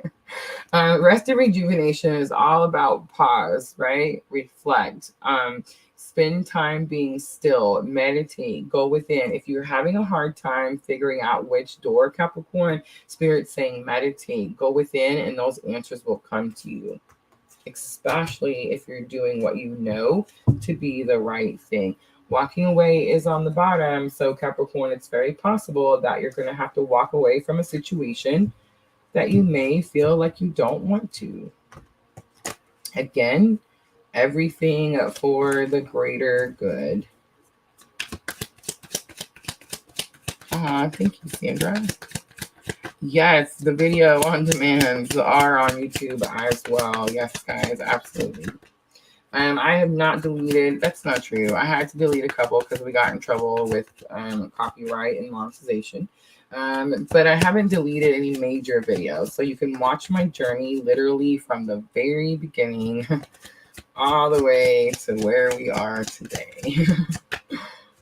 Speaker 1: there. Rest and rejuvenation is all about pause, right? Reflect. Spend time being still, meditate, go within. If you're having a hard time figuring out which door, Capricorn, Spirit's saying meditate, go within, and those answers will come to you. Especially if you're doing what you know to be the right thing. Walking away is on the bottom. So Capricorn, it's very possible that you're going to have to walk away from a situation that you may feel like you don't want to. Again, everything for the greater good. Thank you, Sandra. Yes, the video on demands are on YouTube as well. Yes, guys, absolutely. I have not deleted, that's not true. I had to delete a couple because we got in trouble with copyright and monetization. But I haven't deleted any major videos. So you can watch my journey literally from the very beginning all the way to where we are today.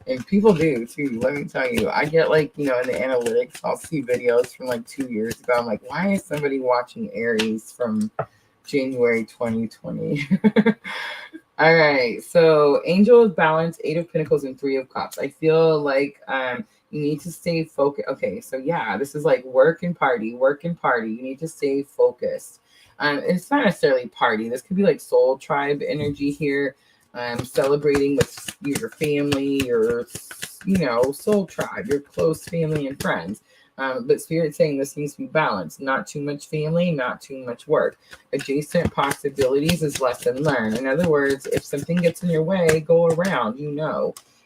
Speaker 1: And people do too, let me tell you. I get like, in the analytics, I'll see videos from like 2 years ago. I'm like, why is somebody watching Aries from January 2020? All right, so Angel of Balance, 8 of Pentacles, and 3 of Cups. I feel like you need to stay focused. Okay, so yeah, this is like work and party. You need to stay focused. It's not necessarily party. This could be like soul tribe energy here. Celebrating with your family, your soul tribe, your close family and friends. But Spirit's saying this needs to be balanced. Not too much family, not too much work. Adjacent possibilities is lesson learned. In other words, if something gets in your way, go around,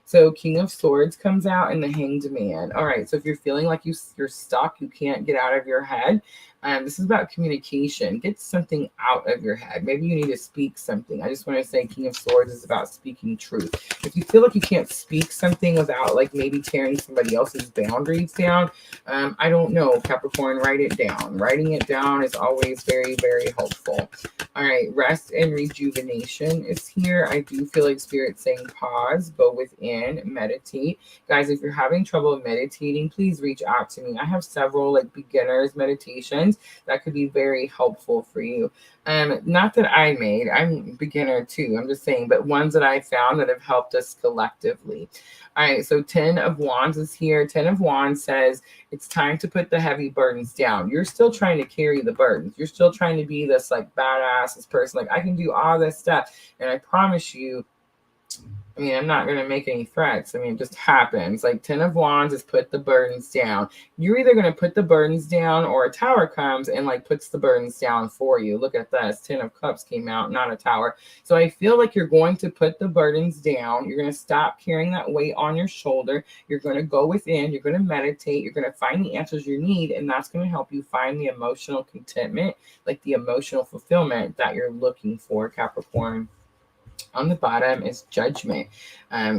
Speaker 1: So King of Swords comes out and the Hanged Man. All right, so if you're feeling like you're stuck, you can't get out of your head, this is about communication. Get something out of your head. Maybe you need to speak something. I just want to say King of Swords is about speaking truth. If you feel like you can't speak something without like maybe tearing somebody else's boundaries down, I don't know, Capricorn, write it down. Writing it down is always very, very helpful. All right, rest and rejuvenation is here. I do feel like Spirit's saying pause, go within, meditate. Guys, if you're having trouble meditating, please reach out to me. I have several like beginners meditations that could be very helpful for you. Not that I made, I'm a beginner too, I'm just saying, but ones that I found that have helped us collectively. All right, so 10 of Wands is here. 10 of Wands says it's time to put the heavy burdens down. You're still trying to carry the burdens. You're still trying to be this like badass, this person, like I can do all this stuff. And I promise you, I'm not going to make any threats. It just happens. Like 10 of Wands is put the burdens down. You're either going to put the burdens down or a tower comes and like puts the burdens down for you. Look at this. 10 of Cups came out, not a tower. So I feel like you're going to put the burdens down. You're going to stop carrying that weight on your shoulder. You're going to go within. You're going to meditate. You're going to find the answers you need. And that's going to help you find the emotional contentment, like the emotional fulfillment that you're looking for, Capricorn. On the bottom is judgment.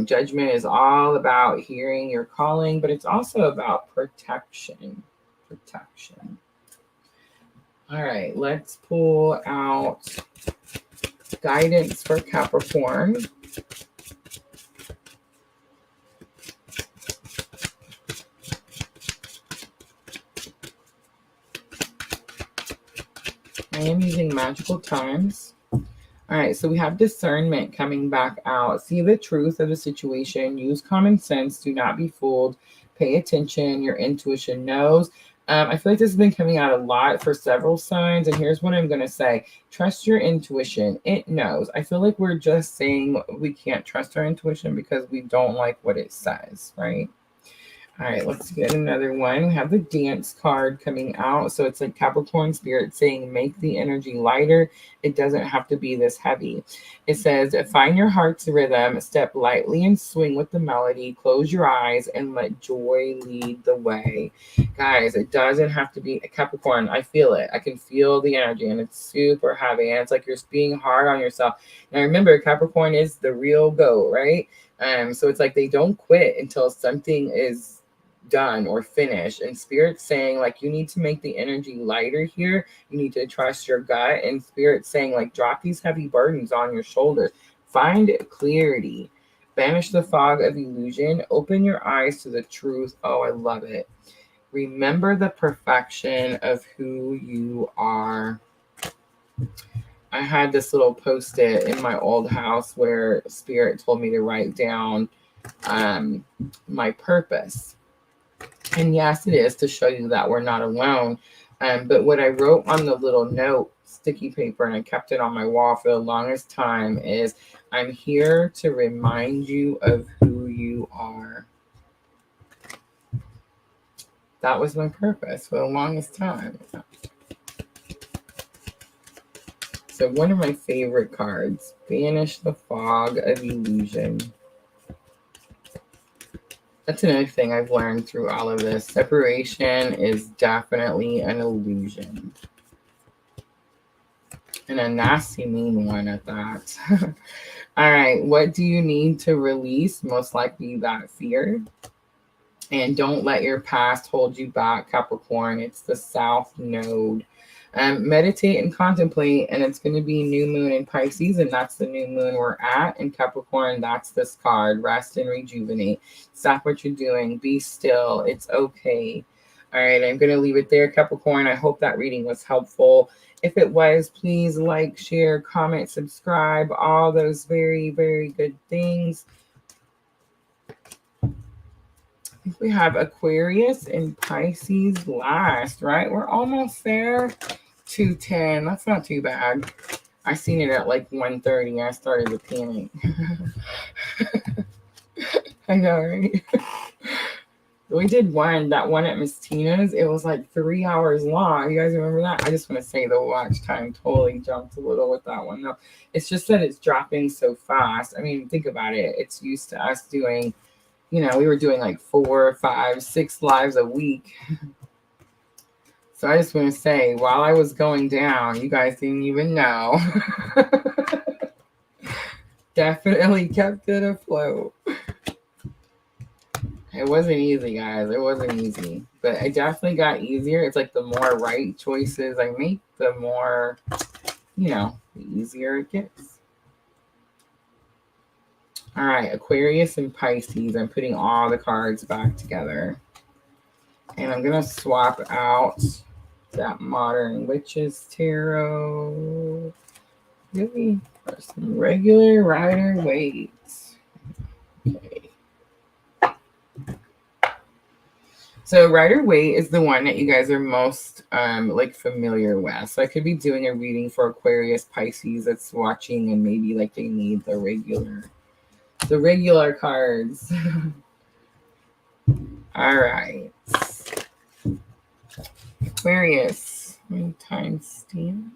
Speaker 1: Judgment is all about hearing your calling, but it's also about protection. Protection. All right, let's pull out guidance for Capricorn. I am using magical times. All right, so we have discernment coming back out. See the truth of the situation. Use common sense. Do not be fooled. Pay attention. Your intuition knows. I feel like this has been coming out a lot for several signs. And here's what I'm going to say. Trust your intuition. It knows. I feel like we're just saying we can't trust our intuition because we don't like what it says, right? All right, let's get another one. We have the dance card coming out. So it's like Capricorn spirit saying, make the energy lighter. It doesn't have to be this heavy. It says, find your heart's rhythm, step lightly and swing with the melody, close your eyes and let joy lead the way. Guys, it doesn't have to be a Capricorn. I feel it. I can feel the energy and it's super heavy. And it's like you're being hard on yourself. Now remember, Capricorn is the real goat, right? So it's like they don't quit until something is done or finished, and spirit's saying like you need to make the energy lighter here. You need to trust your gut, and spirit's saying like drop these heavy burdens on your shoulders. Find clarity, banish the fog of illusion, open your eyes to the truth. Oh, I love it. Remember the perfection of who you are. I had this little post-it in my old house where spirit told me to write down my purpose. And yes, it is to show you that we're not alone. But what I wrote on the little note, sticky paper, and I kept it on my wall for the longest time is, I'm here to remind you of who you are. That was my purpose for the longest time. So one of my favorite cards, banish the fog of illusion. That's another thing I've learned through all of this. Separation is definitely an illusion. And a nasty, mean one at that. All right, what do you need to release? Most likely that fear. And don't let your past hold you back, Capricorn. It's the South Node. Meditate and contemplate, and it's going to be new moon in Pisces, and that's the new moon we're at. In Capricorn, that's this card, rest and rejuvenate. Stop what you're doing. Be still. It's okay. All right, I'm going to leave it there, Capricorn. I hope that reading was helpful. If it was, please like, share, comment, subscribe, all those very, very good things. I think we have Aquarius and Pisces last, right? We're almost there. 2:10. That's not too bad. I seen it at like 1:30. I started to panic. I know, right? We did that one at Miss Tina's. It was like 3 hours long. You guys remember that? I just want to say the watch time totally jumped a little with that one. No, it's just that it's dropping so fast. I mean, think about it. It's used to us doing, we were doing like 4, 5, 6 lives a week. So I just want to say, while I was going down, you guys didn't even know. Definitely kept it afloat. It wasn't easy, guys. It wasn't easy. But it definitely got easier. It's like the more right choices I make, the more, the easier it gets. All right, Aquarius and Pisces. I'm putting all the cards back together. And I'm going to swap out that Modern Witches Tarot. Really? For some regular Rider-Waite. Okay. So Rider-Waite is the one that you guys are most familiar with. So I could be doing a reading for Aquarius, Pisces that's watching, and maybe like they need the regular cards. All right. Aquarius, timestamp.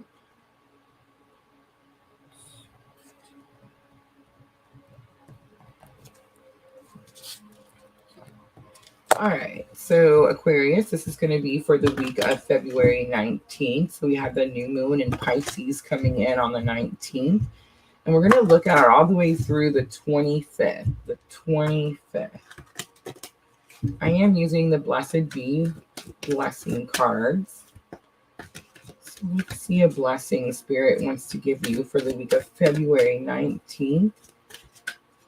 Speaker 1: All right, so Aquarius, this is going to be for the week of February 19th. So we have the new moon in Pisces coming in on the 19th. And we're going to look at it all the way through the 25th. The 25th. I am using the Blessed Be blessing cards. So let's see a blessing Spirit wants to give you for the week of February 19th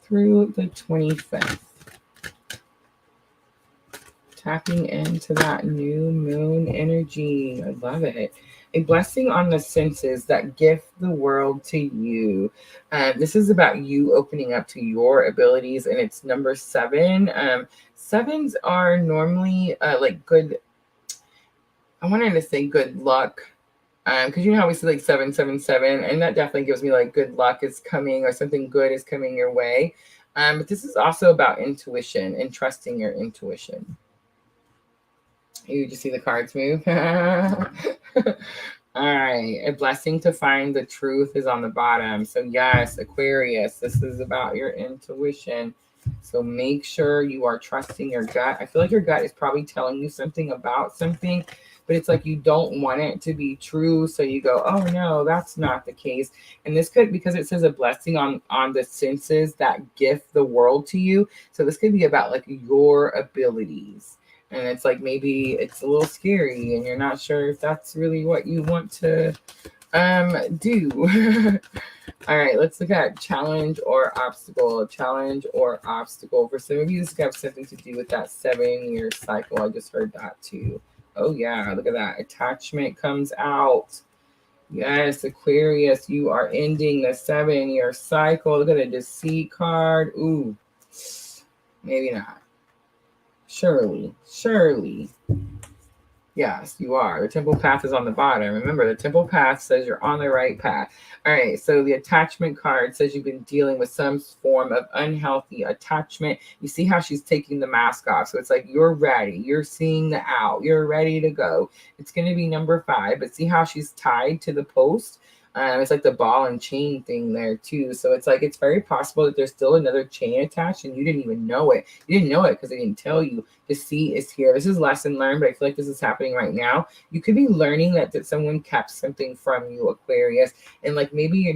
Speaker 1: through the 25th. Tapping into that new moon energy. I love it. A blessing on the senses that gift the world to you. This is about you opening up to your abilities, and it's number 7. Sevens are normally like good. I wanted to say good luck, because you know how we see like 777, and that definitely gives me like good luck is coming or something good is coming your way. But this is also about intuition and trusting your intuition. You just see the cards move. All right. A blessing to find the truth is on the bottom. So yes, Aquarius, this is about your intuition. So make sure you are trusting your gut. I feel like your gut is probably telling you something about something, but it's like you don't want it to be true. So you go, oh no, that's not the case. And this could, because it says a blessing on the senses that gift the world to you. So this could be about like your abilities. And it's like maybe it's a little scary and you're not sure if that's really what you want to do. All right, let's look at challenge or obstacle. Challenge or obstacle. For some of you, this could have something to do with that 7-year cycle. I just heard that too. Oh yeah, look at that. Attachment comes out. Yes, Aquarius, you are ending the 7-year cycle. Look at the deceit card. Ooh, maybe not. Surely. Yes, you are. The temple path is on the bottom. Remember, the temple path says you're on the right path. All right, so the attachment card says you've been dealing with some form of unhealthy attachment. You see how she's taking the mask off. So it's like you're ready. You're seeing the out. You're ready to go. It's going to be number 5, but see how she's tied to the post? It's like the ball and chain thing there too. So it's like it's very possible that there's still another chain attached and you didn't even know it. You didn't know it because they didn't tell you. Deceit is here. This is lesson learned, but I feel like this is happening right now. You could be learning that someone kept something from you, Aquarius, and like maybe you're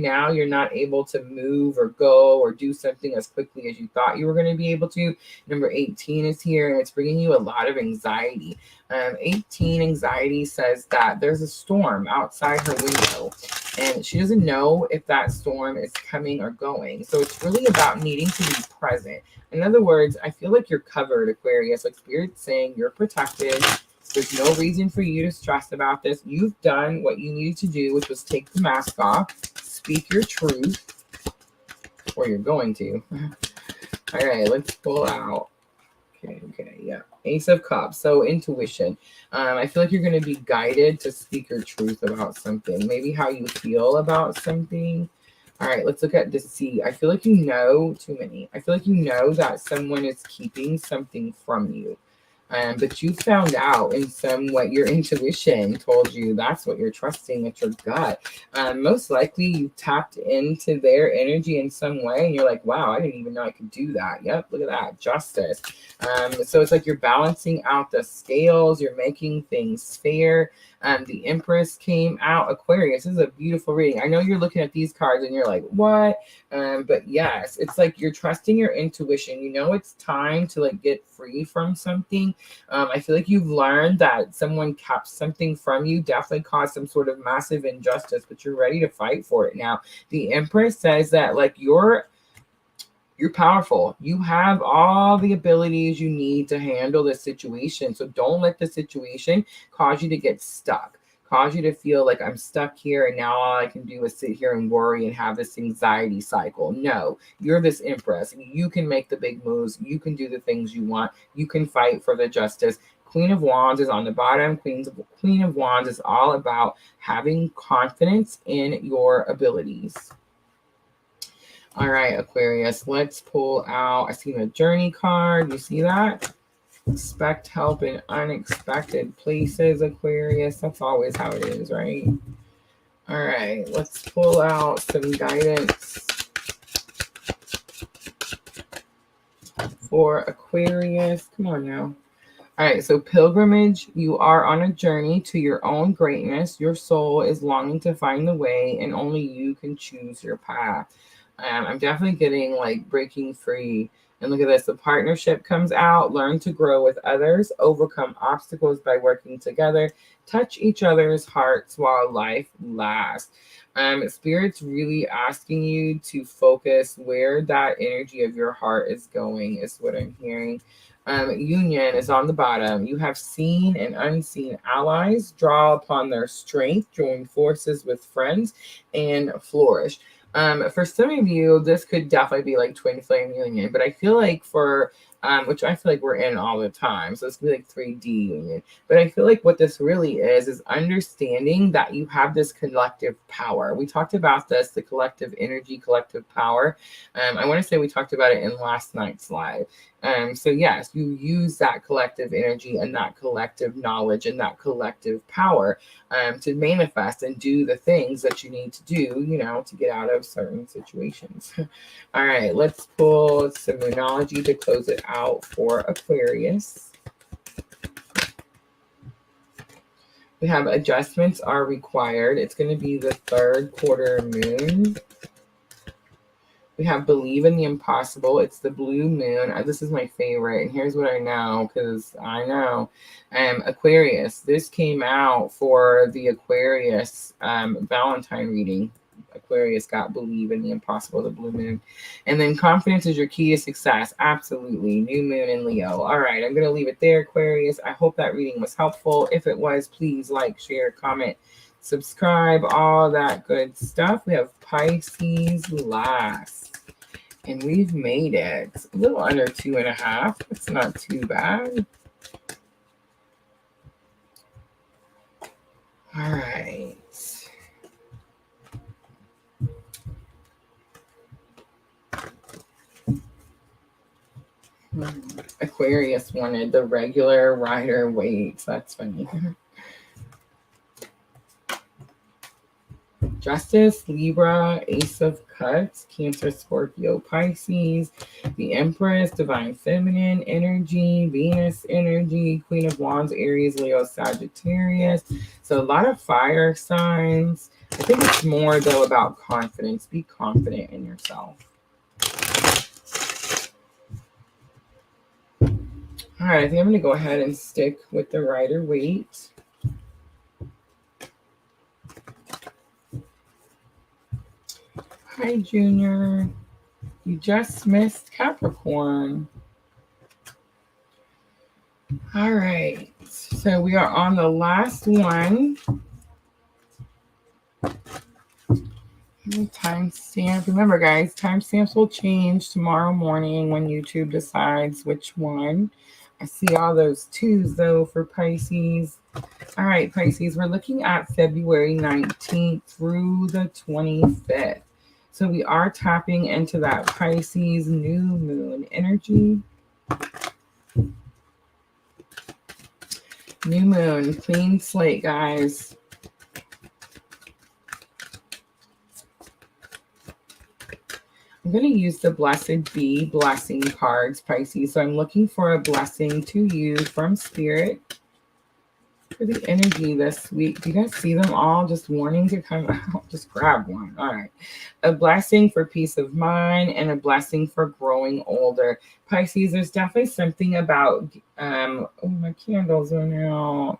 Speaker 1: not able to move or go or do something as quickly as you thought you were going to be able to. Number 18 is here, and it's bringing you a lot of anxiety. 18 anxiety says that there's a storm outside her window, and she doesn't know if that storm is coming or going. So it's really about needing to be present. In other words, I feel like you're covered, Aquarius. Like Spirit's saying you're protected. There's no reason for you to stress about this. You've done what you needed to do, which was take the mask off, speak your truth, or you're going to. All right, let's pull out. Okay, yeah. Ace of Cups. So intuition. I feel like you're going to be guided to speak your truth about something. Maybe how you feel about something. All right, let's look at deceit. I feel like you know too many. I feel like you know that someone is keeping something from you. But you found out in some way, your intuition told you that's what you're trusting. It's your gut. Most likely you tapped into their energy in some way and you're like, wow, I didn't even know I could do that. Yep, look at that. Justice. So it's like you're balancing out the scales. You're making things fair. The Empress came out. Aquarius, this is a beautiful reading. I know you're looking at these cards and you're like, what? But yes, it's like you're trusting your intuition. You know it's time to like get free from something. I feel like you've learned that someone kept something from you, definitely caused some sort of massive injustice, but you're ready to fight for it now. The Empress says that like you're powerful. You have all the abilities you need to handle this situation. So don't let the situation cause you to get stuck, cause you to feel like I'm stuck here and now all I can do is sit here and worry and have this anxiety cycle. No, you're this Empress. You can make the big moves. You can do the things you want. You can fight for the justice. Queen of Wands is on the bottom. Queen of Wands is all about having confidence in your abilities. All right, Aquarius, let's pull out. I see the Journey card. You see that? Expect help in unexpected places, Aquarius. That's always how it is, right? All right, let's pull out some guidance for Aquarius. Come on now. All right, so pilgrimage, you are on a journey to your own greatness. Your soul is longing to find the way, and only you can choose your path. I'm definitely getting like breaking free. And look at this, the partnership comes out, learn to grow with others, overcome obstacles by working together, touch each other's hearts while life lasts. Spirit's really asking you to focus where that energy of your heart is going, is what I'm hearing. Union is on the bottom. You have seen and unseen allies, draw upon their strength, join forces with friends, and flourish. For some of you, this could definitely be like twin flame union, but I feel like for which I feel like we're in all the time. So it's gonna be like 3D union. But I feel like what this really is understanding that you have this collective power. We talked about this, the collective energy, collective power. I want to say we talked about it in last night's live. So yes, you use that collective energy and that collective knowledge and that collective power to manifest and do the things that you need to do, you know, to get out of certain situations. All right, let's pull some Moonology to close it out for Aquarius. We have adjustments are required. It's going to be the third quarter moon. We have believe in the impossible. It's the blue moon. This is my favorite. And here's what I know, because I know. Aquarius. This came out for the Aquarius Valentine reading. Aquarius got believe in the impossible, the blue moon. And then confidence is your key to success. Absolutely. New moon in Leo. All right. I'm going to leave it there, Aquarius. I hope that reading was helpful. If it was, please like, share, comment, subscribe, all that good stuff. We have Pisces last. And we've made it a little under 2.5. It's not too bad. All right. Aquarius wanted the regular rider weights. That's funny. Justice, Libra, Ace of Cups, Cancer, Scorpio, Pisces, the Empress, Divine Feminine energy, Venus energy, Queen of Wands, Aries, Leo, Sagittarius. So a lot of fire signs. I think it's more, though, about confidence. Be confident in yourself. All right, I think I'm going to go ahead and stick with the rider weight. Hi, Junior. You just missed Capricorn. All right. So we are on the last one. Timestamp. Remember, guys, timestamps will change tomorrow morning when YouTube decides which one. I see all those twos, though, for Pisces. All right, Pisces, we're looking at February 19th through the 25th. So we are tapping into that Pisces new moon energy. New moon, clean slate, guys. I'm going to use the Blessed Be blessing cards, Pisces. So I'm looking for a blessing to you from Spirit for the energy this week. Do you guys see them all just wanting to come out? Just grab one. All right. A blessing for peace of mind and a blessing for growing older. Pisces, there's definitely something about, oh, my candles are now.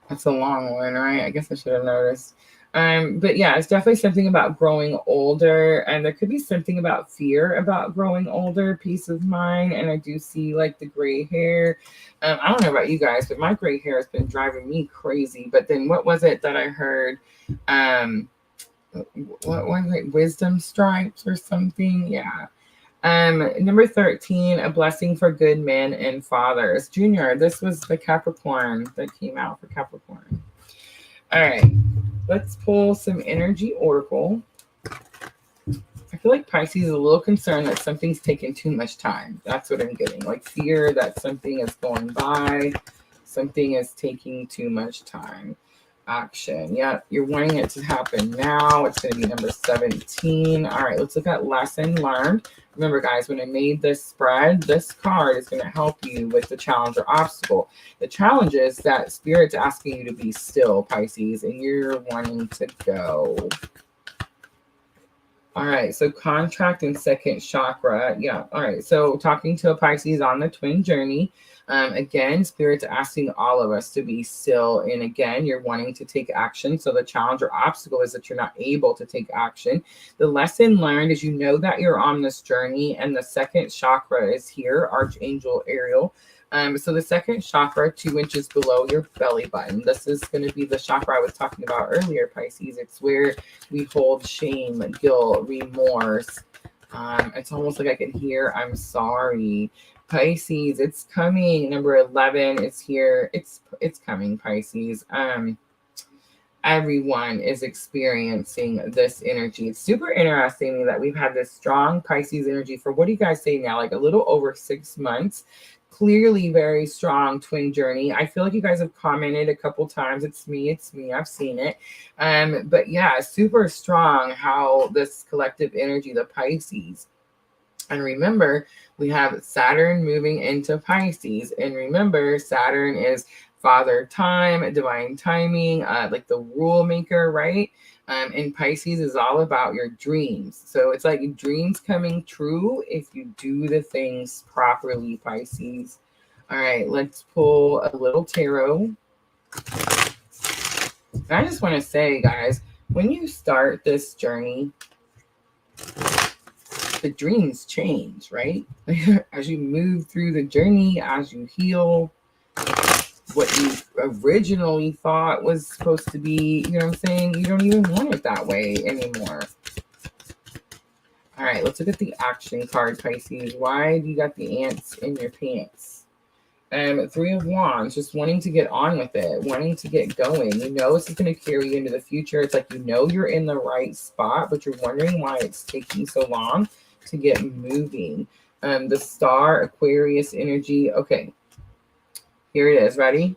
Speaker 1: That's a long one, right? I guess I should have noticed. But yeah, it's definitely something about growing older, and there could be something about fear about growing older, peace of mind. And I do see like the gray hair. I don't know about you guys, but my gray hair has been driving me crazy. But then what was it that I heard? What was it? Wisdom stripes or something? Yeah. Number 13, a blessing for good men and fathers. Junior, this was the Capricorn that came out for Capricorn. All right. Let's pull some energy oracle. I feel like Pisces is a little concerned that something's taking too much time. That's what I'm getting. Like fear that something is going by. Something is taking too much time. action. Yeah, you're wanting it to happen now. It's going to be number 17. All right, let's look at lesson learned. Remember, guys, when I made this spread, this card is going to help you with the challenge or obstacle. The challenge is that Spirit's asking you to be still, Pisces, and you're wanting to go. All right, so contract and second chakra. Yeah, all right. So talking to a Pisces on the twin journey. Again, Spirit's asking all of us to be still. And again, you're wanting to take action. So the challenge or obstacle is that you're not able to take action. The lesson learned is you know that you're on this journey. And the second chakra is here, Archangel Ariel. So the second chakra, 2 inches below your belly button. This is going to be the chakra I was talking about earlier, Pisces. It's where we hold shame, guilt, remorse. It's almost like I can hear, I'm sorry. Pisces, it's coming. Number 11, it's here. It's coming, Pisces. Everyone is experiencing this energy. It's super interesting that we've had this strong Pisces energy for, what do you guys say now? Like a little over 6 months. Clearly very strong twin journey. I feel like you guys have commented a couple times. It's me. I've seen it. But yeah, super strong how this collective energy, the Pisces. And remember, we have Saturn moving into Pisces. And remember, Saturn is father time, divine timing, like the rule maker, right? And Pisces is all about your dreams. So it's like dreams coming true if you do the things properly, Pisces. All right, let's pull a little tarot. And I just want to say, guys, when you start this journey, the dreams change, right? As you move through the journey, as you heal, what you originally thought was supposed to be, you know what I'm saying? You don't even want it that way anymore. All right, let's look at the action card, Pisces. Why do you got the ants in your pants? 3 of Wands, just wanting to get on with it, wanting to get going. You know this is going to carry you into the future. It's like you know you're in the right spot, but you're wondering why it's taking so long to get moving. The star, Aquarius energy. Okay, here it is. Ready?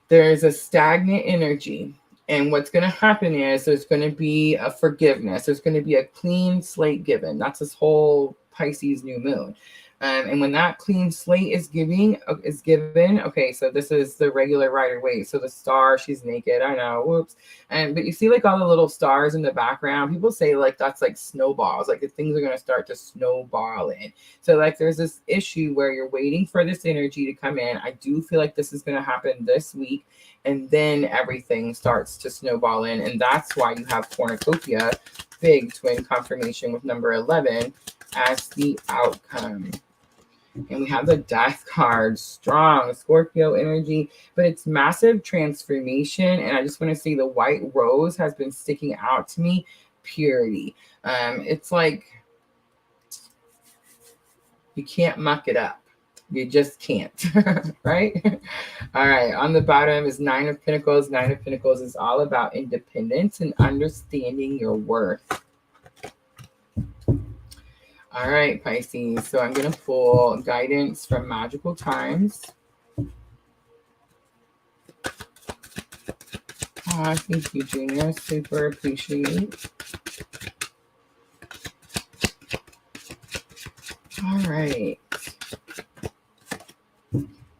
Speaker 1: There's a stagnant energy. And what's going to happen is there's going to be a forgiveness. There's going to be a clean slate given. That's this whole Pisces new moon. And when that clean slate is given, okay, so this is the regular Rider-Waite. So the star, she's naked. I know, whoops. But you see like all the little stars in the background. People say like that's like snowballs, like things are going to start to snowball in. So like there's this issue where you're waiting for this energy to come in. I do feel like this is going to happen this week. And then everything starts to snowball in. And that's why you have cornucopia, big twin confirmation with number 11 as the outcome. And we have the Death card, strong Scorpio energy, but it's massive transformation. And I just want to say the white rose has been sticking out to me, purity. It's like you can't muck it up. You just can't, right? All right, on the bottom is 9 of Pentacles. 9 of Pentacles is all about independence and understanding your worth. All right, Pisces. So I'm going to pull guidance from Magical Times. Oh, thank you, Junior. Super appreciate. All right.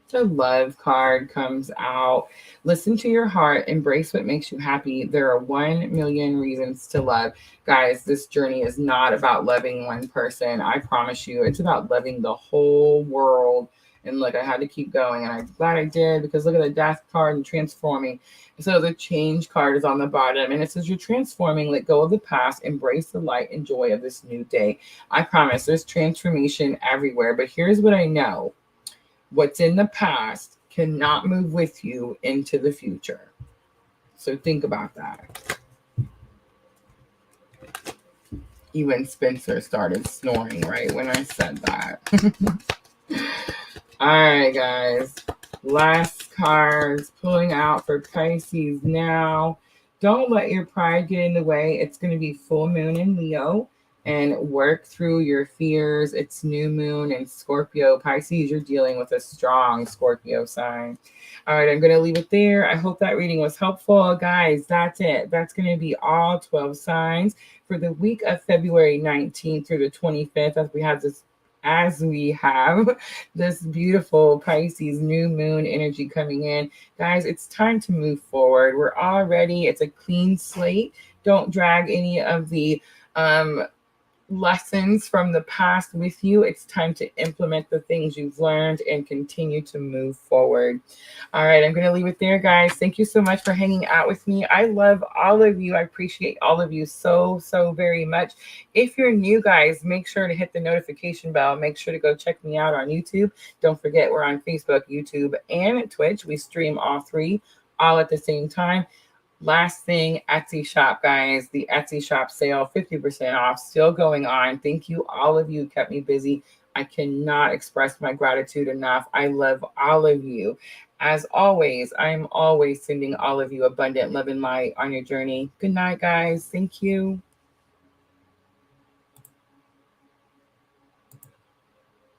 Speaker 1: The Love card comes out. Listen to your heart. Embrace what makes you happy. There are 1 million reasons to love. Guys, this journey is not about loving one person. I promise you. It's about loving the whole world. And look, I had to keep going. And I'm glad I did because look at the Death card and transforming. So the Change card is on the bottom. And it says you're transforming. Let go of the past. Embrace the light and joy of this new day. I promise there's transformation everywhere. But here's what I know. What's in the past cannot move with you into the future. So think about that. Even Spencer started snoring right when I said that. All right, guys. Last cards pulling out for Pisces now. Don't let your pride get in the way. It's going to be full moon in Leo. and work through your fears. It's new moon in Scorpio. Pisces, you're dealing with a strong Scorpio sign. All right, I'm going to leave it there. I hope that reading was helpful. Guys, that's it. That's going to be all 12 signs for the week of February 19th through the 25th, as we have this beautiful Pisces new moon energy coming in. Guys, it's time to move forward. We're all ready. It's a clean slate. Don't drag any of the lessons from the past with you. It's time to implement the things you've learned and continue to move forward. All right, I'm going to leave it there, guys. Thank you so much for hanging out with me. I love all of you. I appreciate all of you so very much. If you're new, guys, make sure to hit the notification bell. Make sure to go check me out on YouTube. Don't forget, we're on Facebook, YouTube, and Twitch. We stream all three all at the same time. Last thing, Etsy shop, guys. The Etsy shop sale, 50% off, still going on. Thank you. All of you kept me busy. I cannot express my gratitude enough. I love all of you. As always, I'm always sending all of you abundant love and light on your journey. Good night, guys. Thank you.